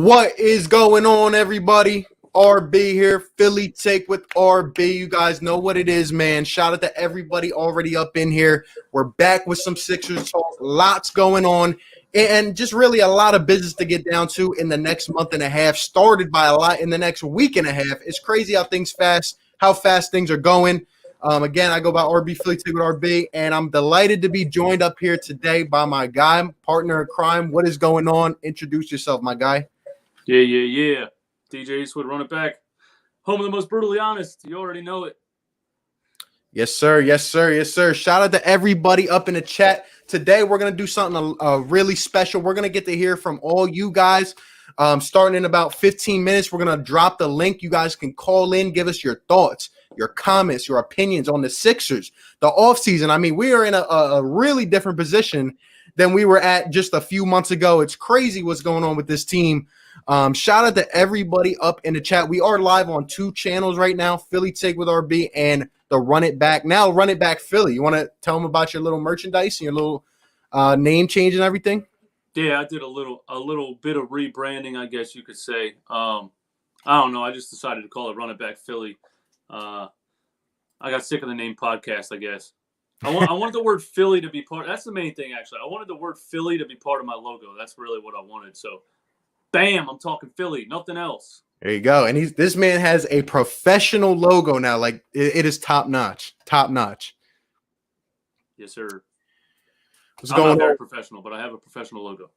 What is going on, everybody? RB here, Philly Take with RB. You guys know what it is, man. Shout out to everybody already up in here. We're back with some Sixers talk. Lots going on, and just really a lot of business to get down to in the next month and a half. Started by a lot in the next week and a half. It's crazy how fast things are going. Again, I go by RB Philly Take with RB, and I'm delighted to be joined up here today by my guy, partner in crime. What is going on? Introduce yourself, my guy. Yeah. DJ Eastwood, run it back. Home of the most brutally honest. You already know it. Yes, sir. Shout out to everybody up in the chat. Today, we're going to do something really special. We're going to get to hear from all you guys. Starting in about 15 minutes, we're going to drop the link. You guys can call in, give us your thoughts, your comments, your opinions on the Sixers, the offseason. I mean, we are in a really different position than we were at just a few months ago. It's crazy what's going on with this team. Shout out to everybody up in the chat. We are live on two channels right now, Philly Take with RB and the Run It Back. Now, Run It Back Philly. You want to tell them about your little merchandise and your little name change and everything? Yeah, I did a little bit of rebranding, I guess you could say. I don't know. I just decided to call it Run It Back Philly. I got sick of the name podcast, I guess. I wanted the word Philly to be part. That's the main thing, actually. I wanted the word Philly to be part of my logo. That's really what I wanted. So, bam, I'm talking Philly, nothing else. There you go. And this man has a professional logo now. Like it is top notch. Yes, sir. I'm not very professional, but I have a professional logo.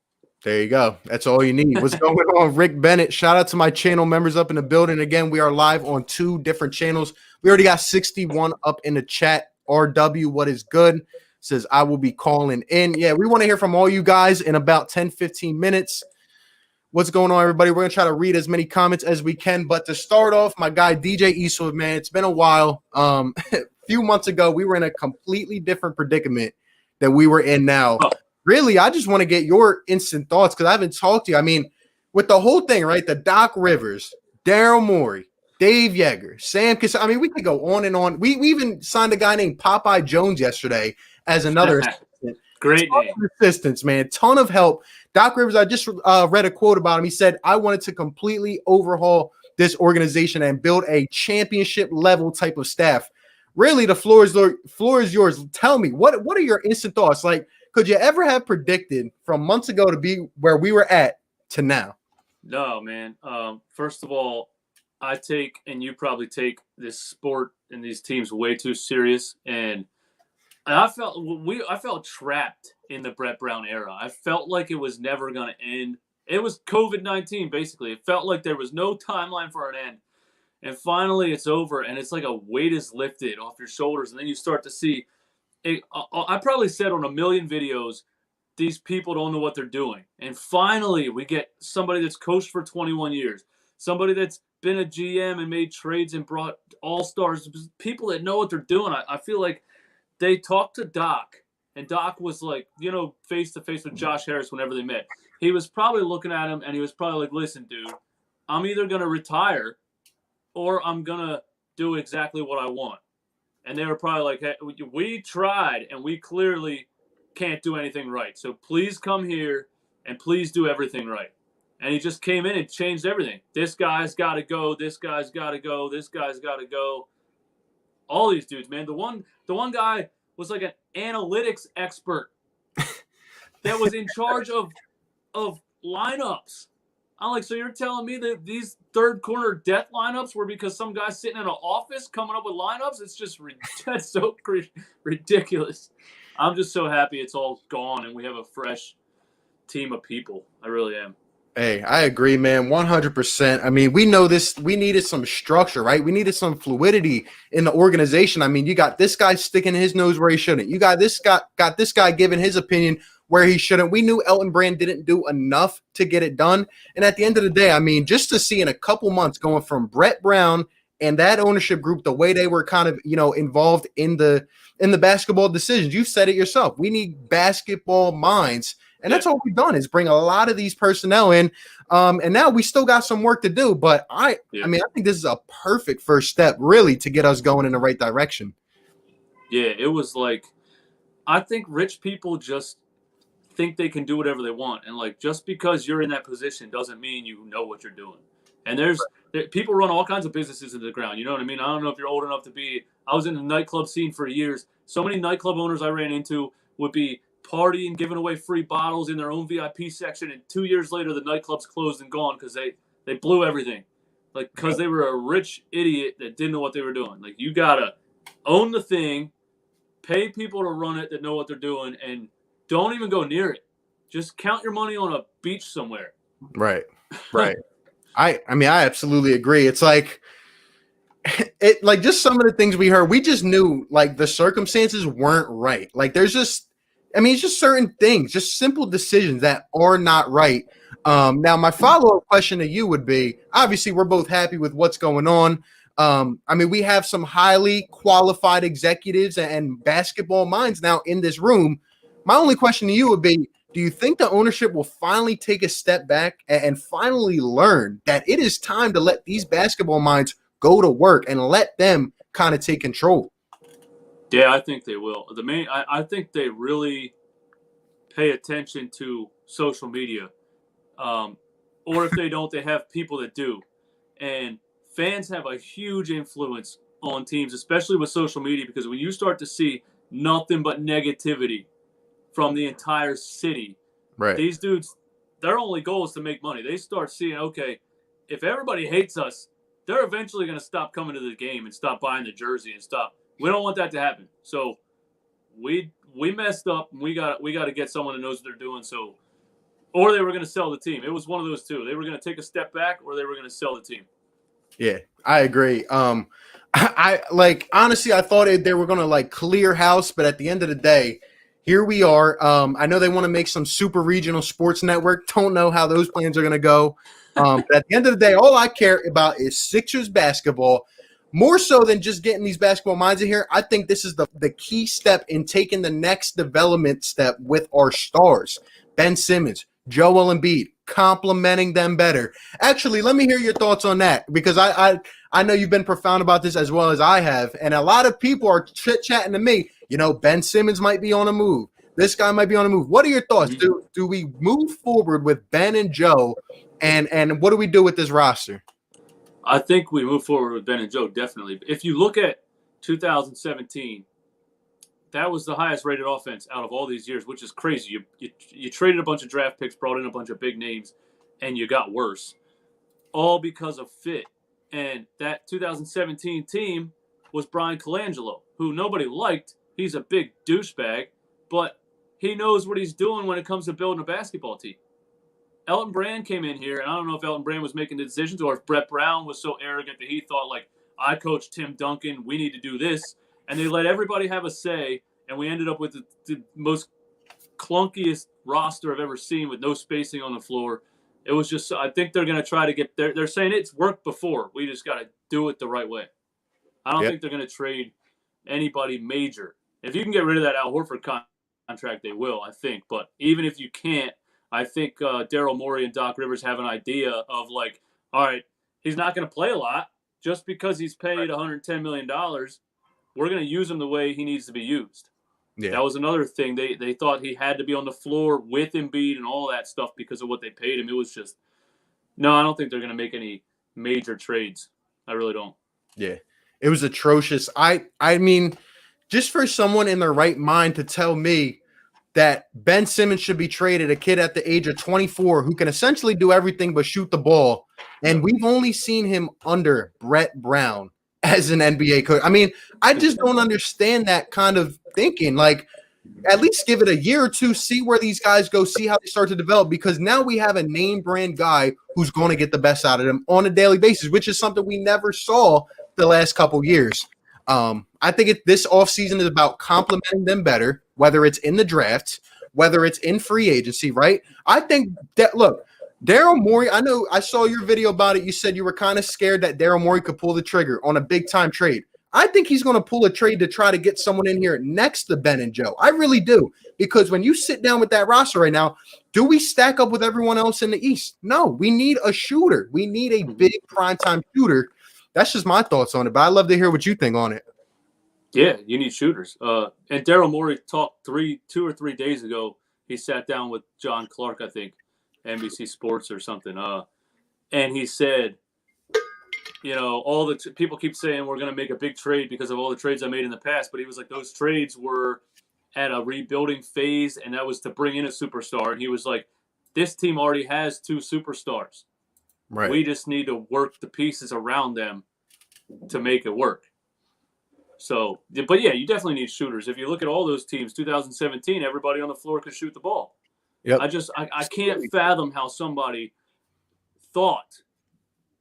There you go. That's all you need. What's going on, Rick Bennett? Shout out to my channel members up in the building. Again, we are live on two different channels. We already got 61 up in the chat. RW, what is good? Says, I will be calling in. Yeah, we want to hear from all you guys in about 10, 15 minutes. What's going on, everybody? We're going to try to read as many comments as we can. But to start off, my guy, DJ Eastwood, man, it's been a while. A few months ago, we were in a completely different predicament than we were in now. Really, I just want to get your instant thoughts because I haven't talked to you. I mean, with the whole thing, right? The Doc Rivers, Daryl Morey, Dave Yeager, Sam Cassell. I mean, we could go on and on. We even signed a guy named Popeye Jones yesterday as another assistant. Great name. Assistants, man. Ton of help. Doc Rivers, I just read a quote about him. He said, I wanted to completely overhaul this organization and build a championship level type of staff. Really, the floor is yours. Tell me, what are your instant thoughts? Like, could you ever have predicted from months ago to be where we were at to now? No, man. First of all, I take, and you probably take, this sport and these teams way too serious. And I felt trapped in the Brett Brown era. I felt like it was never going to end. It was COVID-19, basically. It felt like there was no timeline for an end. And finally, it's over, and it's like a weight is lifted off your shoulders. And then you start to see, I probably said on a million videos, these people don't know what they're doing. And finally, we get somebody that's coached for 21 years, somebody that's been a GM and made trades and brought all-stars, people that know what they're doing. I feel like they talked to Doc, and Doc was like, face-to-face with Josh Harris whenever they met. He was probably looking at him, and he was probably like, listen, dude, I'm either going to retire or I'm going to do exactly what I want. And they were probably like, hey, we tried, and we clearly can't do anything right. So please come here, and please do everything right. And he just came in and changed everything. This guy's got to go. This guy's got to go. This guy's got to go. All these dudes, man. The one guy was like an analytics expert that was in charge of lineups. I'm like, so you're telling me that these third corner death lineups were because some guy sitting in an office coming up with lineups? It's just that's so ridiculous. I'm just so happy it's all gone and we have a fresh team of people. I really am. Hey, I agree, man, 100%. I mean, we know this. We needed some structure, right? We needed some fluidity in the organization. I mean, you got this guy sticking his nose where he shouldn't. You got this guy giving his opinion where he shouldn't. We knew Elton Brand didn't do enough to get it done. And at the end of the day, I mean, just to see in a couple months going from Brett Brown and that ownership group, the way they were kind of, involved in the basketball decisions. You said it yourself. We need basketball minds. And that's all we've done is bring a lot of these personnel in. And now we still got some work to do. But I mean, I think this is a perfect first step, really, to get us going in the right direction. Yeah, it was like, I think rich people just think they can do whatever they want. And like, just because you're in that position doesn't mean you know what you're doing. And people run all kinds of businesses into the ground. You know what I mean? I don't know if you're old enough to be. I was in the nightclub scene for years. So many nightclub owners I ran into would be partying, giving away free bottles in their own VIP section, and 2 years later the nightclub's closed and gone because they blew everything, like because they were a rich idiot that didn't know what they were doing. Like, you gotta own the thing, pay people to run it that know what they're doing, and don't even go near it. Just count your money on a beach somewhere. Right. I mean, I absolutely agree. It's like just some of the things we heard, we just knew like the circumstances weren't right. Like, there's just, I mean, it's just certain things, just simple decisions that are not right. Now, my follow-up question to you would be, obviously, we're both happy with what's going on. I mean, we have some highly qualified executives and basketball minds now in this room. My only question to you would be, do you think the ownership will finally take a step back and finally learn that it is time to let these basketball minds go to work and let them kind of take control? Yeah, I think they will. I think they really pay attention to social media. Or if they don't, they have people that do. And fans have a huge influence on teams, especially with social media, because when you start to see nothing but negativity from the entire city, Right. these dudes, their only goal is to make money. They start seeing, okay, if everybody hates us, they're eventually going to stop coming to the game and stop buying the jersey and stop. We don't want that to happen. So we messed up, and we got to get someone that knows what they're doing. So, or they were going to sell the team. It was one of those two. They were going to take a step back, or they were going to sell the team. Yeah, I agree. I like, honestly, I thought they were going to like clear house, but at the end of the day, here we are. I know they want to make some super regional sports network. Don't know how those plans are going to go. But at the end of the day, all I care about is Sixers basketball. More so than just getting these basketball minds in here, I think this is the key step in taking the next development step with our stars. Ben Simmons, Joel Embiid, complimenting them better. Actually, let me hear your thoughts on that, because I know you've been profound about this as well as I have, and a lot of people are chit-chatting to me, Ben Simmons might be on a move. This guy might be on a move. What are your thoughts? Do we move forward with Ben and Joe, and what do we do with this roster? I think we move forward with Ben and Joe, definitely. If you look at 2017, that was the highest rated offense out of all these years, which is crazy. You traded a bunch of draft picks, brought in a bunch of big names, and you got worse, all because of fit. And that 2017 team was Brian Colangelo, who nobody liked. He's a big douchebag, but he knows what he's doing when it comes to building a basketball team. Elton Brand came in here, and I don't know if Elton Brand was making the decisions or if Brett Brown was so arrogant that he thought, like, I coached Tim Duncan, we need to do this. And they let everybody have a say, and we ended up with the most clunkiest roster I've ever seen with no spacing on the floor. It was just, I think they're going to try to get, they're saying it's worked before. We just got to do it the right way. I don't think they're going to trade anybody major. If you can get rid of that Al Horford contract, they will, I think. But even if you can't, I think Daryl Morey and Doc Rivers have an idea of, like, all right, he's not going to play a lot just because he's paid $110 million. We're going to use him the way he needs to be used. Yeah. That was another thing. They thought he had to be on the floor with Embiid and all that stuff because of what they paid him. It was just, no, I don't think they're going to make any major trades. I really don't. Yeah, it was atrocious. I mean, just for someone in their right mind to tell me that Ben Simmons should be traded, a kid at the age of 24 who can essentially do everything but shoot the ball. And we've only seen him under Brett Brown as an NBA coach. I mean, I just don't understand that kind of thinking. Like, at least give it a year or two, see where these guys go, see how they start to develop, because now we have a name brand guy who's going to get the best out of them on a daily basis, which is something we never saw the last couple years. I think this offseason is about complimenting them better, whether it's in the draft, whether it's in free agency, right? I think that, look, Daryl Morey, I know I saw your video about it. You said you were kind of scared that Daryl Morey could pull the trigger on a big-time trade. I think he's going to pull a trade to try to get someone in here next to Ben and Joe. I really do, because when you sit down with that roster right now, do we stack up with everyone else in the East? No, we need a shooter. We need a big primetime shooter. That's just my thoughts on it, but I'd love to hear what you think on it. Yeah, you need shooters. And Daryl Morey talked 2 or 3 days ago. he sat down with John Clark, I think, NBC Sports or something. And he said, all the people keep saying we're going to make a big trade because of all the trades I made in the past. But he was like, those trades were at a rebuilding phase, and that was to bring in a superstar. And he was like, this team already has 2 superstars. Right. We just need to work the pieces around them to make it work. So, but yeah, you definitely need shooters. If you look at all those teams, 2017, everybody on the floor could shoot the ball. Yep. I can't fathom how somebody thought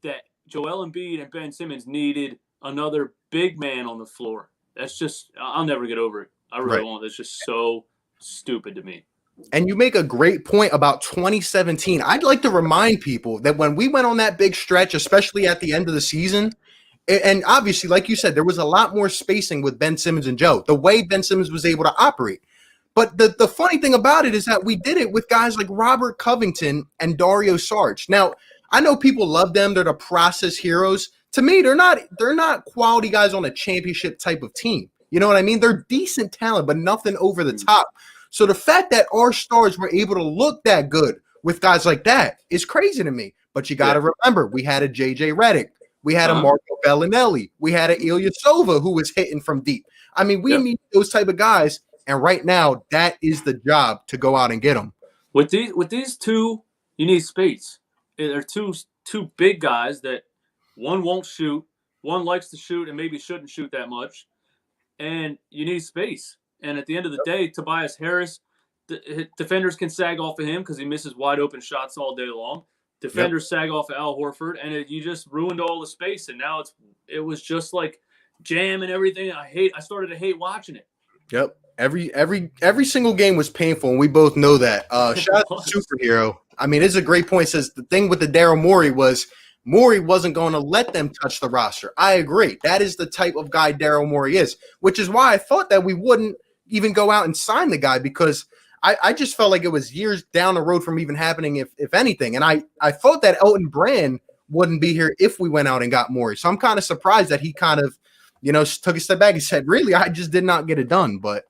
that Joel Embiid and Ben Simmons needed another big man on the floor. That's just, I'll never get over it. I really won't. That's just so stupid to me. And you make a great point about 2017. I'd like to remind people that when we went on that big stretch, especially at the end of the season, and obviously, like you said, there was a lot more spacing with Ben Simmons and Joe, the way Ben Simmons was able to operate. But the funny thing about it is that we did it with guys like Robert Covington and Dario Saric. Now, I know people love them. They're the process heroes. To me, they're not quality guys on a championship type of team. You know what I mean? They're decent talent, but nothing over the top. So the fact that our stars were able to look that good with guys like that is crazy to me. But you got to remember, we had a J.J. Redick. We had a Marco Bellinelli. We had a Ilyasova who was hitting from deep. I mean, we need those type of guys. And right now, that is the job to go out and get them. With these 2, you need space. They're two big guys that one won't shoot, one likes to shoot and maybe shouldn't shoot that much. And you need space. And at the end of the day, Tobias Harris, defenders can sag off of him because he misses wide open shots all day long. Defenders sag off of Al Horford, and you just ruined all the space. And now it was just like jam and everything. I started to hate watching it. Yep. Every single game was painful, and we both know that. Shout out to Superhero. I mean, it's a great point. It says the thing with the Daryl Morey was Morey wasn't going to let them touch the roster. I agree. That is the type of guy Daryl Morey is, which is why I thought that we wouldn't even go out and sign the guy, because I just felt like it was years down the road from even happening, if anything. And I thought that Elton Brand wouldn't be here if we went out and got Morey. So I'm kind of surprised that he kind of, took a step back and said, really, I just did not get it done. But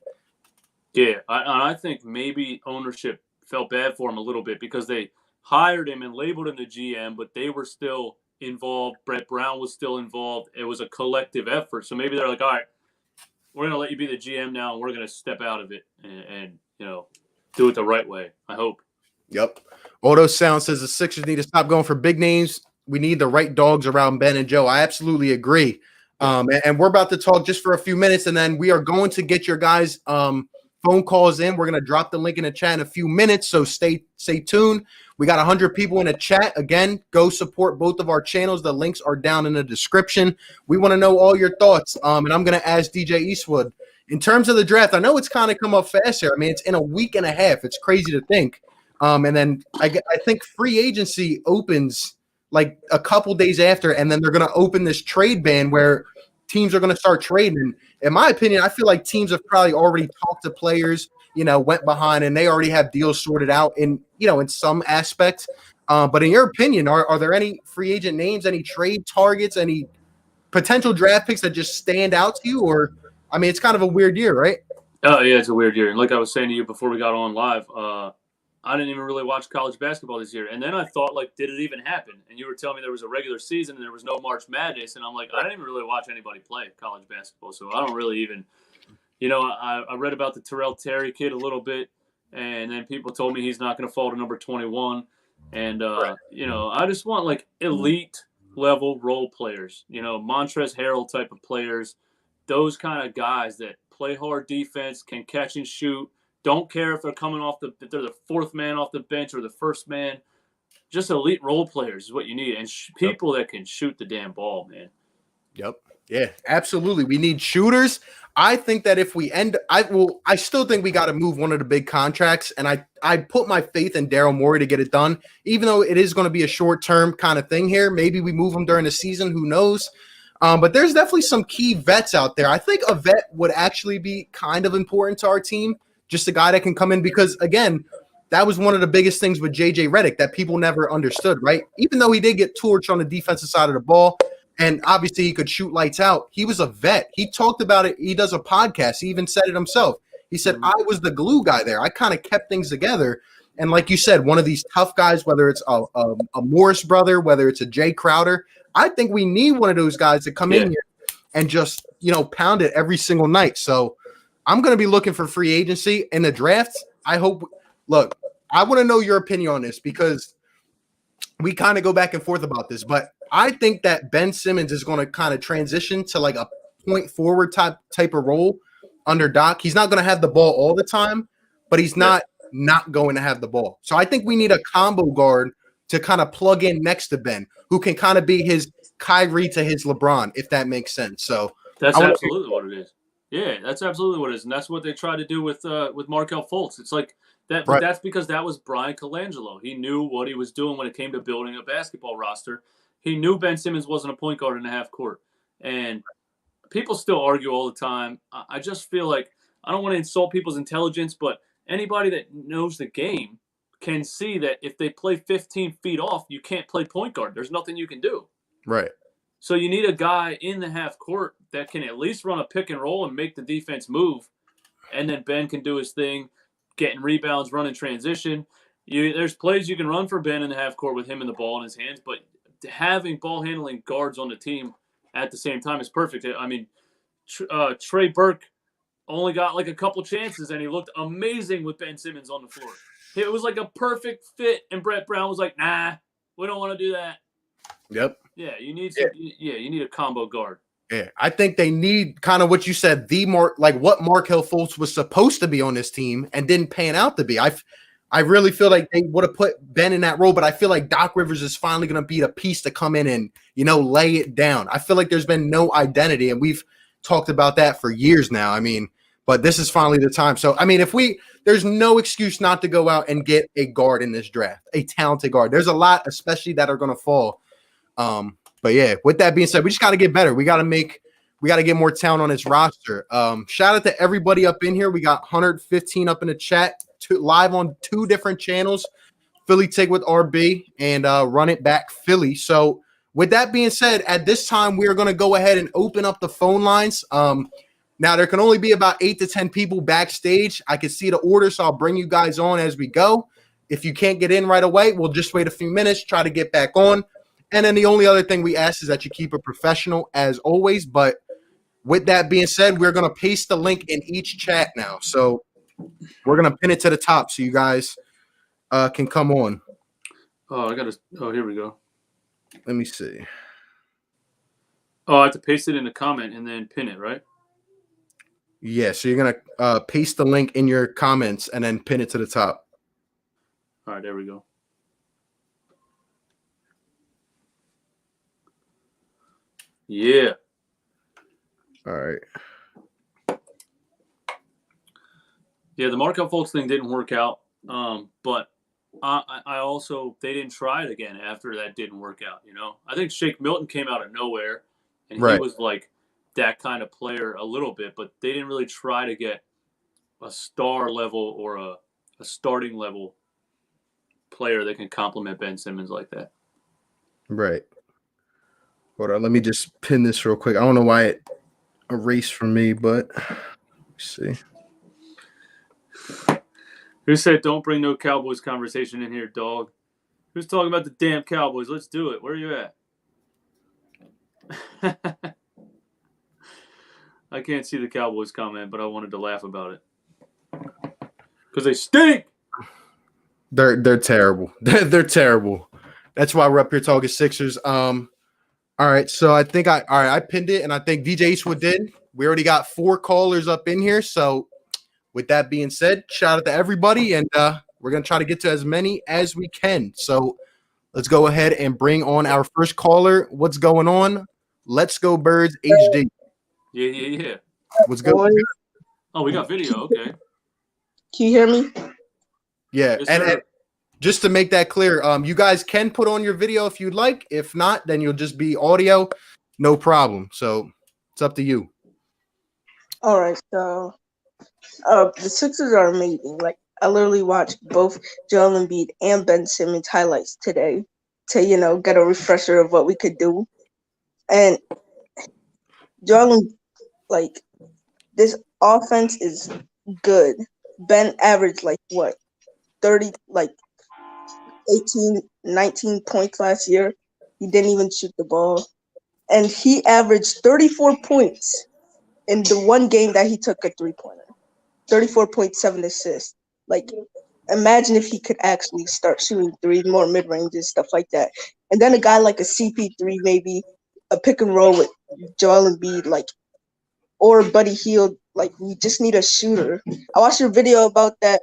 yeah, I think maybe ownership felt bad for him a little bit because they hired him and labeled him the GM, but they were still involved. Brett Brown was still involved. It was a collective effort. So maybe they're like, all right, we're going to let you be the GM now, and we're going to step out of it and do it the right way, I hope. Yep. Auto Sound says the Sixers need to stop going for big names. We need the right dogs around Ben and Joe. I absolutely agree. And we're about to talk just for a few minutes, and then we are going to get your guys' phone calls in. We're going to drop the link in the chat in a few minutes, so stay tuned. We got 100 people in the chat. Again, go support both of our channels. The links are down in the description. We want to know all your thoughts, and I'm going to ask DJ Eastwood. In terms of the draft, I know it's kind of come up fast here. I mean, it's in a week and a half. It's crazy to think. And then I think free agency opens like a couple days after, and then they're going to open this trade ban where teams are going to start trading. And in my opinion, I feel like teams have probably already talked to players, went behind, and they already have deals sorted out in some aspects. But in your opinion, are there any free agent names, any trade targets, any potential draft picks that just stand out to you? Or, I mean, it's kind of a weird year, right? Oh, yeah, it's a weird year. And like I was saying to you before we got on live, I didn't even really watch college basketball this year. And then I thought, did it even happen? And you were telling me there was a regular season and there was no March Madness. And I'm like, I didn't even really watch anybody play college basketball. So I don't really even, I read about the Terrell Terry kid a little bit. And then people told me he's not going to fall to number 21. And, I just want elite level role players, Montrezl Harrell type of players, those kind of guys that play hard defense, can catch and shoot. Don't care if they're coming off if they're the fourth man off the bench or the first man. Just elite role players is what you need, and people that can shoot the damn ball, man. Yep. Yeah, absolutely. We need shooters. I think that if we I still think we got to move one of the big contracts, and I put my faith in Daryl Morey to get it done, even though it is going to be a short-term kind of thing here. Maybe we move him during the season. Who knows? But there's definitely some key vets out there. I think a vet would actually be kind of important to our team. Just a guy that can come in because, again, that was one of the biggest things with J.J. Redick that people never understood, right? Even though he did get torched on the defensive side of the ball, and obviously he could shoot lights out, he was a vet. He talked about it. He does a podcast. He even said it himself. He said, I was the glue guy there. I kind of kept things together. And like you said, one of these tough guys, whether it's a Morris brother, whether it's a Jay Crowder, I think we need one of those guys to come in here and just, pound it every single night. So I'm going to be looking for free agency in the draft. I hope – look, I want to know your opinion on this because we kind of go back and forth about this. But I think that Ben Simmons is going to kind of transition to like a point forward type of role under Doc. He's not going to have the ball all the time, but he's not going to have the ball. So I think we need a combo guard to kind of plug in next to Ben, who can kind of be his Kyrie to his LeBron, if that makes sense. So that's absolutely what it is. Yeah, that's absolutely what it is, and that's what they tried to do with Markelle Fultz. It's like that, but that's because that was Brian Colangelo. He knew what he was doing when it came to building a basketball roster. He knew Ben Simmons wasn't a point guard in the half court, and people still argue all the time. I just feel like I don't want to insult people's intelligence, but anybody that knows the game can see that if they play 15 feet off, you can't play point guard. There's nothing you can do. Right. So you need a guy in the half court that can at least run a pick and roll and make the defense move, and then Ben can do his thing, getting rebounds, running transition. There's plays you can run for Ben in the half court with him and the ball in his hands, but having ball handling guards on the team at the same time is perfect. I mean, Trey Burke only got like a couple chances, and he looked amazing with Ben Simmons on the floor. It was like a perfect fit, and Brett Brown was like, nah, we don't want to do that. Yep. Yeah, you need you need a combo guard. Yeah, I think they need kind of what you said, what Markelle Fultz was supposed to be on this team and didn't pan out to be. I really feel like they would have put Ben in that role, but I feel like Doc Rivers is finally going to be the piece to come in and, lay it down. I feel like there's been no identity, and we've talked about that for years now. I mean, but this is finally the time. So, I mean, there's no excuse not to go out and get a guard in this draft, a talented guard. There's a lot, especially that are going to fall. But yeah, with that being said, we just got to get better. We got to get more talent on this roster. Shout out to everybody up in here. We got 115 up in the chat, live on 2 different channels, Philly Take with RB and Run It Back Philly. So with that being said, at this time, we are going to go ahead and open up the phone lines. Now there can only be about 8 to 10 people backstage. I can see the order, so I'll bring you guys on as we go. If you can't get in right away, we'll just wait a few minutes, try to get back on. And then the only other thing we ask is that you keep it professional as always. But with that being said, we're going to paste the link in each chat now. So we're going to pin it to the top so you guys can come on. Oh, here we go. Let me see. Oh, I have to paste it in the comment and then pin it, right? Yeah, so you're going to paste the link in your comments and then pin it to the top. All right, there we go. Yeah. All right. Yeah, the Markelle Fultz thing didn't work out, but I also they didn't try it again after that didn't work out. I think Shake Milton came out of nowhere, and he was like that kind of player a little bit, but they didn't really try to get a star level or a starting level player that can complement Ben Simmons like that. Right. Hold on, let me just pin this real quick. I don't know why it erased from me, but let's see. Who said don't bring no Cowboys conversation in here, dog? Who's talking about the damn Cowboys? Let's do it. Where are you at? I can't see the Cowboys comment, but I wanted to laugh about it. Because they stink! They're terrible. They're terrible. That's why we're up here talking Sixers. All right, so I think I pinned it, and I think DJ Eastwood did. We already got 4 callers up in here. So with that being said, shout out to everybody, and we're going to try to get to as many as we can. So let's go ahead and bring on our first caller. What's going on? Let's go Birds HD. Yeah. What's good? Oh, we got video. Okay. Can you hear me? Yeah, Yes, and just to make that clear, you guys can put on your video if you'd like. If not, then you'll just be audio. No problem. So it's up to you. All right. So the Sixers are amazing. Like, I literally watched both Joel Embiid and Ben Simmons highlights today to, get a refresher of what we could do. And Joel, this offense is good. Ben averaged like what, 30, like 18, 19 points last year. He didn't even shoot the ball. And he averaged 34 points in the one game that he took a 3-pointer. 34.7 assists. Like, imagine if he could actually start shooting threes, more mid-ranges, stuff like that. And then a guy like a CP3, maybe a pick and roll with Joel Embiid, like, or Buddy Hield. Like, we just need a shooter. I watched a video about that.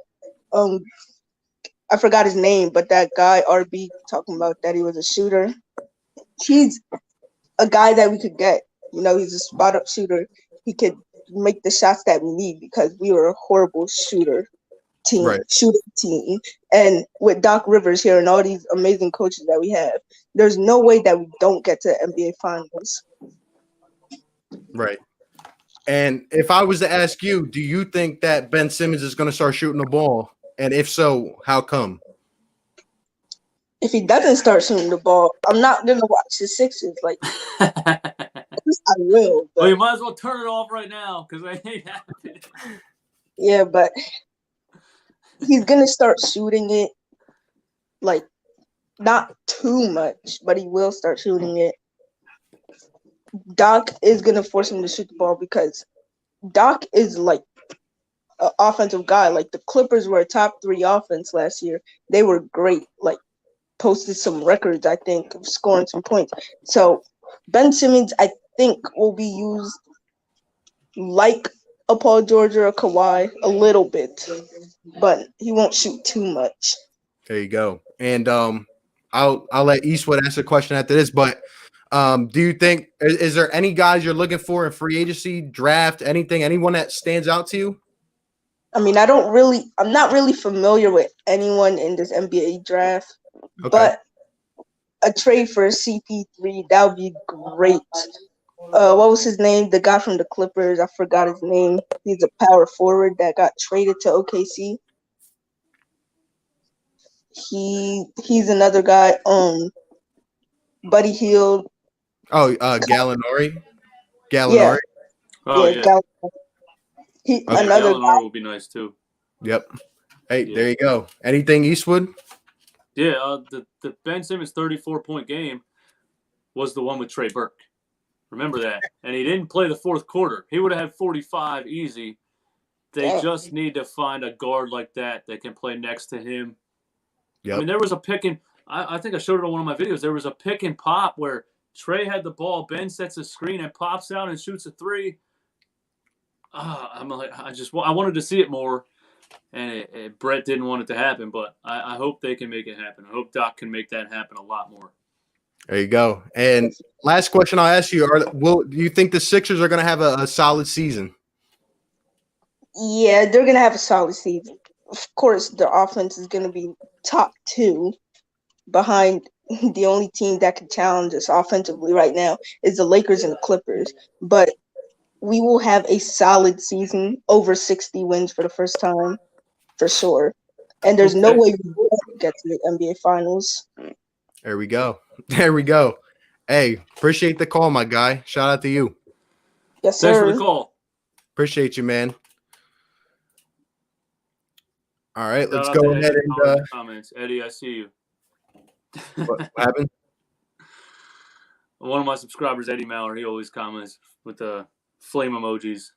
I forgot his name, but that guy RB talking about that he was a shooter. He's a guy that we could get. You know, he's a spot-up shooter. He could make the shots that we need because we were a horrible shooting team. And with Doc Rivers here and all these amazing coaches that we have, there's no way that we don't get to the NBA Finals. Right. And if I was to ask you, do you think that Ben Simmons is going to start shooting the ball? And if so, how come? If he doesn't start shooting the ball, I'm not going to watch the Sixers. Like, I will. But, well, you might as well turn it off right now because I ain't happening. Yeah, but he's going to start shooting it, like, not too much, but he will start shooting it. Doc is going to force him to shoot the ball because Doc is, like, an offensive guy. Like, the Clippers were a top 3 offense last year. They were great. Like, posted some records, I think, of scoring some points. So Ben Simmons, I think, will be used like a Paul George or a Kawhi a little bit, but he won't shoot too much. There you go. And I'll let Eastwood answer the question after this, but do you think is there any guys you're looking for in free agency, draft, anyone that stands out to you? I mean, I'm not really familiar with anyone in this NBA draft. Okay. But a trade for a CP3, that would be great. What was his name? The guy from the Clippers. I forgot his name. He's a power forward that got traded to OKC. He's another guy. Buddy Hield. Oh, Gallinari. Yeah. Oh yeah. Another Gallinari guy will be nice too. Yep. Hey, There you go. Anything, Eastwood? Yeah, the Ben Simmons 34-point game was the one with Trey Burke. Remember that. And he didn't play the fourth quarter. He would have had 45 easy. They just need to find a guard like that can play next to him. Yep. I mean, there was a pick and I think I showed it on one of my videos. There was a pick and pop where Trey had the ball, Ben sets a screen and pops out and shoots a 3. I'm like, I wanted to see it more. And Brett didn't want it to happen, but I hope they can make it happen. I hope Doc can make that happen a lot more. There you go. And last question I'll ask you: do you think the Sixers are going to have a solid season? Yeah, they're going to have a solid season. Of course, their offense is going to be top 2 behind the only team that can challenge us offensively right now is the Lakers and the Clippers. But we will have a solid season, over 60 wins for the first time, for sure. And there's no way we won't get to the NBA Finals. There we go. There we go. Hey, appreciate the call, my guy. Shout out to you. Yes, sir. Thanks for the call. Appreciate you, man. All right, let's go ahead and comments. Eddie, I see you. What happened? One of my subscribers, Eddie Mallard, he always comments with the flame emojis.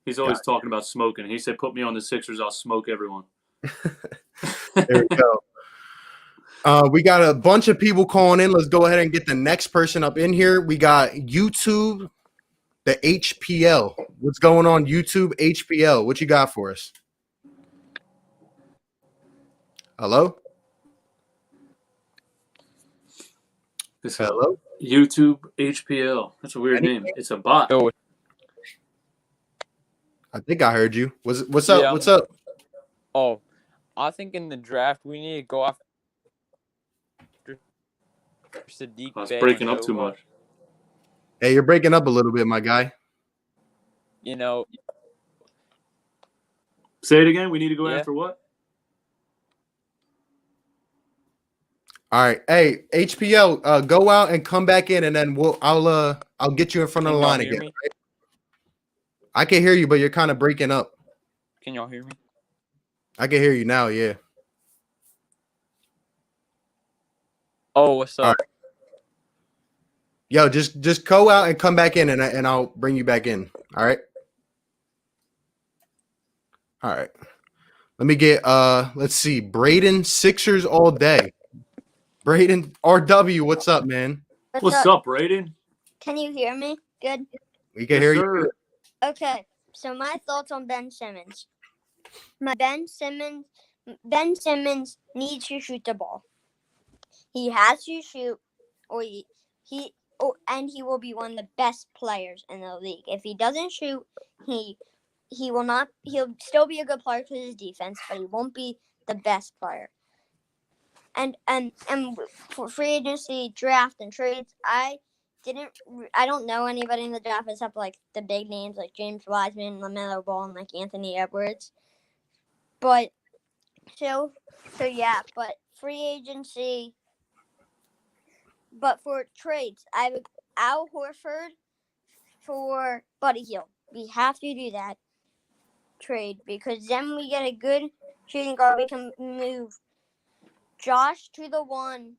He's always talking about smoking. He said, "Put me on the Sixers, I'll smoke everyone." There we go. We got a bunch of people calling in. Let's go ahead and get the next person up in here. We got YouTube, the HPL. What's going on, YouTube HPL? What you got for us? Hello? Hello? YouTube HPL. That's a weird name. It's a bot. I think I heard you. What's up? Yeah. What's up? Oh, I think in the draft we need to go after Sadiq. I was breaking up too much. Hey, you're breaking up a little bit, my guy. You know. Say it again. We need to go after what? All right. Hey, HPL, go out and come back in, and then I'll get you in front of the line again. Right? I can hear you, but you're kind of breaking up. Can y'all hear me? I can hear you now. Yeah. Oh, what's All up? right. Yo, just go out and come back in, and I'll bring you back in. All right. All right. Let me get let's see. Braden Sixers all day. Braden RW, what's up, man? What's up, Braden? Can you hear me? Good. We can Yes, hear you. sir. Okay. So my thoughts on Ben Simmons. Ben Simmons needs to shoot the ball. He has to shoot, or and he will be one of the best players in the league. If he doesn't shoot, he will not. He'll still be a good player for his defense, but he won't be the best player. And for free agency, draft, and trades, I don't know anybody in the draft except like the big names like James Wiseman, LaMelo Ball, and like Anthony Edwards. But so yeah. But free agency. But for trades, I would Al Horford for Buddy Hield. We have to do that trade because then we get a good shooting guard. We can move Josh to the 1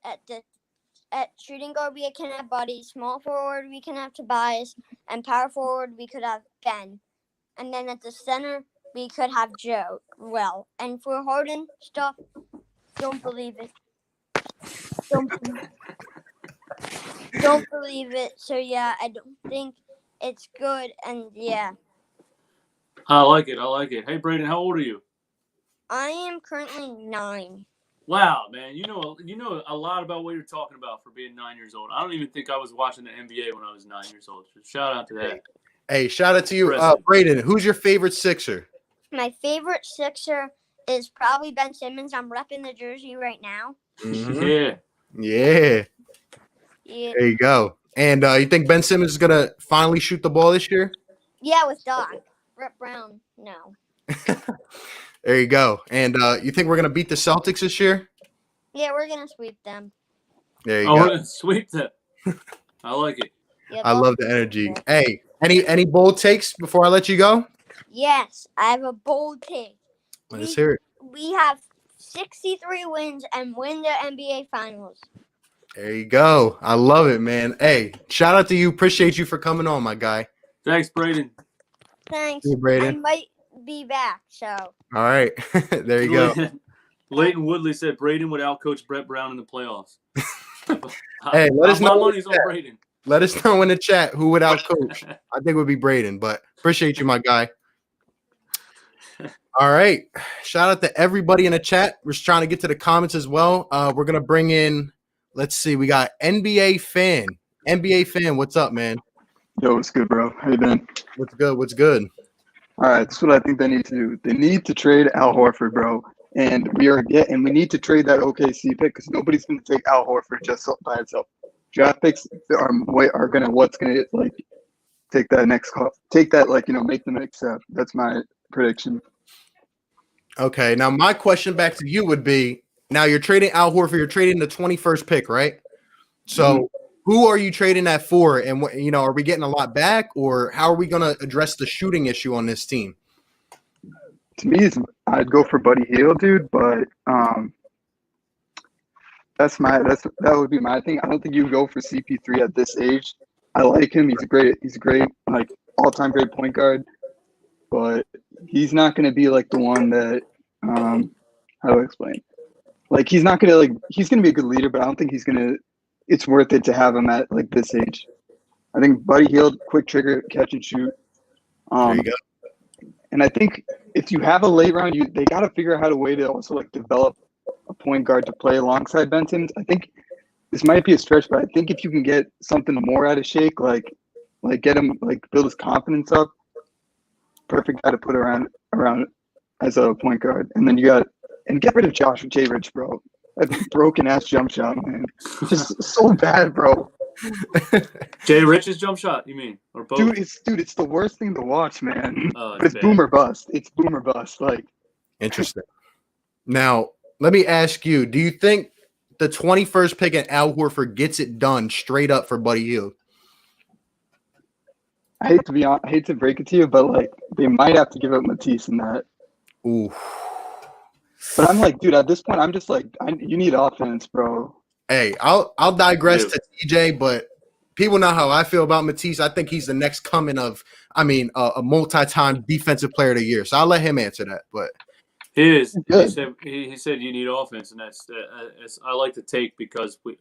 at shooting guard. We can have Buddy. Small forward we can have Tobias, and power forward we could have Ben. And then at the center we could have Joe. Well, and for Harden stuff, don't believe it. Don't believe it. So yeah, I don't think it's good. And yeah, I like it. Hey, Braden, how old are you? I am currently 9. Wow, man, you know a lot about what you're talking about for being 9 years old. I don't even think I was watching the NBA when I was 9 years old. So shout out to that. Hey, shout out to you, Impressive. Braden. Who's your favorite Sixer? My favorite Sixer is probably Ben Simmons. I'm repping the jersey right now. Mhm. Yeah. Yeah, There you go. And you think Ben Simmons is gonna finally shoot the ball this year? yeah, with Doc. Rep Brown, no. There you go. And you think we're gonna beat the Celtics this year? Yeah, we're gonna sweep them. There you I go. want to sweep that. I like it. Yeah, I love the energy. Hey, any bold takes before I let you go? Yes, I have a bold take. Let's hear it. We have 63 wins and win the NBA Finals. There you go. I love it, man. Hey, shout out to you. Appreciate you for coming on, my guy. Thanks, Braden. Thanks. Hey, Braden. I might be back, so. All right. There you go. Leighton Woodley said Braden would outcoach Brett Brown in the playoffs. Hey, let us My know. money's on Braden. Let us know in the chat who would outcoach. I think it would be Braden, but appreciate you, my guy. All right. Shout out to everybody in the chat. We're just trying to get to the comments as well. We're going to bring in, let's see, we got NBA Fan. NBA Fan, what's up, man? Yo, what's good, bro? How you been? What's good? What's good? All right, that's what I think they need to do. They need to trade Al Horford, bro. And we need to trade that OKC pick because nobody's going to take Al Horford just by itself. Draft picks are gonna like take that next call, take that make the next step. That's my prediction. Okay. Now, my question back to you would be, now you're trading Al Horford, you're trading the 21st pick, right? So who are you trading that for? And, are we getting a lot back, or how are we going to address the shooting issue on this team? To me, I'd go for Buddy Hield, dude, but that would be my thing. I don't think you would go for CP3 at this age. I like him. He's a great like all-time great point guard, but he's not going to be like the one that how do I explain? Like he's not going to he's going to be a good leader, but I don't think it's worth it to have him at like this age. I think Buddy Hield, quick trigger, catch and shoot. There you go. And I think if you have a late round, they got to figure out how to way to also develop a point guard to play alongside Ben Simmons. I think this might be a stretch, but I think if you can get something more out of Shake, like get him build his confidence up, perfect guy to put around as a point guard. And then get rid of Josh J. Rich, bro. That broken ass jump shot, man. Just so bad, bro. Jay Rich's jump shot, you mean? Or both? Dude, it's the worst thing to watch, man. Oh, But it's bad. boom or bust. It's boom or bust. Interesting. Now, let me ask you, do you think the 21st pick at Al Horford gets it done straight up for Buddy Hield? I hate to break it to you, but like they might have to give up Matisse in that. Ooh. But I'm like, dude, at this point, I'm just like, you need offense, bro. Hey, I'll digress Dude. to TJ, but people know how I feel about Matisse. I think he's the next coming of, a multi-time defensive player of the year. So I'll let him answer that. But He is. Good. He said you need offense, and that's I like to take because we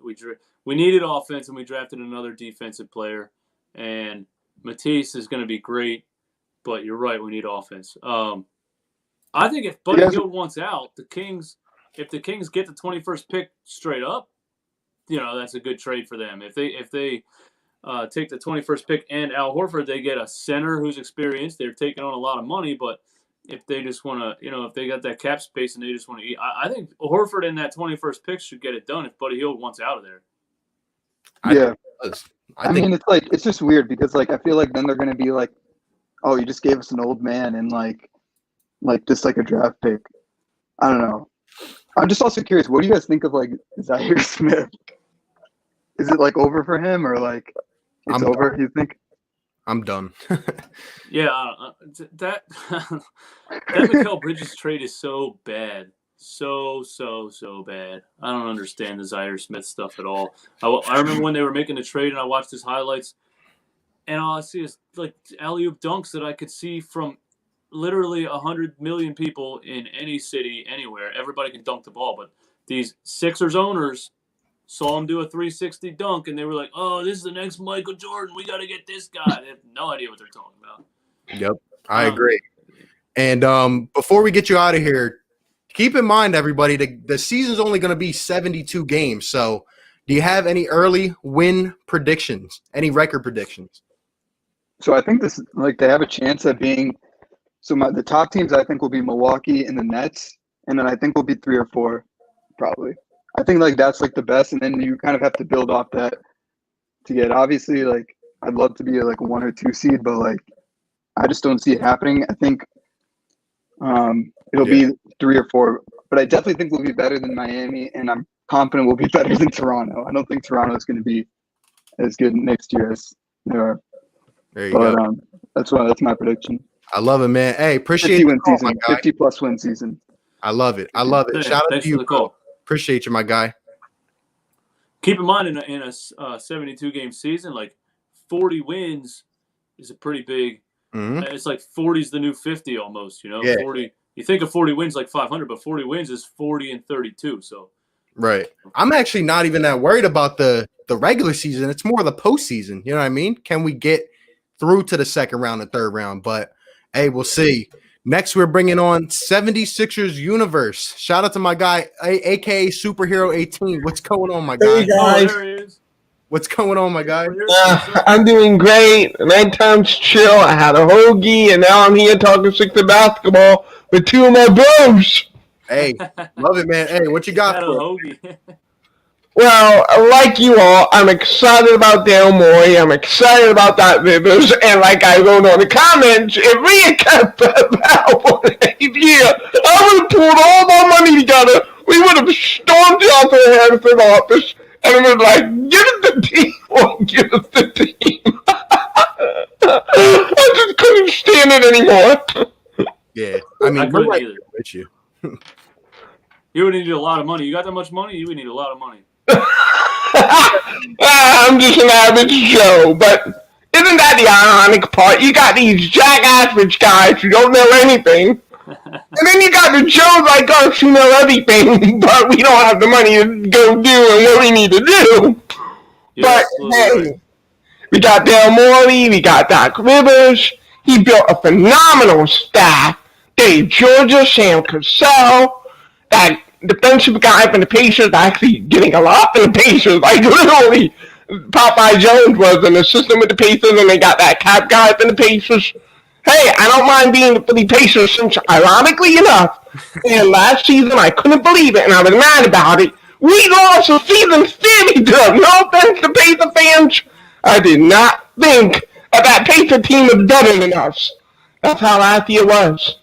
needed offense, and we drafted another defensive player, and Matisse is going to be great, but you're right, we need offense. I think if Buddy Hield wants out, if the Kings get the 21st pick straight up, that's a good trade for them. If they take the 21st pick and Al Horford, they get a center who's experienced. They're taking on a lot of money, but if they just want to, if they got that cap space and they just want to eat, I think Horford and that 21st pick should get it done if Buddy Hield wants out of there. I mean, it's like, it's just weird because like, I feel like then they're going to be like, oh, you just gave us an old man and like just like a draft pick. I don't know. I'm just also curious, what do you guys think of like Zaire Smith? Is it like over for him or like it's over, you think? I'm done. Yeah, that Mikal Bridges trade is so bad. So bad. I don't understand the Zaire Smith stuff at all. I remember when they were making the trade and I watched his highlights and all I see is like alley-oop dunks that I could see from literally 100 million people in any city, anywhere. Everybody can dunk the ball, but these Sixers owners saw him do a 360 dunk, and they were like, "Oh, this is the next Michael Jordan. We got to get this guy." They have no idea what they're talking about. Yep, I agree. And before we get you out of here, keep in mind, everybody, the season's only going to be 72 games. So, do you have any early win predictions? Any record predictions? So I think this, like, they have a chance at being. So the top teams I think will be Milwaukee and the Nets, and then I think we'll be 3 or 4, probably. I think like that's like the best, and then you kind of have to build off that to get. Obviously, like I'd love to be like a 1 or 2 seed, but like I just don't see it happening. I think it'll be 3 or 4, but I definitely think we'll be better than Miami, and I'm confident we'll be better than Toronto. I don't think Toronto is going to be as good next year as they are. There you go. That's my prediction. I love it, man. Hey, appreciate 50 win call, season, 50+ win season. I love it. I love it. Shout out to you, call. Appreciate you, my guy. Keep in mind, in a 72-game season, like 40 wins is a pretty big. Mm-hmm. It's like 40 is the new 50 almost. Yeah. 40. You think of 40 wins like 500, but 40 wins is 40 and 32. So. Right. I'm actually not even that worried about the regular season. It's more the postseason. You know what I mean? Can we get through to the second round and third round? But hey, we'll see. Next, we're bringing on 76ers Universe. Shout out to my guy, a.k.a. Superhero 18. What's going on, my guy? Hey, guys. Oh, there he is. What's going on, my guy? I'm doing great. Nighttime chill. I had a hoagie, and now I'm here talking Sixer basketball with 2 of my bros. Hey, love it, man. Hey, what you got Had a for us? hoagie. Well, like you all, I'm excited about Dale Morey. I'm excited about that Rivers. And like I wrote on the comments, if we had kept that for 8 years, I would have pulled all my money together. We would have stormed out to the Harrison office and it was like, give us the team or give us the team. I just couldn't stand it anymore. Yeah, I mean, I we're couldn't right either. there with you. You would need a lot of money. You got that much money? You would need a lot of money. I'm just an average Joe, but isn't that the ironic part? You got these jackass rich guys who don't know anything, and then you got the Joes like us who know everything, but we don't have the money to go do what we need to do. But hey, we got Dale Morey, we got Doc Rivers. He built a phenomenal staff. Dave Georgia, Sam Cassell, that defensive guy from the Pacers actually getting a lot from the Pacers. Like literally, Popeye Jones was an assistant with the Pacers, and they got that cap guy from the Pacers. Hey, I don't mind being for the Pacers since, ironically enough, and last season I couldn't believe it, and I was mad about it. We lost a season standing to them. No offense to Pacer fans. I did not think that Pacer team was better than us. That's how happy it was.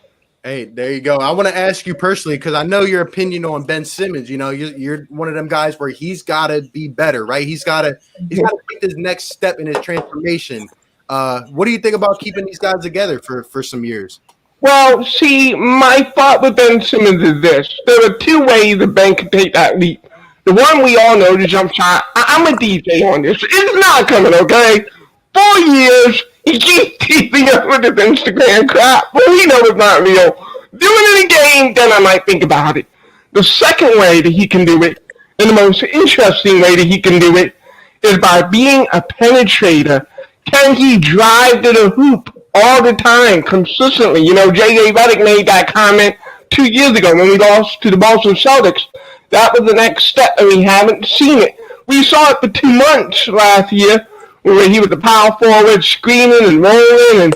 Hey, there you go. I want to ask you personally because I know your opinion on Ben Simmons. You know, you're one of them guys where he's got to be better, right? He's got to take this next step in his transformation. What do you think about keeping these guys together for some years? Well, see, my thought with Ben Simmons is this. There are two ways that Ben can take that leap. The one we all know, the jump shot. I'm a DJ on this. It's not coming, okay? 4 years, he keeps teasing us with his Instagram crap, but we know it's not real. Do it in a game, then I might think about it. The second way that he can do it, and the most interesting way that he can do it, is by being a penetrator. Can he drive to the hoop all the time, consistently? You know, J.J. Redick made that comment 2 years ago when we lost to the Boston Celtics. That was the next step, and we haven't seen it. We saw it for 2 months last year, where he was the power forward, screaming and rolling and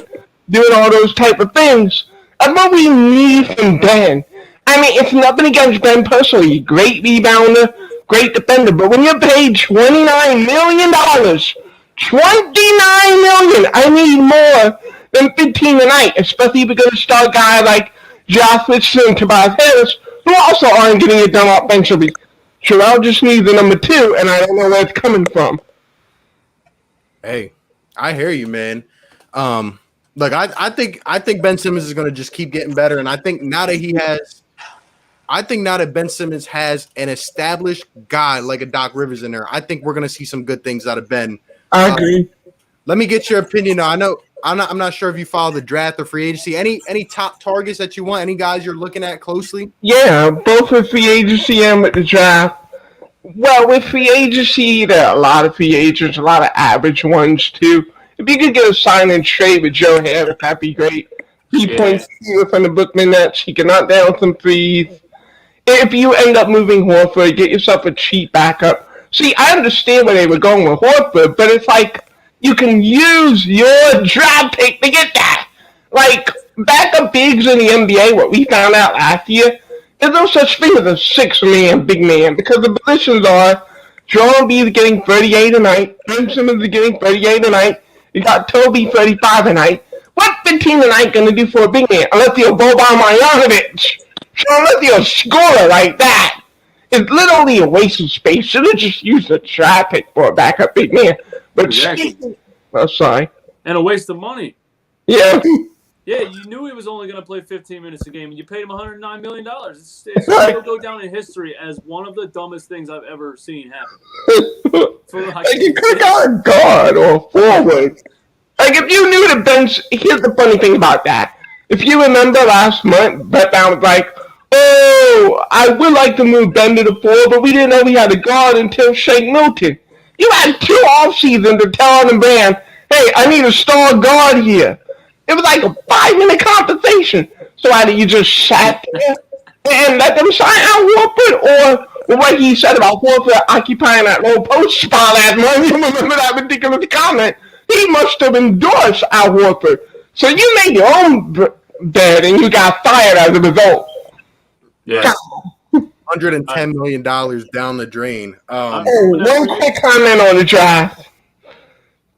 doing all those type of things. That's what we need from Ben. I mean, it's nothing against Ben personally. Great rebounder, great defender. But when you're paid $29 million, $29 million, I need more than 15 a night, especially if you're going to start a guy like Josh Richardson and Tobias Harris, who also aren't getting it done offensively. Terrell just needs the number 2, and I don't know where it's coming from. Hey, I hear you, man. Look, I think Ben Simmons is going to just keep getting better, and I think now that Ben Simmons has an established guy like a Doc Rivers in there, I think we're going to see some good things out of Ben. I agree. Let me get your opinion. Now, I know I'm not sure if you follow the draft or free agency. Any top targets that you want? Any guys you're looking at closely? Yeah, both with free agency and with the draft. Well, with free agency, there are a lot of free agents, a lot of average ones too. If you could get a sign and trade with Joe Harris, that'd be great. 3 points from the Bookman Nets. He can knock down some threes. If you end up moving Horford, get yourself a cheap backup. See, I understand where they were going with Horford, but it's like you can use your draft pick to get that. Like, backup bigs in the NBA, what we found out last year, there's no such thing as a 6-man big man because the positions are Joel Embiid is getting 38 a night, Ben Simmons is getting 38 a night, you got Toby 35 a night. What 15 a night going to do for a big man? Unless you're Boban Marjanovic. So unless you're a scorer like that, it's literally a waste of space. Should have just used a draft pick for a backup big man. But exactly. Sorry. And a waste of money. Yeah. Yeah, you knew he was only going to play 15 minutes a game, and you paid him $109 million. It's going to go down in history as one of the dumbest things I've ever seen happen. Like you could have got a guard or a forward. Like if you knew the bench, here's the funny thing about that. If you remember last month, Brett Brown was like, "Oh, I would like to move Ben to the 4, but we didn't know we had a guard until Shake Milton." You had 2 off seasons to tell the band, "Hey, I need a star guard here." It was like a 5-minute conversation. So either you just sat there and let them sign Al Horford, or what he said about Horford occupying that low post spot last month. You remember that ridiculous comment? He must have endorsed Al Horford. So you made your own bed and you got fired as a result. Yeah. $110 million down the drain. One quick comment on the draft.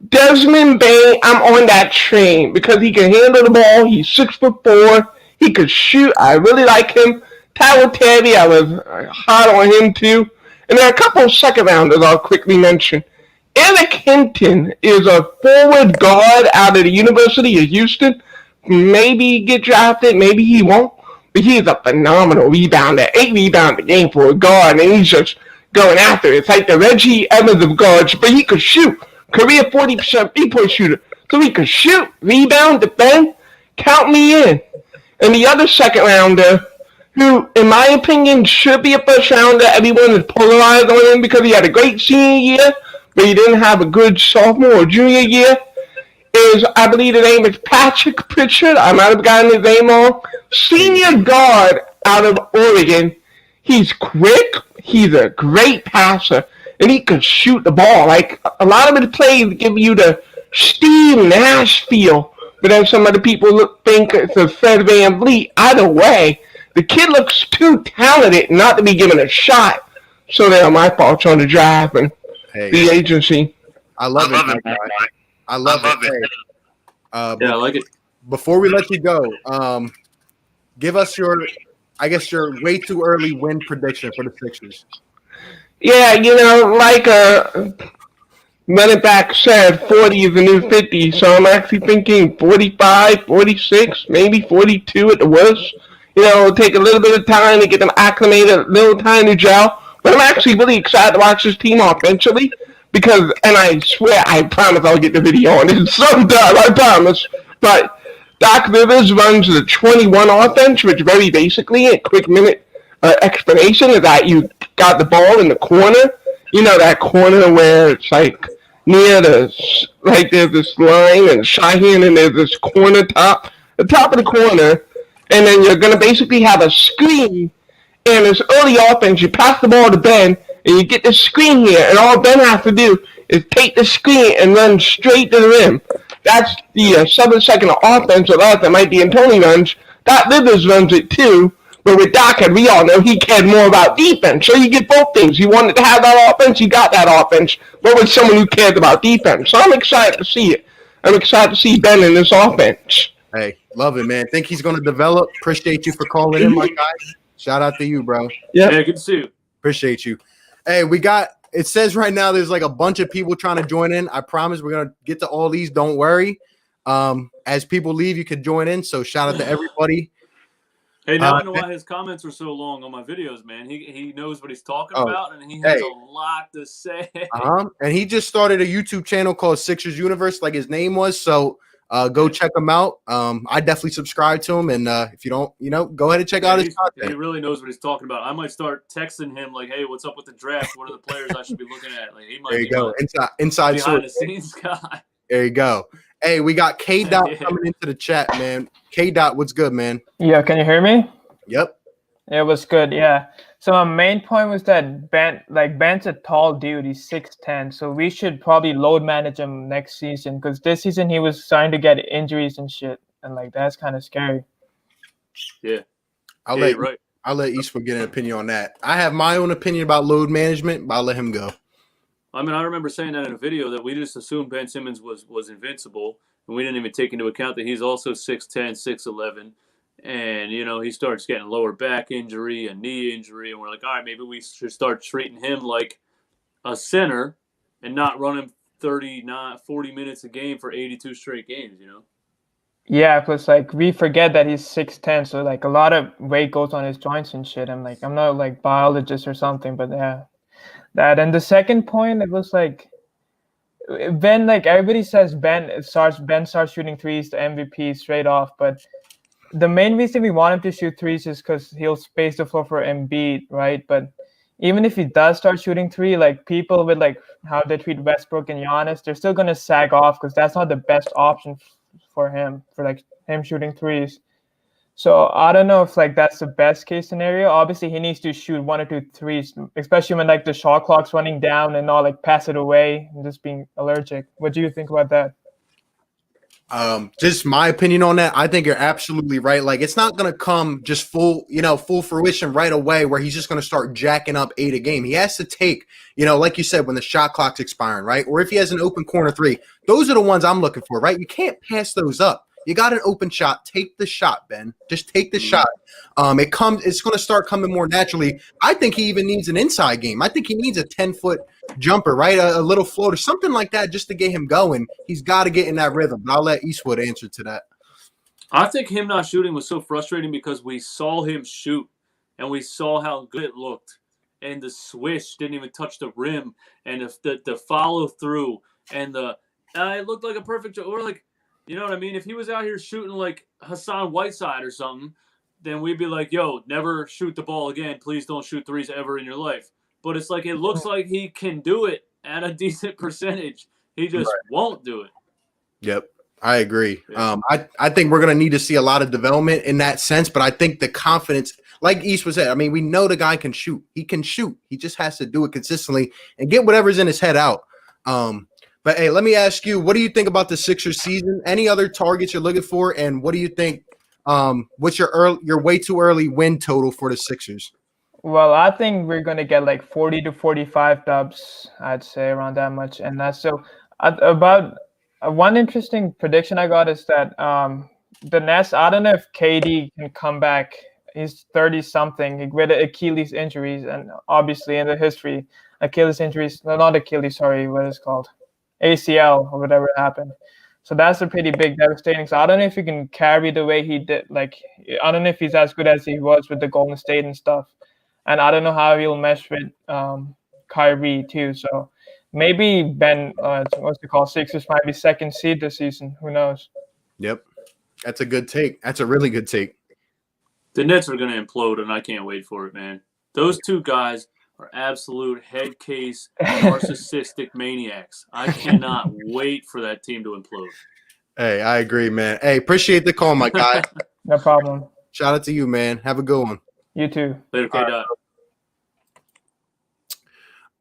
Desmond Bain, I'm on that train because he can handle the ball. He's 6'4". He could shoot. I really like him. Tyler Terry, I was hot on him too. And there are a couple of second rounders I'll quickly mention. Eric Hinton is a forward guard out of the University of Houston. Maybe get drafted, maybe he won't. But he is a phenomenal rebounder. 8 rebounds a game for a guard, and he's just going after it. It's like the Reggie Evans of guards, but he could shoot. Career 40% three-point shooter. So he could shoot, rebound, defend. Count me in. And the other second rounder, who, in my opinion, should be a first rounder, everyone is polarized on him because he had a great senior year, but he didn't have a good sophomore or junior year, is, I believe the name is Patrick Pritchard. I might have gotten his name wrong. Senior guard out of Oregon. He's quick. He's a great passer. And he can shoot the ball. Like, a lot of the plays give you the Steve Nash feel. But then some of the people think it's a Fred VanVleet. Either way, the kid looks too talented not to be given a shot. So there are my thoughts on the draft and the agency. I love it. I love it. Hey, yeah, I like it. Before we let you go, give us your way too early win prediction for the Sixers. Yeah, you know, like running back said 40 is the new 50, so I'm actually thinking 45, 46, maybe 42 at the worst. It'll take a little bit of time to get them acclimated, a little time to gel. But I'm actually really excited to watch this team offensively because, and I swear, I promise I'll get the video on it sometime, I promise. But Doc Rivers runs the 21 offense, which very basically, a quick minute explanation is that you got the ball in the corner. That corner where it's like near there's this line and Shaheen and there's this corner the top of the corner, and then you're going to basically have a screen, and this early offense, you pass the ball to Ben, and you get the screen here, and all Ben has to do is take the screen and run straight to the rim. That's the 7-second offense of us that might be in Tony runs. Doc Rivers runs it too, but with Doc, and we all know he cared more about defense. So you get both things. He wanted to have that offense, you got that offense, but with someone who cared about defense. So I'm excited to see it. I'm excited to see Ben in this offense. Hey, love it, man. Think he's going to develop. Appreciate you for calling in, my guy. Shout out to you, bro. Yeah, good to see you. Appreciate you. Hey, it says right now there's like a bunch of people trying to join in. I promise we're going to get to all these. Don't worry. As people leave, you can join in. So shout out to everybody. Hey, now I know why his comments are so long on my videos, man. He knows what he's talking about, and he has a lot to say. And he just started a YouTube channel called Sixers Universe, like his name was. So go check him out. I definitely subscribe to him, and if you don't, go ahead and check out his content. He really knows what he's talking about. I might start texting him like, "Hey, what's up with the draft? What are the players I should be looking at?" Like, he might there you go, inside behind the scenes guy. There you go. Hey, we got K Dot coming into the chat, man. K Dot, what's good, man? Yeah, can you hear me? Yep. It was good, yeah. So my main point was that Ben's a tall dude. He's 6'10", so we should probably load manage him next season because this season he was starting to get injuries and shit, and that's kind of scary. Yeah. I'll let Eastwood get an opinion on that. I have my own opinion about load management, but I'll let him go. I mean, I remember saying that in a video that we just assumed Ben Simmons was invincible, and we didn't even take into account that he's also 6'10", 6'11", and, he starts getting lower back injury, a knee injury, and we're like, all right, maybe we should start treating him like a center and not run him 40 minutes a game for 82 straight games, Yeah, plus we forget that he's 6'10", so a lot of weight goes on his joints and shit. I'm not biologist or something, but yeah. That, and the second point, it was Ben, everybody says Ben starts shooting threes, the MVP straight off, but the main reason we want him to shoot threes is because he'll space the floor for Embiid, right? But even if he does start shooting three, people with how they treat Westbrook and Giannis, they're still gonna sag off because that's not the best option for him, him shooting threes. So I don't know if that's the best case scenario. Obviously, he needs to shoot 1 or 2 threes, especially when the shot clock's running down and not pass it away and just being allergic. What do you think about that? Just my opinion on that. I think you're absolutely right. It's not gonna come just full fruition right away where he's just gonna start jacking up 8 a game. He has to take, like you said, when the shot clock's expiring, right? Or if he has an open corner three, those are the ones I'm looking for, right? You can't pass those up. You got an open shot. Take the shot, Ben. Just take the shot. It's going to start coming more naturally. I think he even needs an inside game. I think he needs a 10-foot jumper, right? A little floater, something like that, just to get him going. He's got to get in that rhythm. But I'll let Eastwood answer to that. I think him not shooting was so frustrating because we saw him shoot and we saw how good it looked, and the swish didn't even touch the rim, and the follow through, and it looked like a perfect. Or you know what I mean? If he was out here shooting like Hassan Whiteside or something, then we'd be like, yo, never shoot the ball again. Please don't shoot threes ever in your life. But it's it looks like he can do it at a decent percentage. He just won't do it. Yep, I agree. Yeah. I think we're going to need to see a lot of development in that sense, but I think the confidence, like Eastwood said, I mean, we know the guy can shoot. He can shoot. He just has to do it consistently and get whatever's in his head out. But, hey, let me ask you, what do you think about the Sixers season? Any other targets you're looking for? And what do you think what's your way too early win total for the Sixers? Well, I think we're going to get 40 to 45 dubs, I'd say, around that much. And that's so about one interesting prediction I got is that the Nets, I don't know if KD can come back. He's 30-something with Achilles injuries. And obviously in the history, Achilles injuries, no, not Achilles, sorry, what is it called? ACL or whatever happened. So that's a pretty big devastating. So I don't know if he can carry the way he did. Like, I don't know if he's as good as he was with the Golden State and stuff. And I don't know how he'll mesh with Kyrie too. So maybe Ben, what's it called? Sixers might be second seed this season. Who knows? Yep. That's a good take. That's a really good take. The Nets are going to implode, and I can't wait for it, man. Those two guys are absolute head case narcissistic maniacs. I cannot wait for that team to implode. Hey, I agree, man. Hey, appreciate the call, my guy. No problem. Shout out to you, man. Have a good one. You too. Later, K-Dot.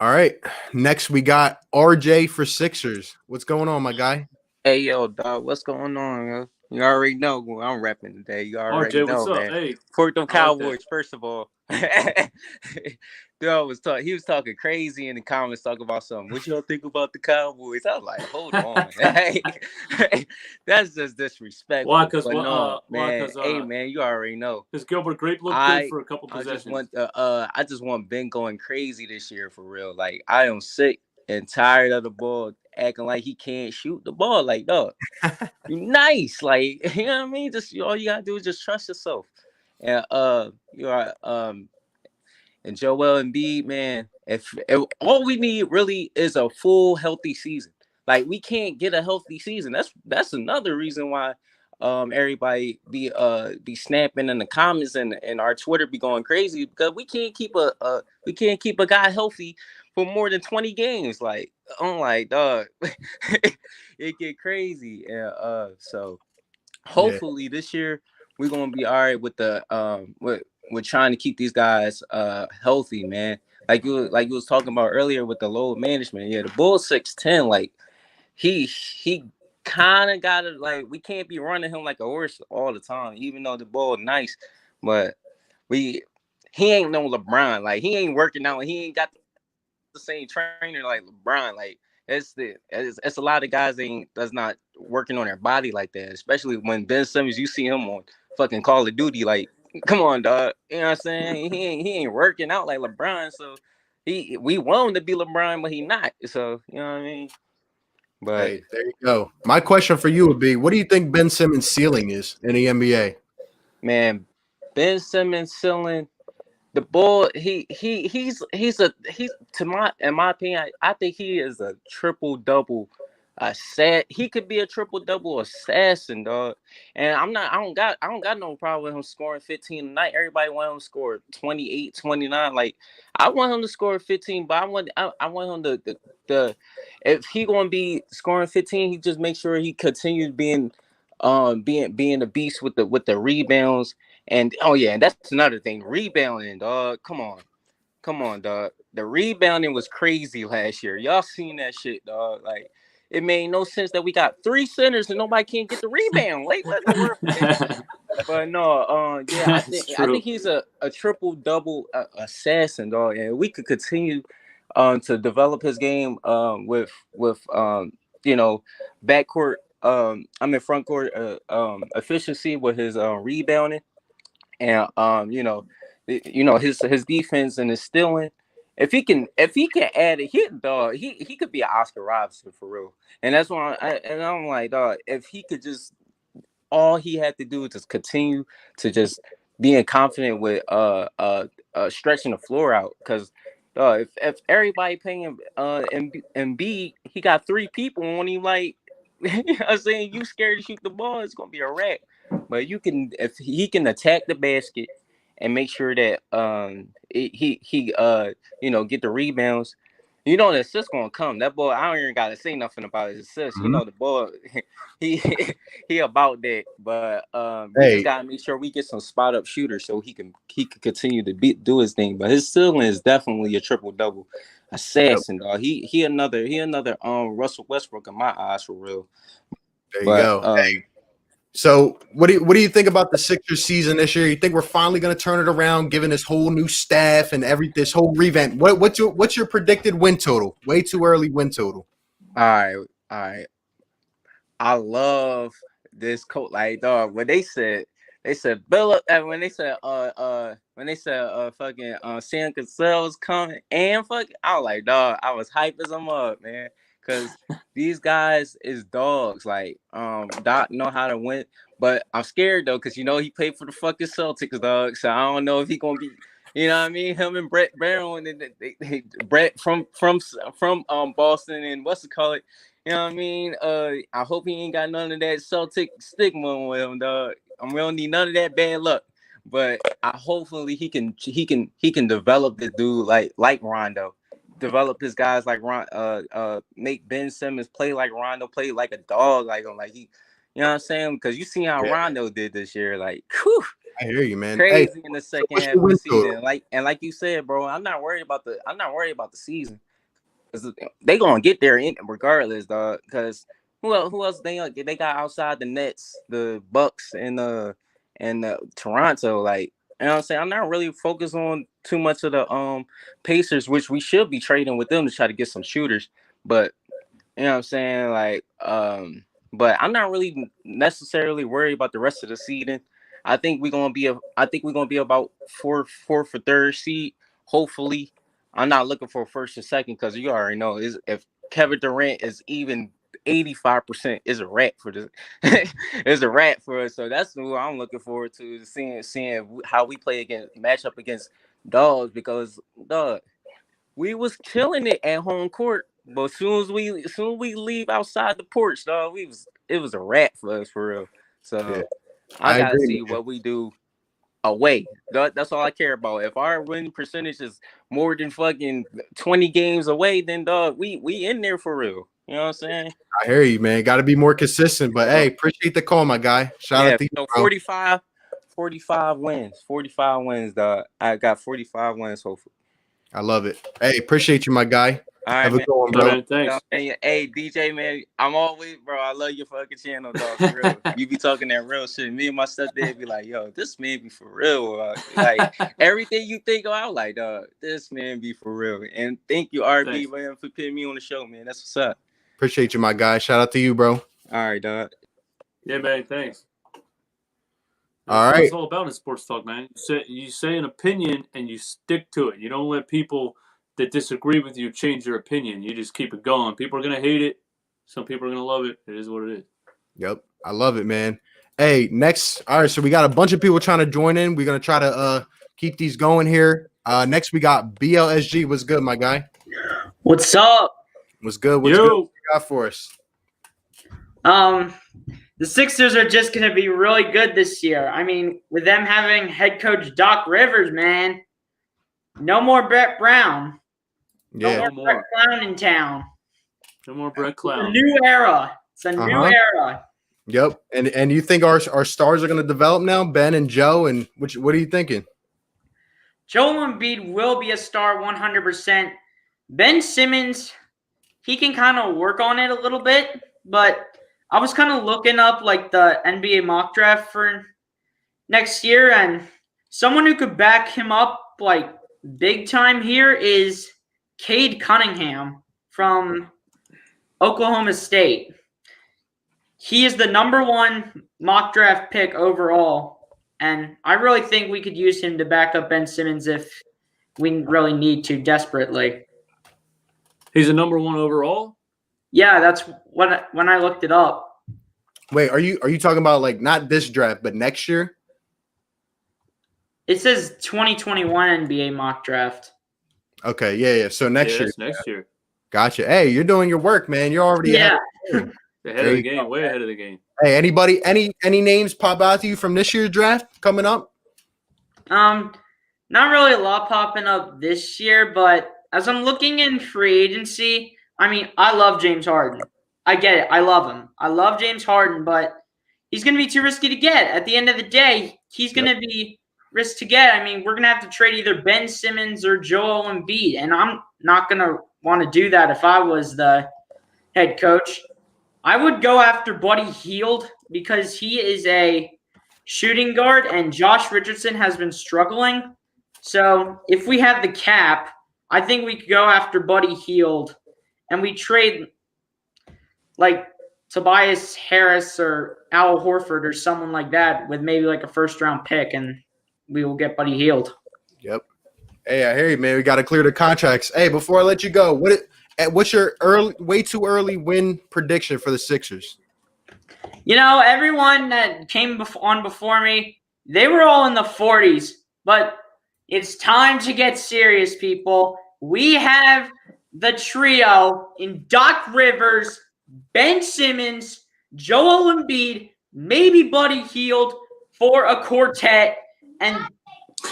All right. Next, we got RJ for Sixers. What's going on, my guy? Hey, yo, dog, what's going on, yo? You already know I'm repping today. You already RJ, know, what's up? man. Hey, For them I like Cowboys, first of all. Dude, he was talking crazy in the comments, talking about something. What y'all think about the Cowboys? I was like, hold on. Hey, that's just disrespectful. Why? Because man, hey, man, you already know. Because Gilbert Grape looked good for a couple I possessions. just want Ben going crazy this year for real. Like, I am sick and tired of the ball acting like he can't shoot the ball. Like, dog, you nice. Like, you know what I mean? Just all you gotta do is just trust yourself. And you are and Joel Embiid, man, if all we need really is a full healthy season. Like, we can't get a healthy season. That's another reason why everybody be snapping in the comments and our Twitter be going crazy, because we can't keep a guy healthy for more than 20 games. Like, I'm like, dog, it get crazy. And so hopefully this year we're gonna be all right with the with trying to keep these guys healthy, man. Like you was talking about earlier with the load management. Yeah, the Bulls 6'10", like he kind of got it. Like, we can't be running him like a horse all the time, even though the ball is nice, but he ain't no LeBron. Like, he ain't working out. He ain't got the same trainer like LeBron. Like, it's a lot of guys that's not working on their body like that. Especially when Ben Simmons, you see him on fucking Call of Duty. Like, come on, dog. You know what I'm saying? He ain't working out like LeBron. So we want him to be LeBron, but he not. So, you know what I mean? But Hey, there you go. My question for you would be, what do you think Ben Simmons' ceiling is in the NBA? man, Ben Simmons ceiling, the ball, he's in my opinion, I think he is a triple double. He could be a triple double assassin, dog. And I don't got no problem with him scoring 15 a night. Everybody want him to score 28, 29. Like, I want him to score 15, but I want him to if he gonna be scoring 15, he just make sure he continues being a beast with the rebounds. And oh yeah, and that's another thing. Rebounding, dog. Come on, dog. The rebounding was crazy last year. Y'all seen that shit, dog. Like, it made no sense that we got 3 centers and nobody can't get the rebound. Like, what in the world? But no, yeah, I think he's a triple double assassin, dog. And we could continue to develop his game with backcourt front court efficiency with his rebounding. And his defense and his stealing. If he can add a hit, dog, he could be an Oscar Robertson for real. And that's why I'm like, dog, if he could just, all he had to do is just continue to just being confident with stretching the floor out. Because if everybody paying Embiid, he got 3 people on him. Like, you know what I'm saying, you scared to shoot the ball, it's gonna be a wreck. But if he can attack the basket and make sure that he get the rebounds, the assist gonna come. That boy, I don't even gotta say nothing about his assist. Mm-hmm. The boy, he about that. But we just gotta make sure we get some spot up shooters so he can continue to do his thing. But his ceiling is definitely a triple double assassin, dog. He another Russell Westbrook in my eyes for real. There you go. So what do you think about the Sixers season this year? You think we're finally going to turn it around, given this whole new staff and this whole revamp? What's your predicted win total? Way too early win total. All right. I love this coach. Like, dog, when they said Bill up, and when they said fucking Sam Cassell's coming, and fucking, I was like, dog, I was hype as I'm up, man. because these guys is dogs. Like, Doc know how to win, but I'm scared though, because he played for the fucking Celtics, dog. So I don't know if he gonna be, you know what I mean? Him and Brett Barron and Brett from Boston and what's it called? You know what I mean? I hope he ain't got none of that Celtic stigma with him, dog. We don't need none of that bad luck. But hopefully he can develop this dude like Rondo, develop his guys like make Ben Simmons play like Rondo, play like a dog, like him, like he, you know what I'm saying? Because you see how Rondo did this year, like, whew, I hear you, man. crazy in the second half of the season. Total? Like you said, bro, I'm not worried about the season. They gonna get there regardless, dog. Because who else they got outside the Nets, the Bucks, and Toronto? Like, you know what I'm saying? I'm not really focused on too much of the Pacers, which we should be trading with them to try to get some shooters. But you know what I'm saying? Like, but I'm not really necessarily worried about the rest of the season. I think we're gonna be about fourth or third seed, hopefully. I'm not looking for first or second because you already know if Kevin Durant is even 85%, is a wrap for this. It's a wrap for us. So that's what I'm looking forward to, seeing how we match up against dogs, because we was killing it at home court, but as soon as we leave outside the porch, dog, it was a wrap for us for real. So Yeah, I gotta agree, see what we do away. That's all I care about. If our winning percentage is more than fucking 20 games away, then dog, we in there for real. You know what I'm saying? I hear you, man. Got to be more consistent. But hey, appreciate the call, my guy. Shout out to you, so bro. 45 wins. 45 wins, dog. I got 45 wins, hopefully. I love it. Hey, appreciate you, my guy. All right, Have a man. good one, bro. Man, thanks. Hey, DJ, man, I'm always, bro, I love your fucking channel, dog, for real. You be talking that real shit. Me and my stepdad be like, yo, this man be for real. Like, everything you think of, I was like, dog, this man be for real. And thank you, RB, Thanks. man, for putting me on the show, man. That's what's up. Appreciate you, my guy. Shout out to you, bro. All right, dog. Yeah, man, thanks. All That's what right. it's all about in sports talk, man. You say an opinion and you stick to it. You don't let people that disagree with you change your opinion. You just keep it going. People are going to hate it. Some people are going to love it. It is what it is. Yep. I love it, man. Hey, next. All right. So we got a bunch of people trying to join in. We're going to try to keep these going here. Next, we got BLSG. What's good, my guy? What's up? What's good? What's good? What you got for us? The Sixers are just going to be really good this year. I mean, with them having head coach Doc Rivers, man, no more Brett Brown. Yeah. No more Brett Clown in town. No more Brett Clown. It's a new era. It's a new era. Yep. And you think our stars are going to develop now, Ben and Joe? And what are you thinking? Joel Embiid will be a star 100%. Ben Simmons, he can kind of work on it a little bit, but I was kind of looking up like the NBA mock draft for next year, and someone who could back him up like big time here is Cade Cunningham from Oklahoma State. He is the #1 mock draft pick overall, and I really think we could use him to back up Ben Simmons if we really need to desperately. He's a #1 overall? Yeah, that's what when I looked it up. Wait, are you talking about like not this draft, but next year? It says 2021 NBA mock draft. Okay, yeah. So next year. Next year. Gotcha. Hey, you're doing your work, man. You're already Yeah. Ahead of the game, way ahead of the game. Hey, anybody, any names pop out to you from this year's draft coming up? Not really a lot popping up this year, but as I'm looking in free agency, I mean, I love James Harden. I get it. I love him. I love James Harden, but he's going to be too risky to get. At the end of the day, he's going to be risk to get. I mean, we're going to have to trade either Ben Simmons or Joel Embiid, and I'm not going to want to do that if I was the head coach. I would go after Buddy Hield because he is a shooting guard, and Josh Richardson has been struggling. So if we have the cap, I think we could go after Buddy Hield, and we trade like Tobias Harris or Al Horford or someone like that with maybe like a first-round pick, and we will get Buddy Hield. Yep. Hey, I hear you, man. We got to clear the contracts. Hey, before I let you go, what's your way too early win prediction for the Sixers? You know, everyone that came on before me, they were all in the 40s. But it's time to get serious, people. We have the trio in Doc Rivers, Ben Simmons, Joel Embiid, maybe Buddy Hield for a quartet. And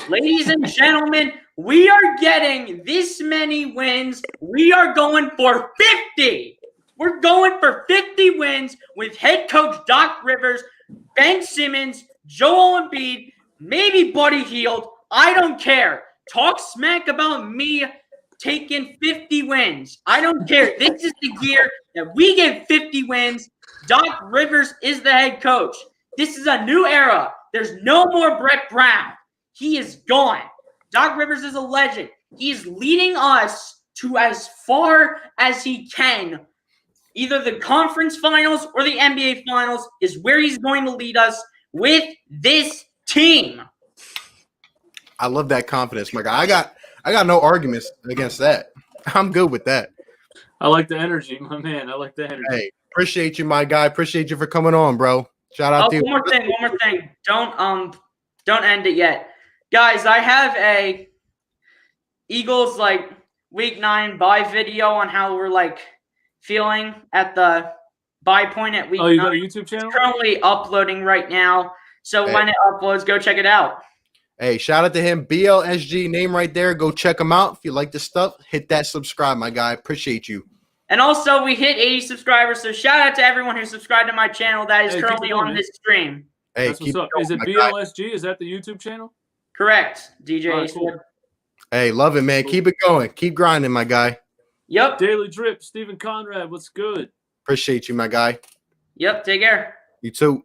ladies and gentlemen, we are getting this many wins. We are going for 50. We're going for 50 wins with head coach Doc Rivers, Ben Simmons, Joel Embiid, maybe Buddy Hield. I don't care. Talk smack about me taking 50 wins. I don't care. This is the year that we get 50 wins. Doc Rivers is the head coach. This is a new era. There's no more Brett Brown. He is gone. Doc Rivers is a legend. He is leading us to as far as he can. Either the conference finals or the NBA finals is where he's going to lead us with this team. I love that confidence, my guy. I got no arguments against that. I'm good with that. I like the energy, my man. I like the energy. Hey, appreciate you, my guy. Appreciate you for coming on, bro. Shout out to you. One more thing. Don't end it yet. Guys, I have a Eagles like week 9 bye video on how we're like feeling at the bye point at week 9. You got a YouTube channel? It's currently uploading right now. So when it uploads, go check it out. Hey, shout out to him. BLSG name right there. Go check him out. If you like the stuff, hit that subscribe, my guy. Appreciate you. And also, we hit 80 subscribers, so shout out to everyone who subscribed to my channel that is currently on this stream. Hey, that's what's up. Is it BLSG? Is that the YouTube channel? Correct, DJ. Right, cool. Hey, love it, man. Keep it going. Keep grinding, my guy. Yep. Daily Drip, Stephen Conrad, what's good? Appreciate you, my guy. Yep, take care. You too.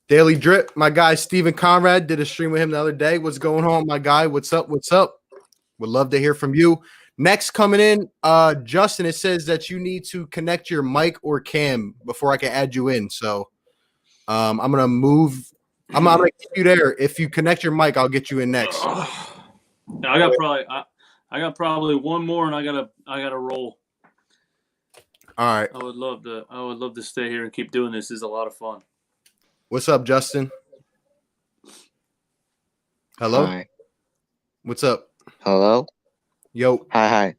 Daily Drip, my guy Stephen Conrad did a stream with him the other day. What's going on, my guy? What's up? What's up? Would love to hear from you. Next coming in, Justin, it says that you need to connect your mic or cam before I can add you in. So I'm gonna move. I'm gonna keep you there. If you connect your mic, I'll get you in next. I got probably one more, and I gotta roll. All right. I would love to stay here and keep doing this. This is a lot of fun. What's up, Justin? Hello. Hi. What's up? Hello. Yo. Hi.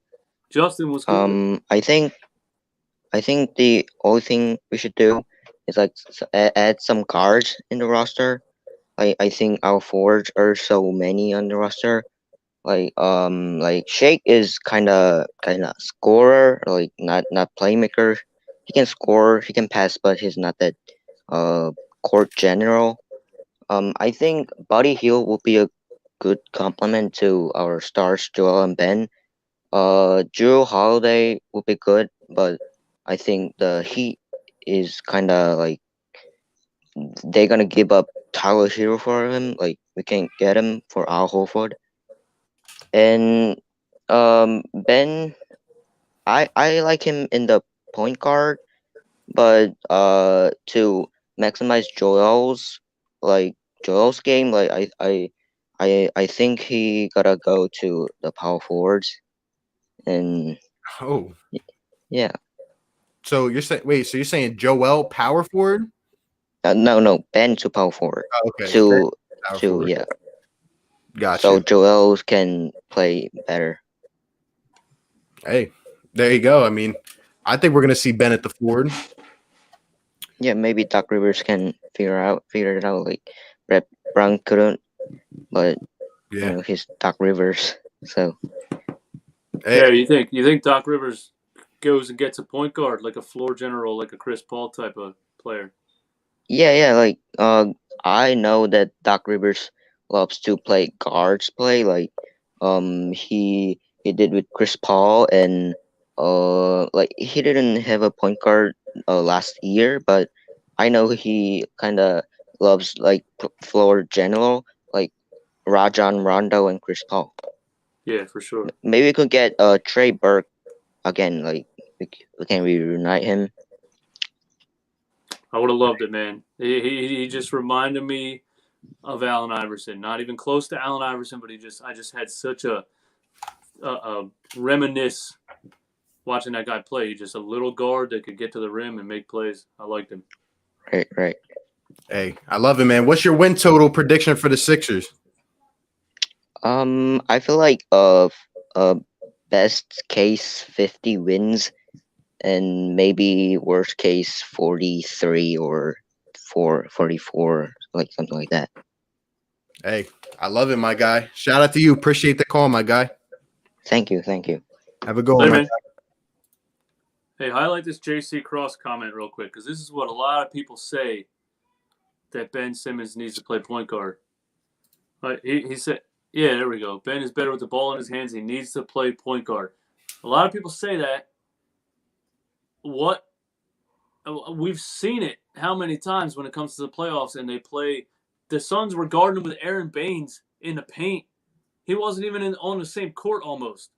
Justin, what's good? I think the only thing we should do is like add some guards in the roster. I think our forwards are so many on the roster. Like Shake is kind of scorer, like not playmaker. He can score, he can pass, but he's not that court general. I think Buddy Hield will be a good complement to our stars Joel and Ben. Drew Holiday will be good, but I think the Heat is kind of like they're gonna give up Tyler Hero for him. Like we can't get him for Al Horford. And Ben, I like him in the point guard, but to maximize Joel's game, like I think he gotta go to the power forwards. And yeah. So you're saying So you're saying Joel power forward? No, Ben to power forward. Oh, okay. Yeah. Gotcha. So Joel can play better. Hey, there you go. I mean, I think we're gonna see Ben at the forward. Yeah, maybe Doc Rivers can figure it out. Like Brett Brown couldn't, but yeah, you know, he's Doc Rivers. So yeah, you think Doc Rivers goes and gets a point guard, like a floor general, like a Chris Paul type of player? Yeah. Like I know that Doc Rivers loves to play guards play. Like he did with Chris Paul, and like he didn't have a point guard last year, but I know he kind of loves like floor general, like Rajon Rondo and Chris Paul. Yeah, for sure. Maybe we could get Trey Burke again. Like we can reunite him. I would have loved it, man. He just reminded me of Allen Iverson. Not even close to Allen Iverson, but I just had such a reminisce watching that guy play. He's just a little guard that could get to the rim and make plays. I liked him. Right. Hey, I love it, man. What's your win total prediction for the Sixers? I feel like best case 50 wins, and maybe worst case 43 or 44, like something like that. Hey, I love it, my guy. Shout out to you. Appreciate the call, my guy. Thank you. Have a good one, Hey, man. man. Hey, highlight this JC Cross comment real quick, because this is what a lot of people say that Ben Simmons needs to play point guard. He said, yeah, there we go. Ben is better with the ball in his hands. He needs to play point guard. A lot of people say that. What? We've seen it how many times when it comes to the playoffs and they play. The Suns were guarding with Aaron Baines in the paint. He wasn't even on the same court almost.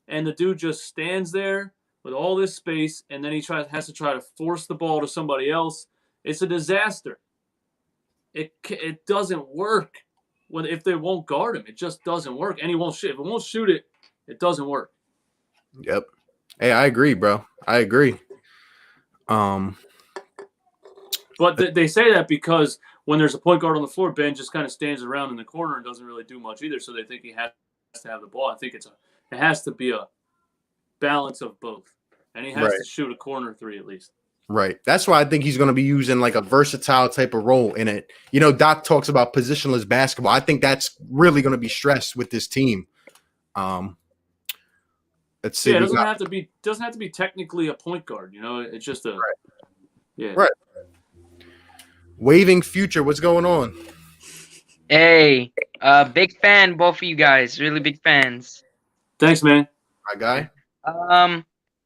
And the dude just stands there with all this space, and then he has to try to force the ball to somebody else. It's a disaster. It doesn't work. If they won't guard him, it just doesn't work. And he won't shoot. If it won't shoot it, it doesn't work. Yep. Hey, I agree, bro. I agree. But they say that because when there's a point guard on the floor, Ben just kind of stands around in the corner and doesn't really do much either. So they think he has to have the ball. I think it has to be a balance of both, and he has to shoot a corner three at least. Right. That's why I think he's going to be using like a versatile type of role in it. You know, Doc talks about positionless basketball. I think that's really going to be stressed with this team. Let's see. Yeah, it doesn't have to be technically a point guard. You know, it's just a Right. Waving Future, what's going on? Hey, big fan, both of you guys. Really big fans. Thanks, man. My guy.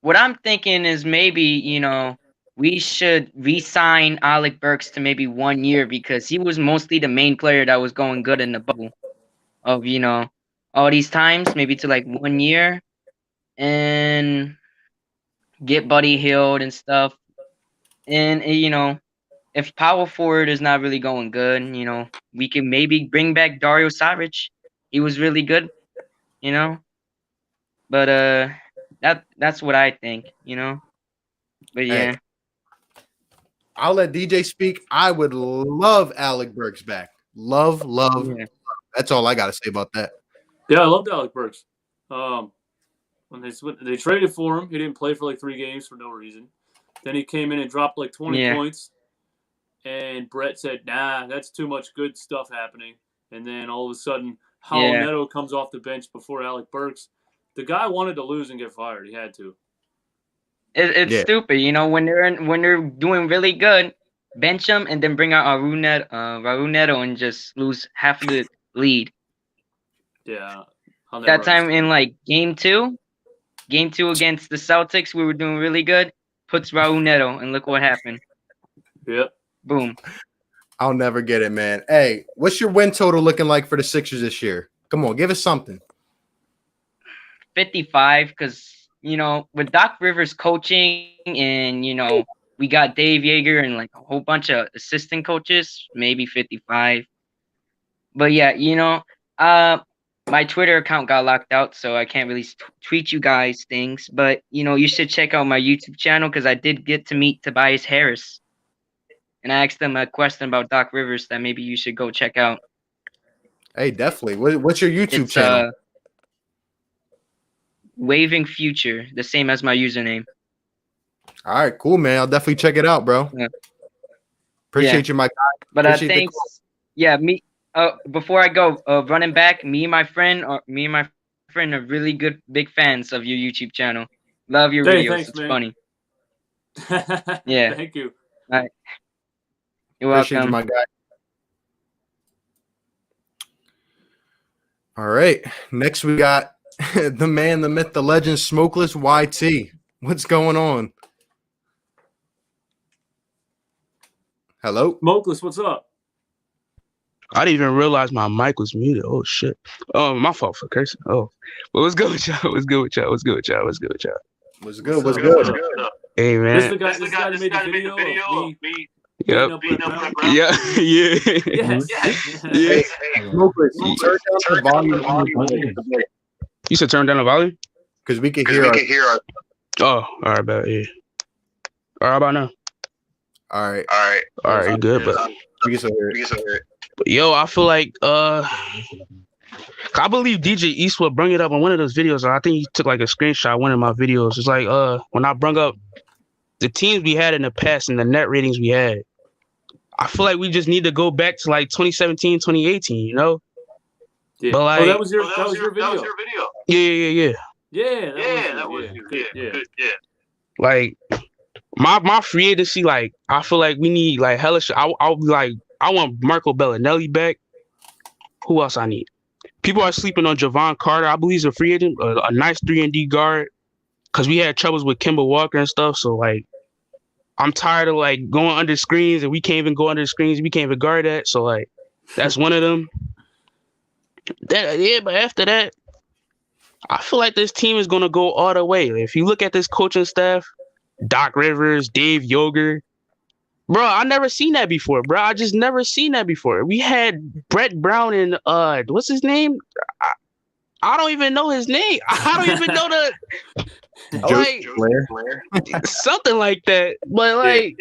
What I'm thinking is maybe, we should re-sign Alec Burks to maybe 1 year, because he was mostly the main player that was going good in the bubble of, all these times, maybe to like 1 year, and get Buddy Hield and stuff. And, if power forward is not really going good, we can maybe bring back Dario Saric. He was really good, But that's what I think, But yeah. Hey, I'll let DJ speak. I would love Alec Burks back. Love. Yeah. That's all I got to say about that. Yeah, I loved Alec Burks. When they traded for him, he didn't play for like 3 games for no reason. Then he came in and dropped like 20 points. And Brett said, nah, that's too much good stuff happening. And then all of a sudden, Howell Neto comes off the bench before Alec Burks. The guy wanted to lose and get fired. He had to. It's stupid, when they're doing really good, bench them and then bring out Raul Neto and just lose half of the lead. Yeah. That time in like game two against the Celtics, we were doing really good. Puts Raul Neto, and look what happened. Yep. Boom. I'll never get it, man. Hey, what's your win total looking like for the Sixers this year? Come on, give us something. 55, because, with Doc Rivers coaching and, we got Dave Yeager and like a whole bunch of assistant coaches, maybe 55. But yeah, my Twitter account got locked out, so I can't really tweet you guys things. But, you should check out my YouTube channel, because I did get to meet Tobias Harris. And I asked him a question about Doc Rivers that maybe you should go check out. Hey, definitely. What's your YouTube channel? Waving Future, the same as my username. All right, cool, man. I'll definitely check it out, bro. Yeah. Appreciate you, my guy. But thanks. Yeah, before I go, running back, me and my friend are really good, big fans of your YouTube channel. Love your videos. Thanks, it's man. funny. Yeah. Thank you. All right. You're Appreciate welcome. you, my guy. All right. Next, we got the man, the myth, the legend, Smokeless YT. What's going on? Hello? Smokeless, what's up? I didn't even realize my mic was muted. Oh shit. Oh, my fault for cursing. Oh, but what's good with y'all? What's good with y'all? What's good with y'all? What's good with y'all? What's good? What's good? Hey man. This the guy that made the video of me. Yep. Yeah. Yes. Yeah. Hey, Smokeless, you turn down the volume. You said turn down the volume? Because we can hear us. Oh, all right, about yeah. All right, how about now? All right. All right, you good, but We can still hear it. yo, I feel like I believe DJ Eastwood brought it up on one of those videos. I think he took like a screenshot of one of my videos. It's like when I brought up the teams we had in the past and the net ratings we had, I feel like we just need to go back to like 2017, 2018, you know? Yeah. But like, that was your video. Yeah. Yeah, that was you. Yeah. Like my free agency, like I feel like we need like hella shit. I'll be like, I want Marco Bellinelli back. Who else I need? People are sleeping on Javon Carter. I believe he's a free agent, a nice 3-and-D guard. Cause we had troubles with Kemba Walker and stuff. So like, I'm tired of like going under screens and we can't even go under the screens. We can't even guard that. So like, that's one of them. But after that, I feel like this team is gonna go all the way. If you look at this coaching staff, Doc Rivers, Dave Yoger, bro, I never seen that before, bro. I just never seen that before. We had Brett Brown and what's his name? I don't even know his name. I don't even know like something like that. But like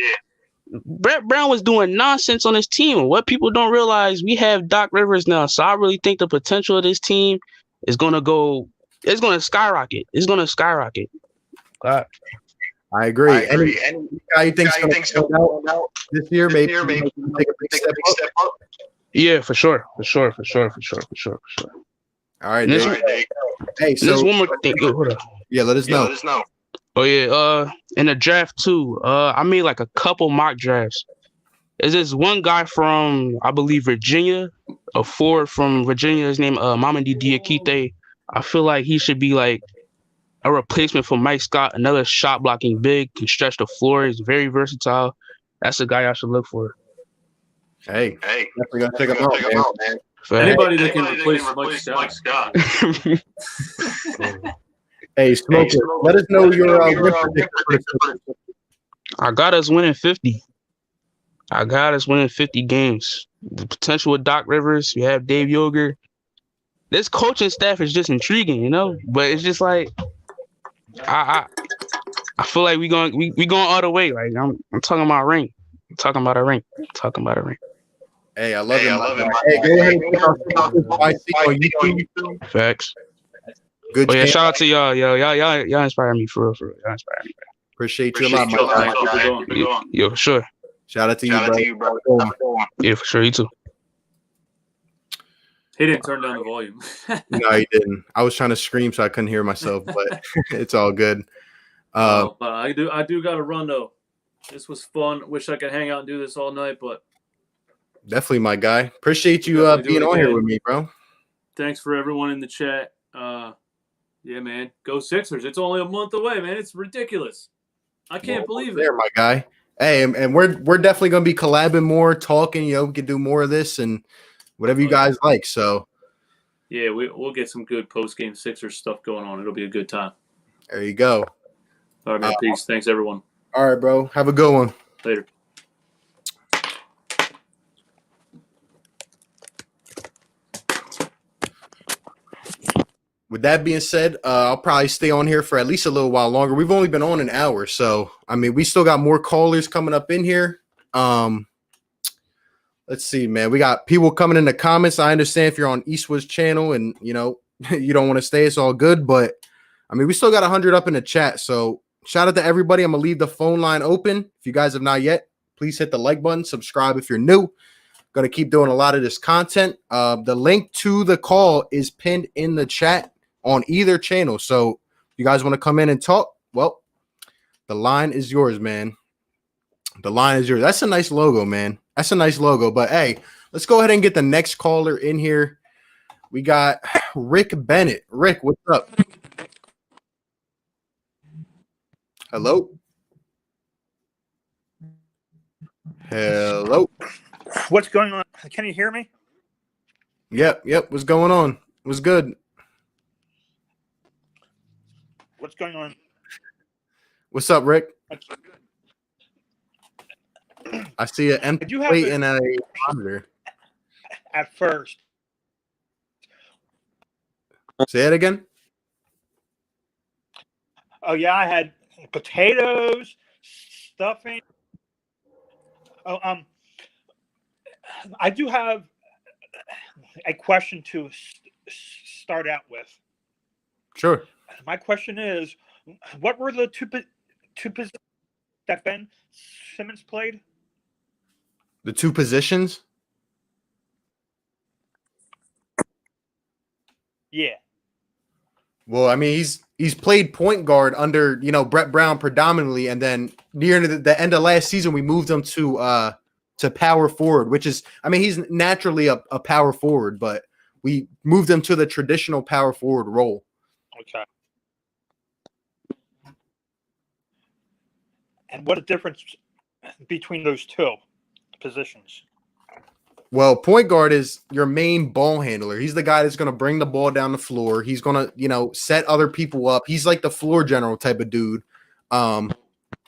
Brett Brown was doing nonsense on his team. What people don't realize, we have Doc Rivers now. So I really think the potential of this team is gonna skyrocket. It's gonna skyrocket. I agree. Any guy you think's gonna go out this year, maybe take a big step up? Yeah, for sure. All right, Dave. Hey, so there's one more thing. Hold up. Yeah, let us know. Oh yeah, in the draft too. I made like a couple mock drafts. Is this one guy from I believe Virginia, a forward from Virginia? His name Mamadi Diakite. I feel like he should be like a replacement for Mike Scott, another shot blocking big, can stretch the floor. He's very versatile. That's the guy I should look for. Hey, definitely gotta check him out, man. Anybody that can replace Mike Scott. Hey, Smoker, let us know your win prediction for the Sixers. I got us winning 50. I got us winning 50 games. The potential with Doc Rivers, we have Dave Yoger. This coaching staff is just intriguing, you know. But it's just like I feel like we going all the way. Like I'm talking about a ring. I'm talking about a ring. Hey, I love it. Hey, go ahead and check out on YouTube. Facts. Good. Oh yeah, shout out to y'all. Y'all inspire me for real. Y'all inspire me. Appreciate you a lot, Mike. Yo, for sure. Shout out to you, bro. Yeah, for sure. You too. He didn't turn down the volume. No, he didn't. I was trying to scream so I couldn't hear myself, but it's all good. But I do got to run though. This was fun. Wish I could hang out and do this all night, but definitely, my guy. Appreciate you being on here with me, bro. Thanks for everyone in the chat. Yeah, man. Go Sixers. It's only a month away, man. It's ridiculous. I can't believe it. There, my guy. Hey, and we're definitely gonna be collabing more, talking. We can do more of this and whatever you guys like. So yeah, we'll get some good post game Sixers stuff going on. It'll be a good time. There you go. All right, man. Peace. Thanks, everyone. All right, bro. Have a good one. Later. With that being said, I'll probably stay on here for at least a little while longer. We've only been on an hour, so I mean, we still got more callers coming up in here. Let's see, man. We got people coming in the comments. I understand if you're on Eastwood's channel and you don't want to stay, it's all good. But I mean, we still got 100 up in the chat. So shout out to everybody. I'm gonna leave the phone line open. If you guys have not yet, please hit the like button, subscribe if you're new. Gonna keep doing a lot of this content. The link to the call is pinned in the chat on either channel. So if you guys want to come in and talk, well, the line is yours, man. The line is yours. That's a nice logo, man. That's a nice logo. But hey, let's go ahead and get the next caller in here. We got Rick Bennett. Rick, what's up? Hello? Hello? What's going on? Can you hear me? Yep. What's going on? What's good? What's going on? What's up, Rick? I see an empty plate and a monitor. At first. Say it again. Oh, yeah, I had potatoes, stuffing. Oh, I do have a question to start out with. Sure. My question is, what were the two positions that Ben Simmons played? The two positions. Yeah. Well, I mean, he's played point guard under Brett Brown predominantly, and then near the end of last season, we moved him to power forward, which is, I mean, he's naturally a power forward, but we moved him to the traditional power forward role. Okay. And what a difference between those two positions. Well, point guard is your main ball handler. He's the guy that's going to bring the ball down the floor. He's going to, set other people up. He's like the floor general type of dude.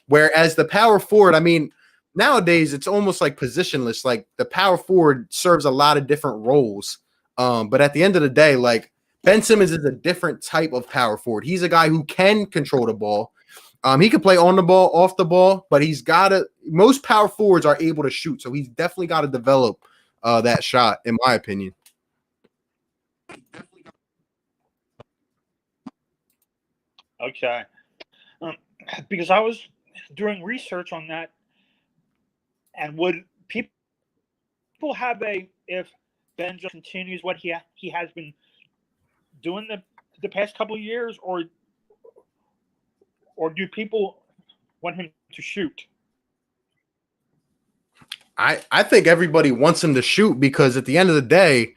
Whereas the power forward, I mean, nowadays it's almost like positionless. Like the power forward serves a lot of different roles. But at the end of the day, like Ben Simmons is a different type of power forward. He's a guy who can control the ball. He can play on the ball, off the ball, but most power forwards are able to shoot. So he's definitely got to develop that shot, in my opinion. Okay. Because I was doing research on that, and would people have if Ben just continues what he has been doing the past couple of years, or do people want him to shoot? I think everybody wants him to shoot because at the end of the day,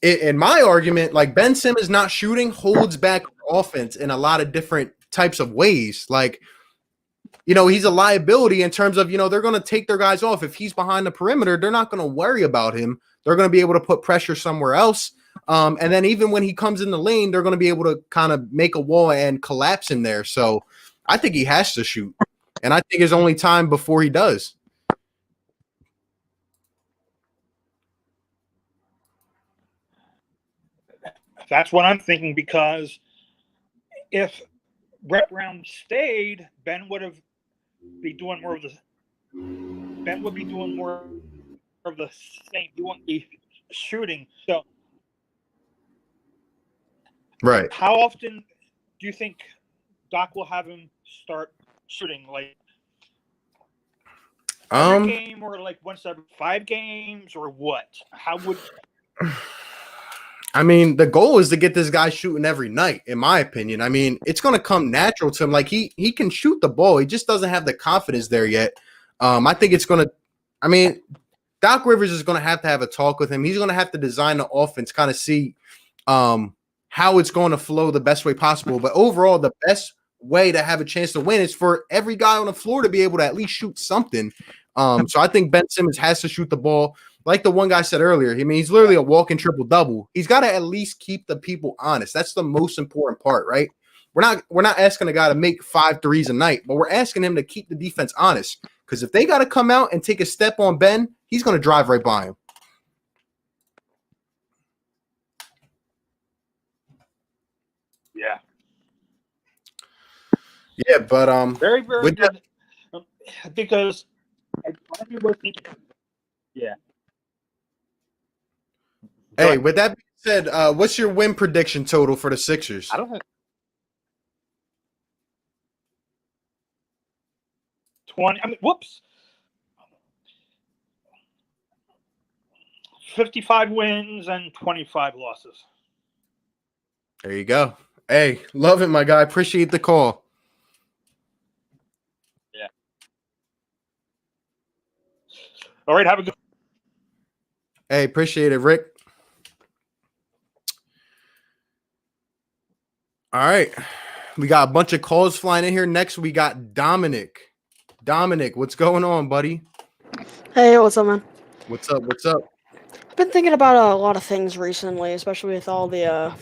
in my argument, like Ben Simmons not shooting holds back offense in a lot of different types of ways. Like, he's a liability in terms of, they're going to take their guys off. If he's behind the perimeter, they're not going to worry about him. They're going to be able to put pressure somewhere else. And then even when he comes in the lane, they're going to be able to kind of make a wall and collapse in there. So I think he has to shoot. And I think it's only time before he does. That's what I'm thinking, because if Brett Brown stayed, Ben would be doing more of the same. He won't be shooting. So, right. How often do you think Doc will have him start shooting? Like every game, or like once every 5 games, or what? How would? I mean, the goal is to get this guy shooting every night, in my opinion. I mean, it's going to come natural to him. Like he can shoot the ball. He just doesn't have the confidence there yet. I think it's going to – I mean, Doc Rivers is going to have a talk with him. He's going to have to design the offense, kind of see how it's going to flow the best way possible. But overall, the best way to have a chance to win is for every guy on the floor to be able to at least shoot something. So I think Ben Simmons has to shoot the ball. Like the one guy said earlier, I mean, he's literally a walking triple-double. He's got to at least keep the people honest. That's the most important part, right? We're not asking a guy to make 5 threes a night, but we're asking him to keep the defense honest. Because if they got to come out and take a step on Ben, he's going to drive right by him. Yeah. Yeah, but very, very good. Because yeah. Hey, with that being said, what's your win prediction total for the Sixers? I don't have 20. I mean, whoops. 55 wins and 25 losses. There you go. Hey, love it, my guy. Appreciate the call. Yeah. All right, have a good. Hey, appreciate it, Rick. All right. We got a bunch of calls flying in here. Next, we got Dominic. Dominic, what's going on, buddy? Hey, what's up, man? What's up? What's up? I've been thinking about a lot of things recently, especially with all the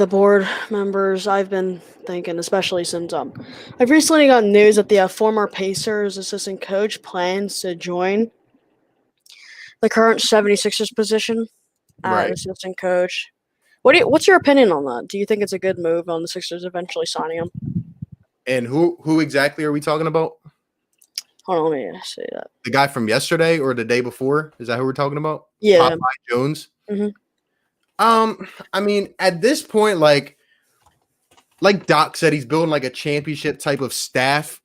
board members. I've been thinking, especially since I've recently gotten news that the former Pacers assistant coach plans to join the current 76ers position as assistant coach. What's your opinion on that? Do you think it's a good move on the Sixers eventually signing him? And who exactly are we talking about? Hold on, let me say that. The guy from yesterday or the day before? Is that who we're talking about? Yeah. Popeye Jones. hmm I mean, at this point, like Doc said, he's building like a championship type of staff.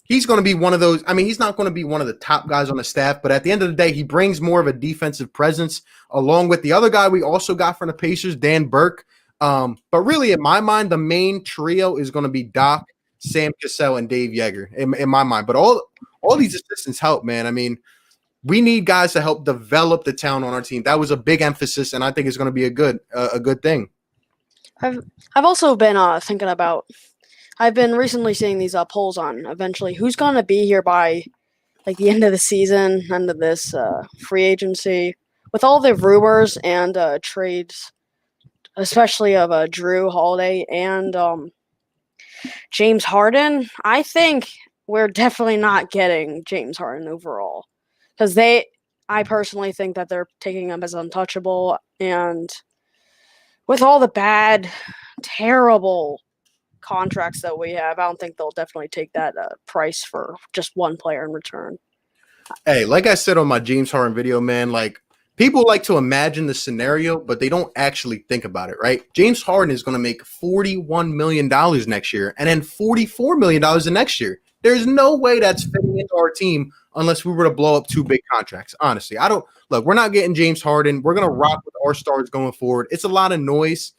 He's going to be one of those. I mean, he's not going to be one of the top guys on the staff, but at the end of the day, he brings more of a defensive presence along with the other guy we also got from the Pacers, Dan Burke. But really, in my mind, the main trio is going to be Doc, Sam Cassell, and Dave Yeager in my mind. But all these assistants help, man. I mean, we need guys to help develop the talent on our team. That was a big emphasis, and I think it's going to be a good thing. I've also been thinking about. I've been recently seeing these polls on eventually who's going to be here by like the end of the season, end of this free agency, with all the rumors and trades, especially of Drew Holiday and James Harden. I think we're definitely not getting James Harden overall because I personally think that they're taking him as untouchable, and with all the bad, terrible contracts that we have, I don't think they'll definitely take that price for just one player in return. Hey, like I said on my James Harden video, man, like people like to imagine the scenario, but they don't actually think about it, right? James Harden is going to make $41 million next year and then $44 million the next year. There's no way that's fitting into our team unless we were to blow up 2 big contracts. Honestly, we're not getting James Harden. We're going to rock with our stars going forward. It's a lot of noise.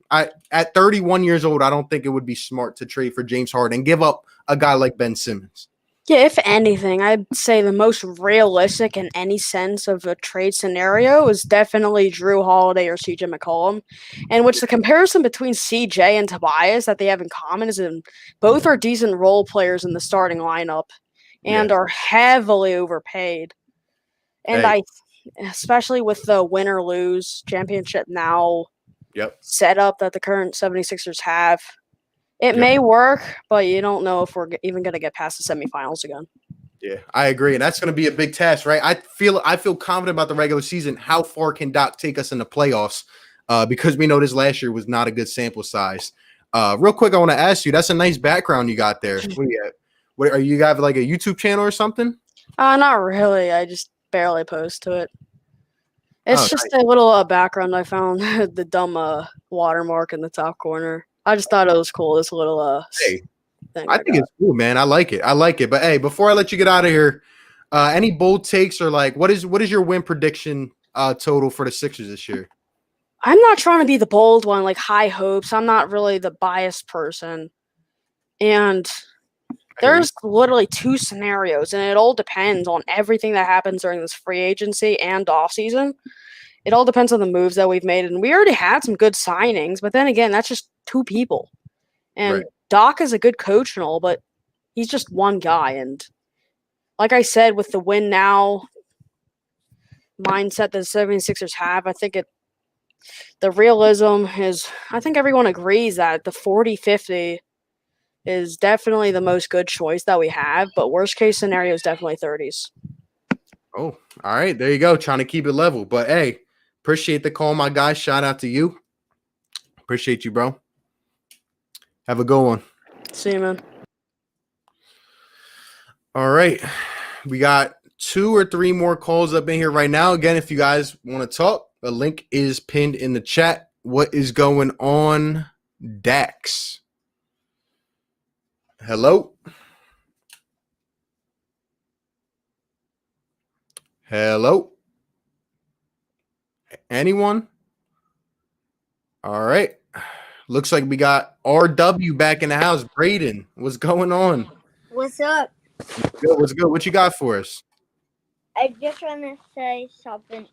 At 31 years old, I don't think it would be smart to trade for James Harden and give up a guy like Ben Simmons. Yeah, if anything, I'd say the most realistic in any sense of a trade scenario is definitely Drew Holiday or CJ McCollum, in which the comparison between CJ and Tobias that they have in common is both are decent role players in the starting lineup and are heavily overpaid. And especially with the win or lose championship now setup that the current 76ers have, it may work, but you don't know if we're even going to get past the semifinals again. Yeah, I agree, and that's going to be a big task, right? I feel confident about the regular season. How far can Doc take us in the playoffs? Because we know this last year was not a good sample size. Real quick, I want to ask you. That's a nice background you got there. What are you got like a YouTube channel or something? Not really. I just barely post to it. It's just a little background I found. The dumb watermark in the top corner. I just thought it was cool. This little thing. I think it's cool, man. I like it. But hey, before I let you get out of here, any bold takes or like what is your win prediction total for the Sixers this year? I'm not trying to be the bold one, like high hopes. I'm not really the biased person. And there's literally 2 scenarios, and it all depends on everything that happens during this free agency and off season. It all depends on the moves that we've made, and we already had some good signings, but then again, that's just 2 people. And Doc is a good coach and all, but he's just one guy. And like I said, with the win now mindset that the 76ers have, I think the realism is, I think everyone agrees that the 40-50 is definitely the most good choice that we have, but worst case scenario is definitely 30s. Oh, all right. There you go. Trying to keep it level. But hey, appreciate the call, my guy. Shout out to you. Appreciate you, bro. Have a good one. See you, man. All right. We got 2 or 3 more calls up in here right now. Again, if you guys want to talk, the link is pinned in the chat. What is going on, Dax? Hello? Hello? Anyone? All right. Looks like we got RW back in the house. Braden, what's going on? What's up? What's good? What you got for us? I just want to say something.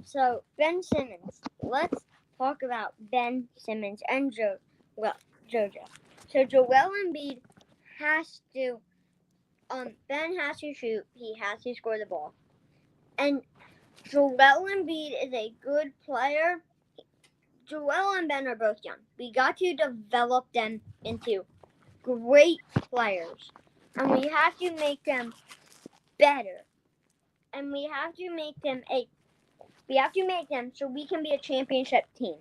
So Ben Simmons. Let's talk about Ben Simmons and JoJo. So Joel Embiid has to. Ben has to shoot. He has to score the ball. And Joel Embiid is a good player. Joel and Ben are both young. We got to develop them into great players. And we have to make them better. And we have to make them so we can be a championship team.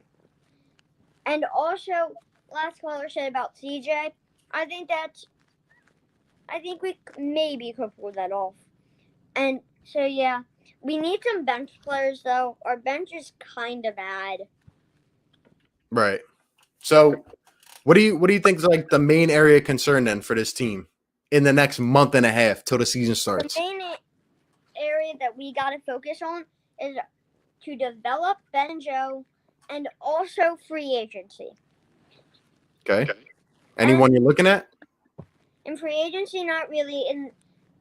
And also, last caller said about CJ, I think we maybe could pull that off. And so yeah, we need some bench players though. Our bench is kind of bad. Right. So, what do you think is like the main area of concern then for this team in the next month and a half till the season The starts? main area that we got to focus on is to develop Ben and Joe, and also free agency. Okay. Anyone you're looking at? In free agency, not really.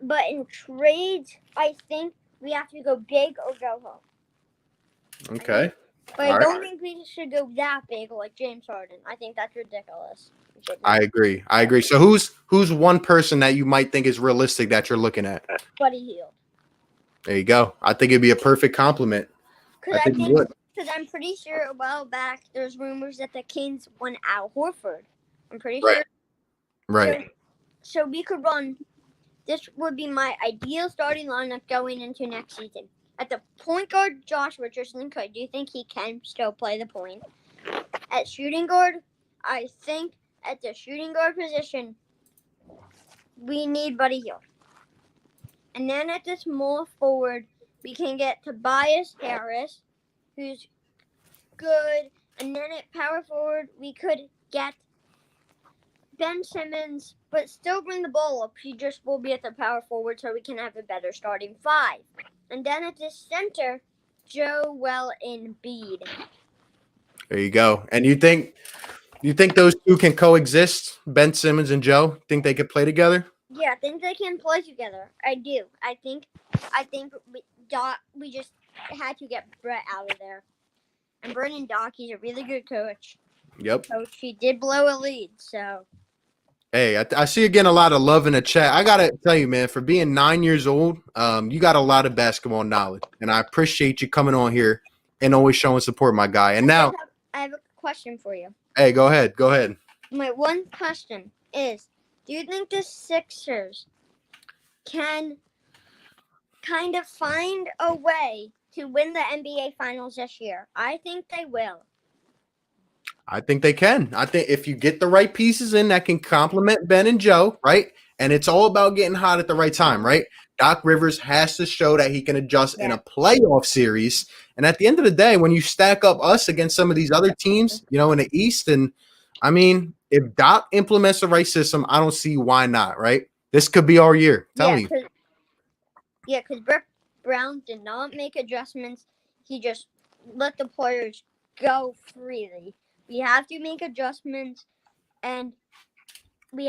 But in trades, I think we have to go big or go home. Okay. But I don't think we should go that big like James Harden. I think that's ridiculous. I agree. So who's one person that you might think is realistic that you're looking at? Buddy Hield. There you go. I think it'd be a perfect compliment. Because I'm pretty sure a while back there's rumors that the Kings want Al Horford. I'm pretty sure. Right. So we could run. This would be my ideal starting lineup going into next season. At the point guard, Josh Richardson. Do you think he can still play the point? At shooting guard, I think at the shooting guard position, we need Buddy Hield. And then at the small forward, we can get Tobias Harris, who's good. And then at power forward, we could get Ben Simmons, but still bring the ball up. He just will be at the power forward so we can have a better starting five. And then at the center, Joel Embiid. There you go. And you think those two can coexist? Ben Simmons and Joe? Think they could play together? Yeah, I think they can play together. I do. I think we just had to get Brett out of there. And Brendan Doc, he's a really good coach. Yep. Coach, he did blow a lead, so. Hey, I see again a lot of love in the chat. I gotta tell you, man, for being 9 years old, you got a lot of basketball knowledge, and I appreciate you coming on here and always showing support, my guy. And now, I have a question for you. hey, go ahead. My one question is, do you think the Sixers can kind of find a way to win the NBA Finals this year? I think they will. I think they can. I think if you get the right pieces in that can complement Ben and Joe, right? And it's all about getting hot at the right time, right? Doc Rivers has to show that he can adjust in a playoff series. And at the end of the day, when you stack up us against some of these other teams, in the East, and I mean, if Doc implements the right system, I don't see why not, right? This could be our year. Tell me. Yeah, because Brett Brown did not make adjustments. He just let the players go freely. We have to make adjustments, and we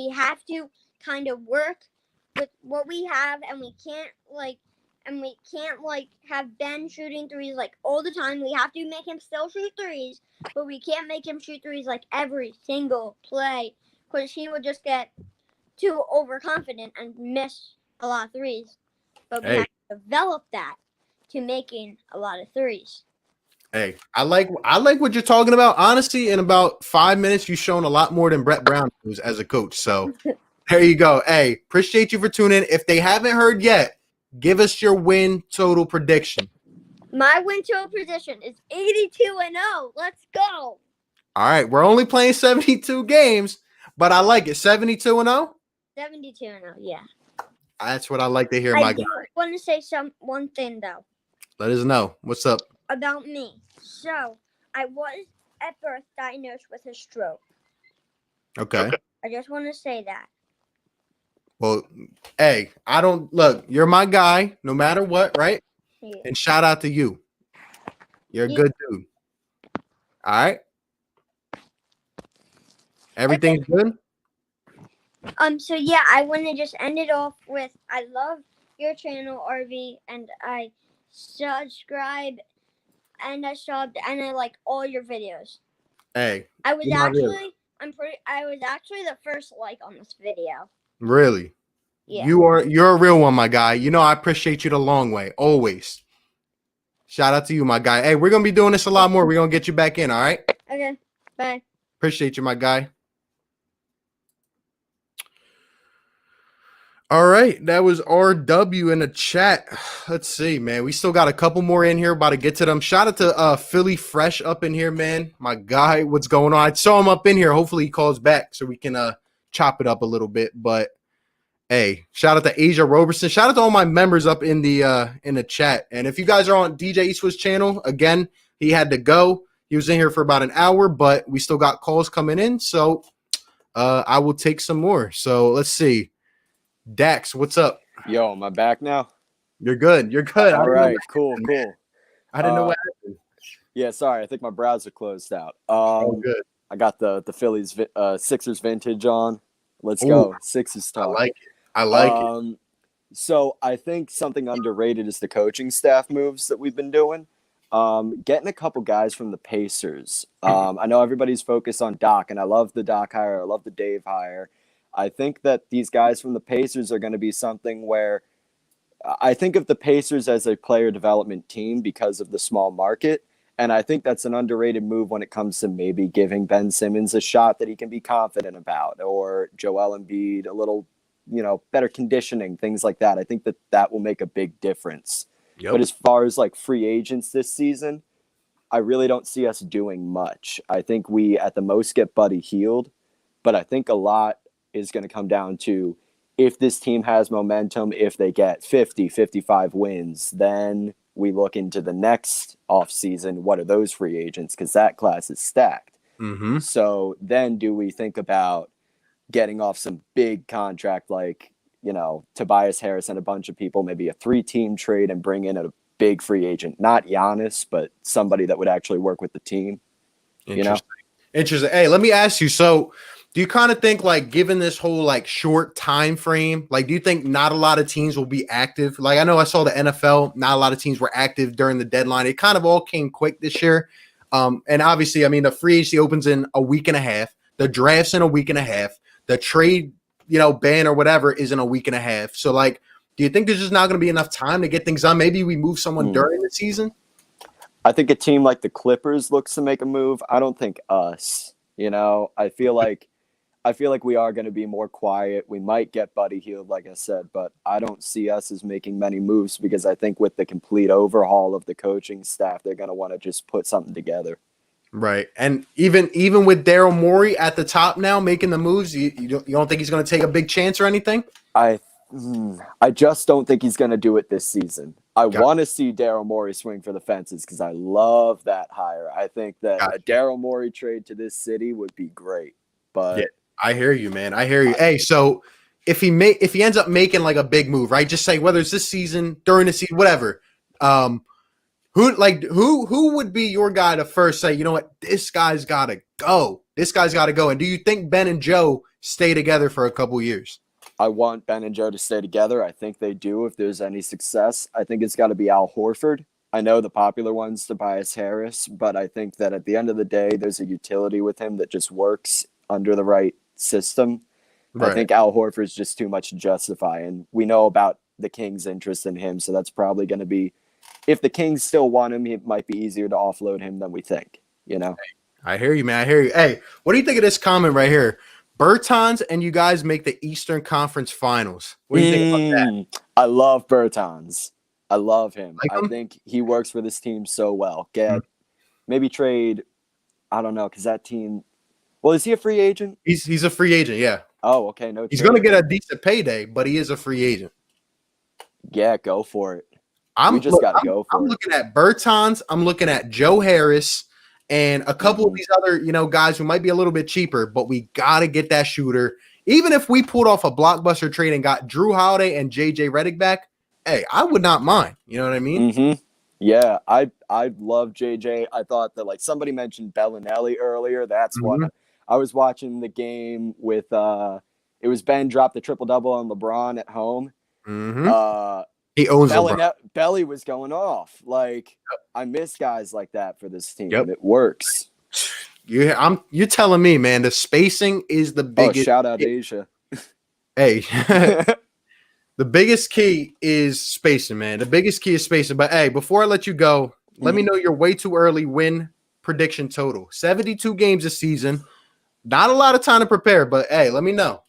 have to kind of work with what we have, and we can't have Ben shooting threes like all the time. We have to make him still shoot threes, but we can't make him shoot threes like every single play, because he would just get too overconfident and miss a lot of threes. But we have to develop that to making a lot of threes. Hey, I like what you're talking about. Honestly, in about 5 minutes, you've shown a lot more than Brett Brown knows as a coach. So there you go. Hey, appreciate you for tuning in. If they haven't heard yet, give us your win total prediction. My win total prediction is 82-0. Let's go. All right, we're only playing 72 games, but I like it. 72-0? 72-0, yeah. That's what I like to hear, my guy. I want to say one thing, though. Let us know. What's up? About me. So, I was at birth diagnosed with a stroke. Okay. I just want to say that. Well, hey, you're my guy no matter what, right? Yeah. And shout out to you. You're a good dude. All right? Everything's good? So yeah, I want to just end it off with I love your channel, RV, and I subscribe and I subbed and I like all your videos. Hey. I was actually the first like on this video. Really? Yeah. You're a real one, my guy. I appreciate you the long way. Always. Shout out to you, my guy. Hey, we're gonna be doing this a lot more. We're gonna get you back in, all right? Okay. Bye. Appreciate you, my guy. All right, that was RW in the chat. Let's see, man. We still got a couple more in here. About to get to them. Shout out to Philly Fresh up in here, man. My guy, what's going on? I saw him up in here. Hopefully he calls back so we can chop it up a little bit. But hey, shout out to Asia Roberson. Shout out to all my members up in the chat. And if you guys are on DJ Eastwood's channel, again, he had to go. He was in here for about an hour, but we still got calls coming in. So I will take some more. So let's see. Dax, what's up? Yo, am I back now? You're good. You're good. All right, cool. I didn't know what happened. Yeah, sorry. I think my browser closed out. Good. I got the Phillies Sixers vintage on. Let's Ooh, go. Sixers talk. I like it. So I think something underrated is the coaching staff moves that we've been doing. Getting a couple guys from the Pacers. I know everybody's focused on Doc, and I love the Doc hire. I love the Dave hire. I think that these guys from the Pacers are going to be something where I think of the Pacers as a player development team because of the small market. And I think that's an underrated move when it comes to maybe giving Ben Simmons a shot that he can be confident about, or Joel Embiid a little, better conditioning, things like that. I think that will make a big difference. Yep. But as far as like free agents this season, I really don't see us doing much. I think we at the most get Buddy Hield, but I think a lot is going to come down to if this team has momentum, if they get 50, 55 wins, then we look into the next offseason. What are those free agents? Because that class is stacked. Mm-hmm. So then do we think about getting off some big contract like, Tobias Harris and a bunch of people, maybe a 3-team trade and bring in a big free agent, not Giannis, but somebody that would actually work with the team. Interesting. Hey, let me ask you. So do you kind of think like given this whole like short time frame, like do you think not a lot of teams will be active? Like I know I saw the NFL, not a lot of teams were active during the deadline. It kind of all came quick this year. And obviously, I mean, the free agency opens in a week and a half. The draft's in a week and a half. The trade, ban or whatever is in a week and a half. So like, do you think there's just not going to be enough time to get things done? Maybe we move someone during the season. I think a team like the Clippers looks to make a move. I don't think us. I feel like we are going to be more quiet. We might get Buddy Hield, like I said, but I don't see us as making many moves because I think with the complete overhaul of the coaching staff, they're going to want to just put something together. Right. And even with Daryl Morey at the top now making the moves, you don't think he's going to take a big chance or anything? I just don't think he's going to do it this season. I want to see Daryl Morey swing for the fences because I love that hire. I think that a Daryl Morey trade to this city would be great. But yeah, I hear you, man. I hear you. Hey, so if he ends up making like a big move, right? Just say whether it's this season, during the season, whatever. Who would be your guy to first say, you know what, this guy's got to go. This guy's got to go. And do you think Ben and Joe stay together for a couple years? I want Ben and Joe to stay together. I think they do if there's any success. I think it's got to be Al Horford. I know the popular one's Tobias Harris, but I think that at the end of the day, there's a utility with him that just works under the right system. Right. I think Al Horford's just too much to justify, and we know about the Kings' interest in him, so that's probably going to be, if the Kings still want him, it might be easier to offload him than we think, I hear you, man. I hear you. Hey, what do you think of this comment right here? Bertans and you guys make the Eastern Conference Finals. What do you think about that? I love Bertans. I love him. I think he works for this team so well. Maybe trade, I don't know, because that team. Well, is he a free agent? He's a free agent, yeah. Oh, okay. No, he's going to get a decent payday, but he is a free agent. Yeah, go for it. I'm looking at Bertans. I'm looking at Joe Harris and a couple of these other, guys who might be a little bit cheaper, but we got to get that shooter. Even if we pulled off a blockbuster trade and got Drew Holiday and JJ Redick back, hey, I would not mind. You know what I mean? Mm-hmm. Yeah, I love JJ. I thought that somebody mentioned Bellinelli earlier. That's one. I was watching the game with it was Ben dropped the triple-double on LeBron at home. Mm-hmm. He owns LeBron. Belly was going off. I miss guys like that for this team. Yep. It works. You're telling me, man, the spacing is the biggest. Oh, shout out Asia. Hey. The biggest key is spacing, man. The biggest key is spacing. But hey, before I let you go, let me know your way too early win prediction total. 72 games this season. Not a lot of time to prepare, but hey, let me know.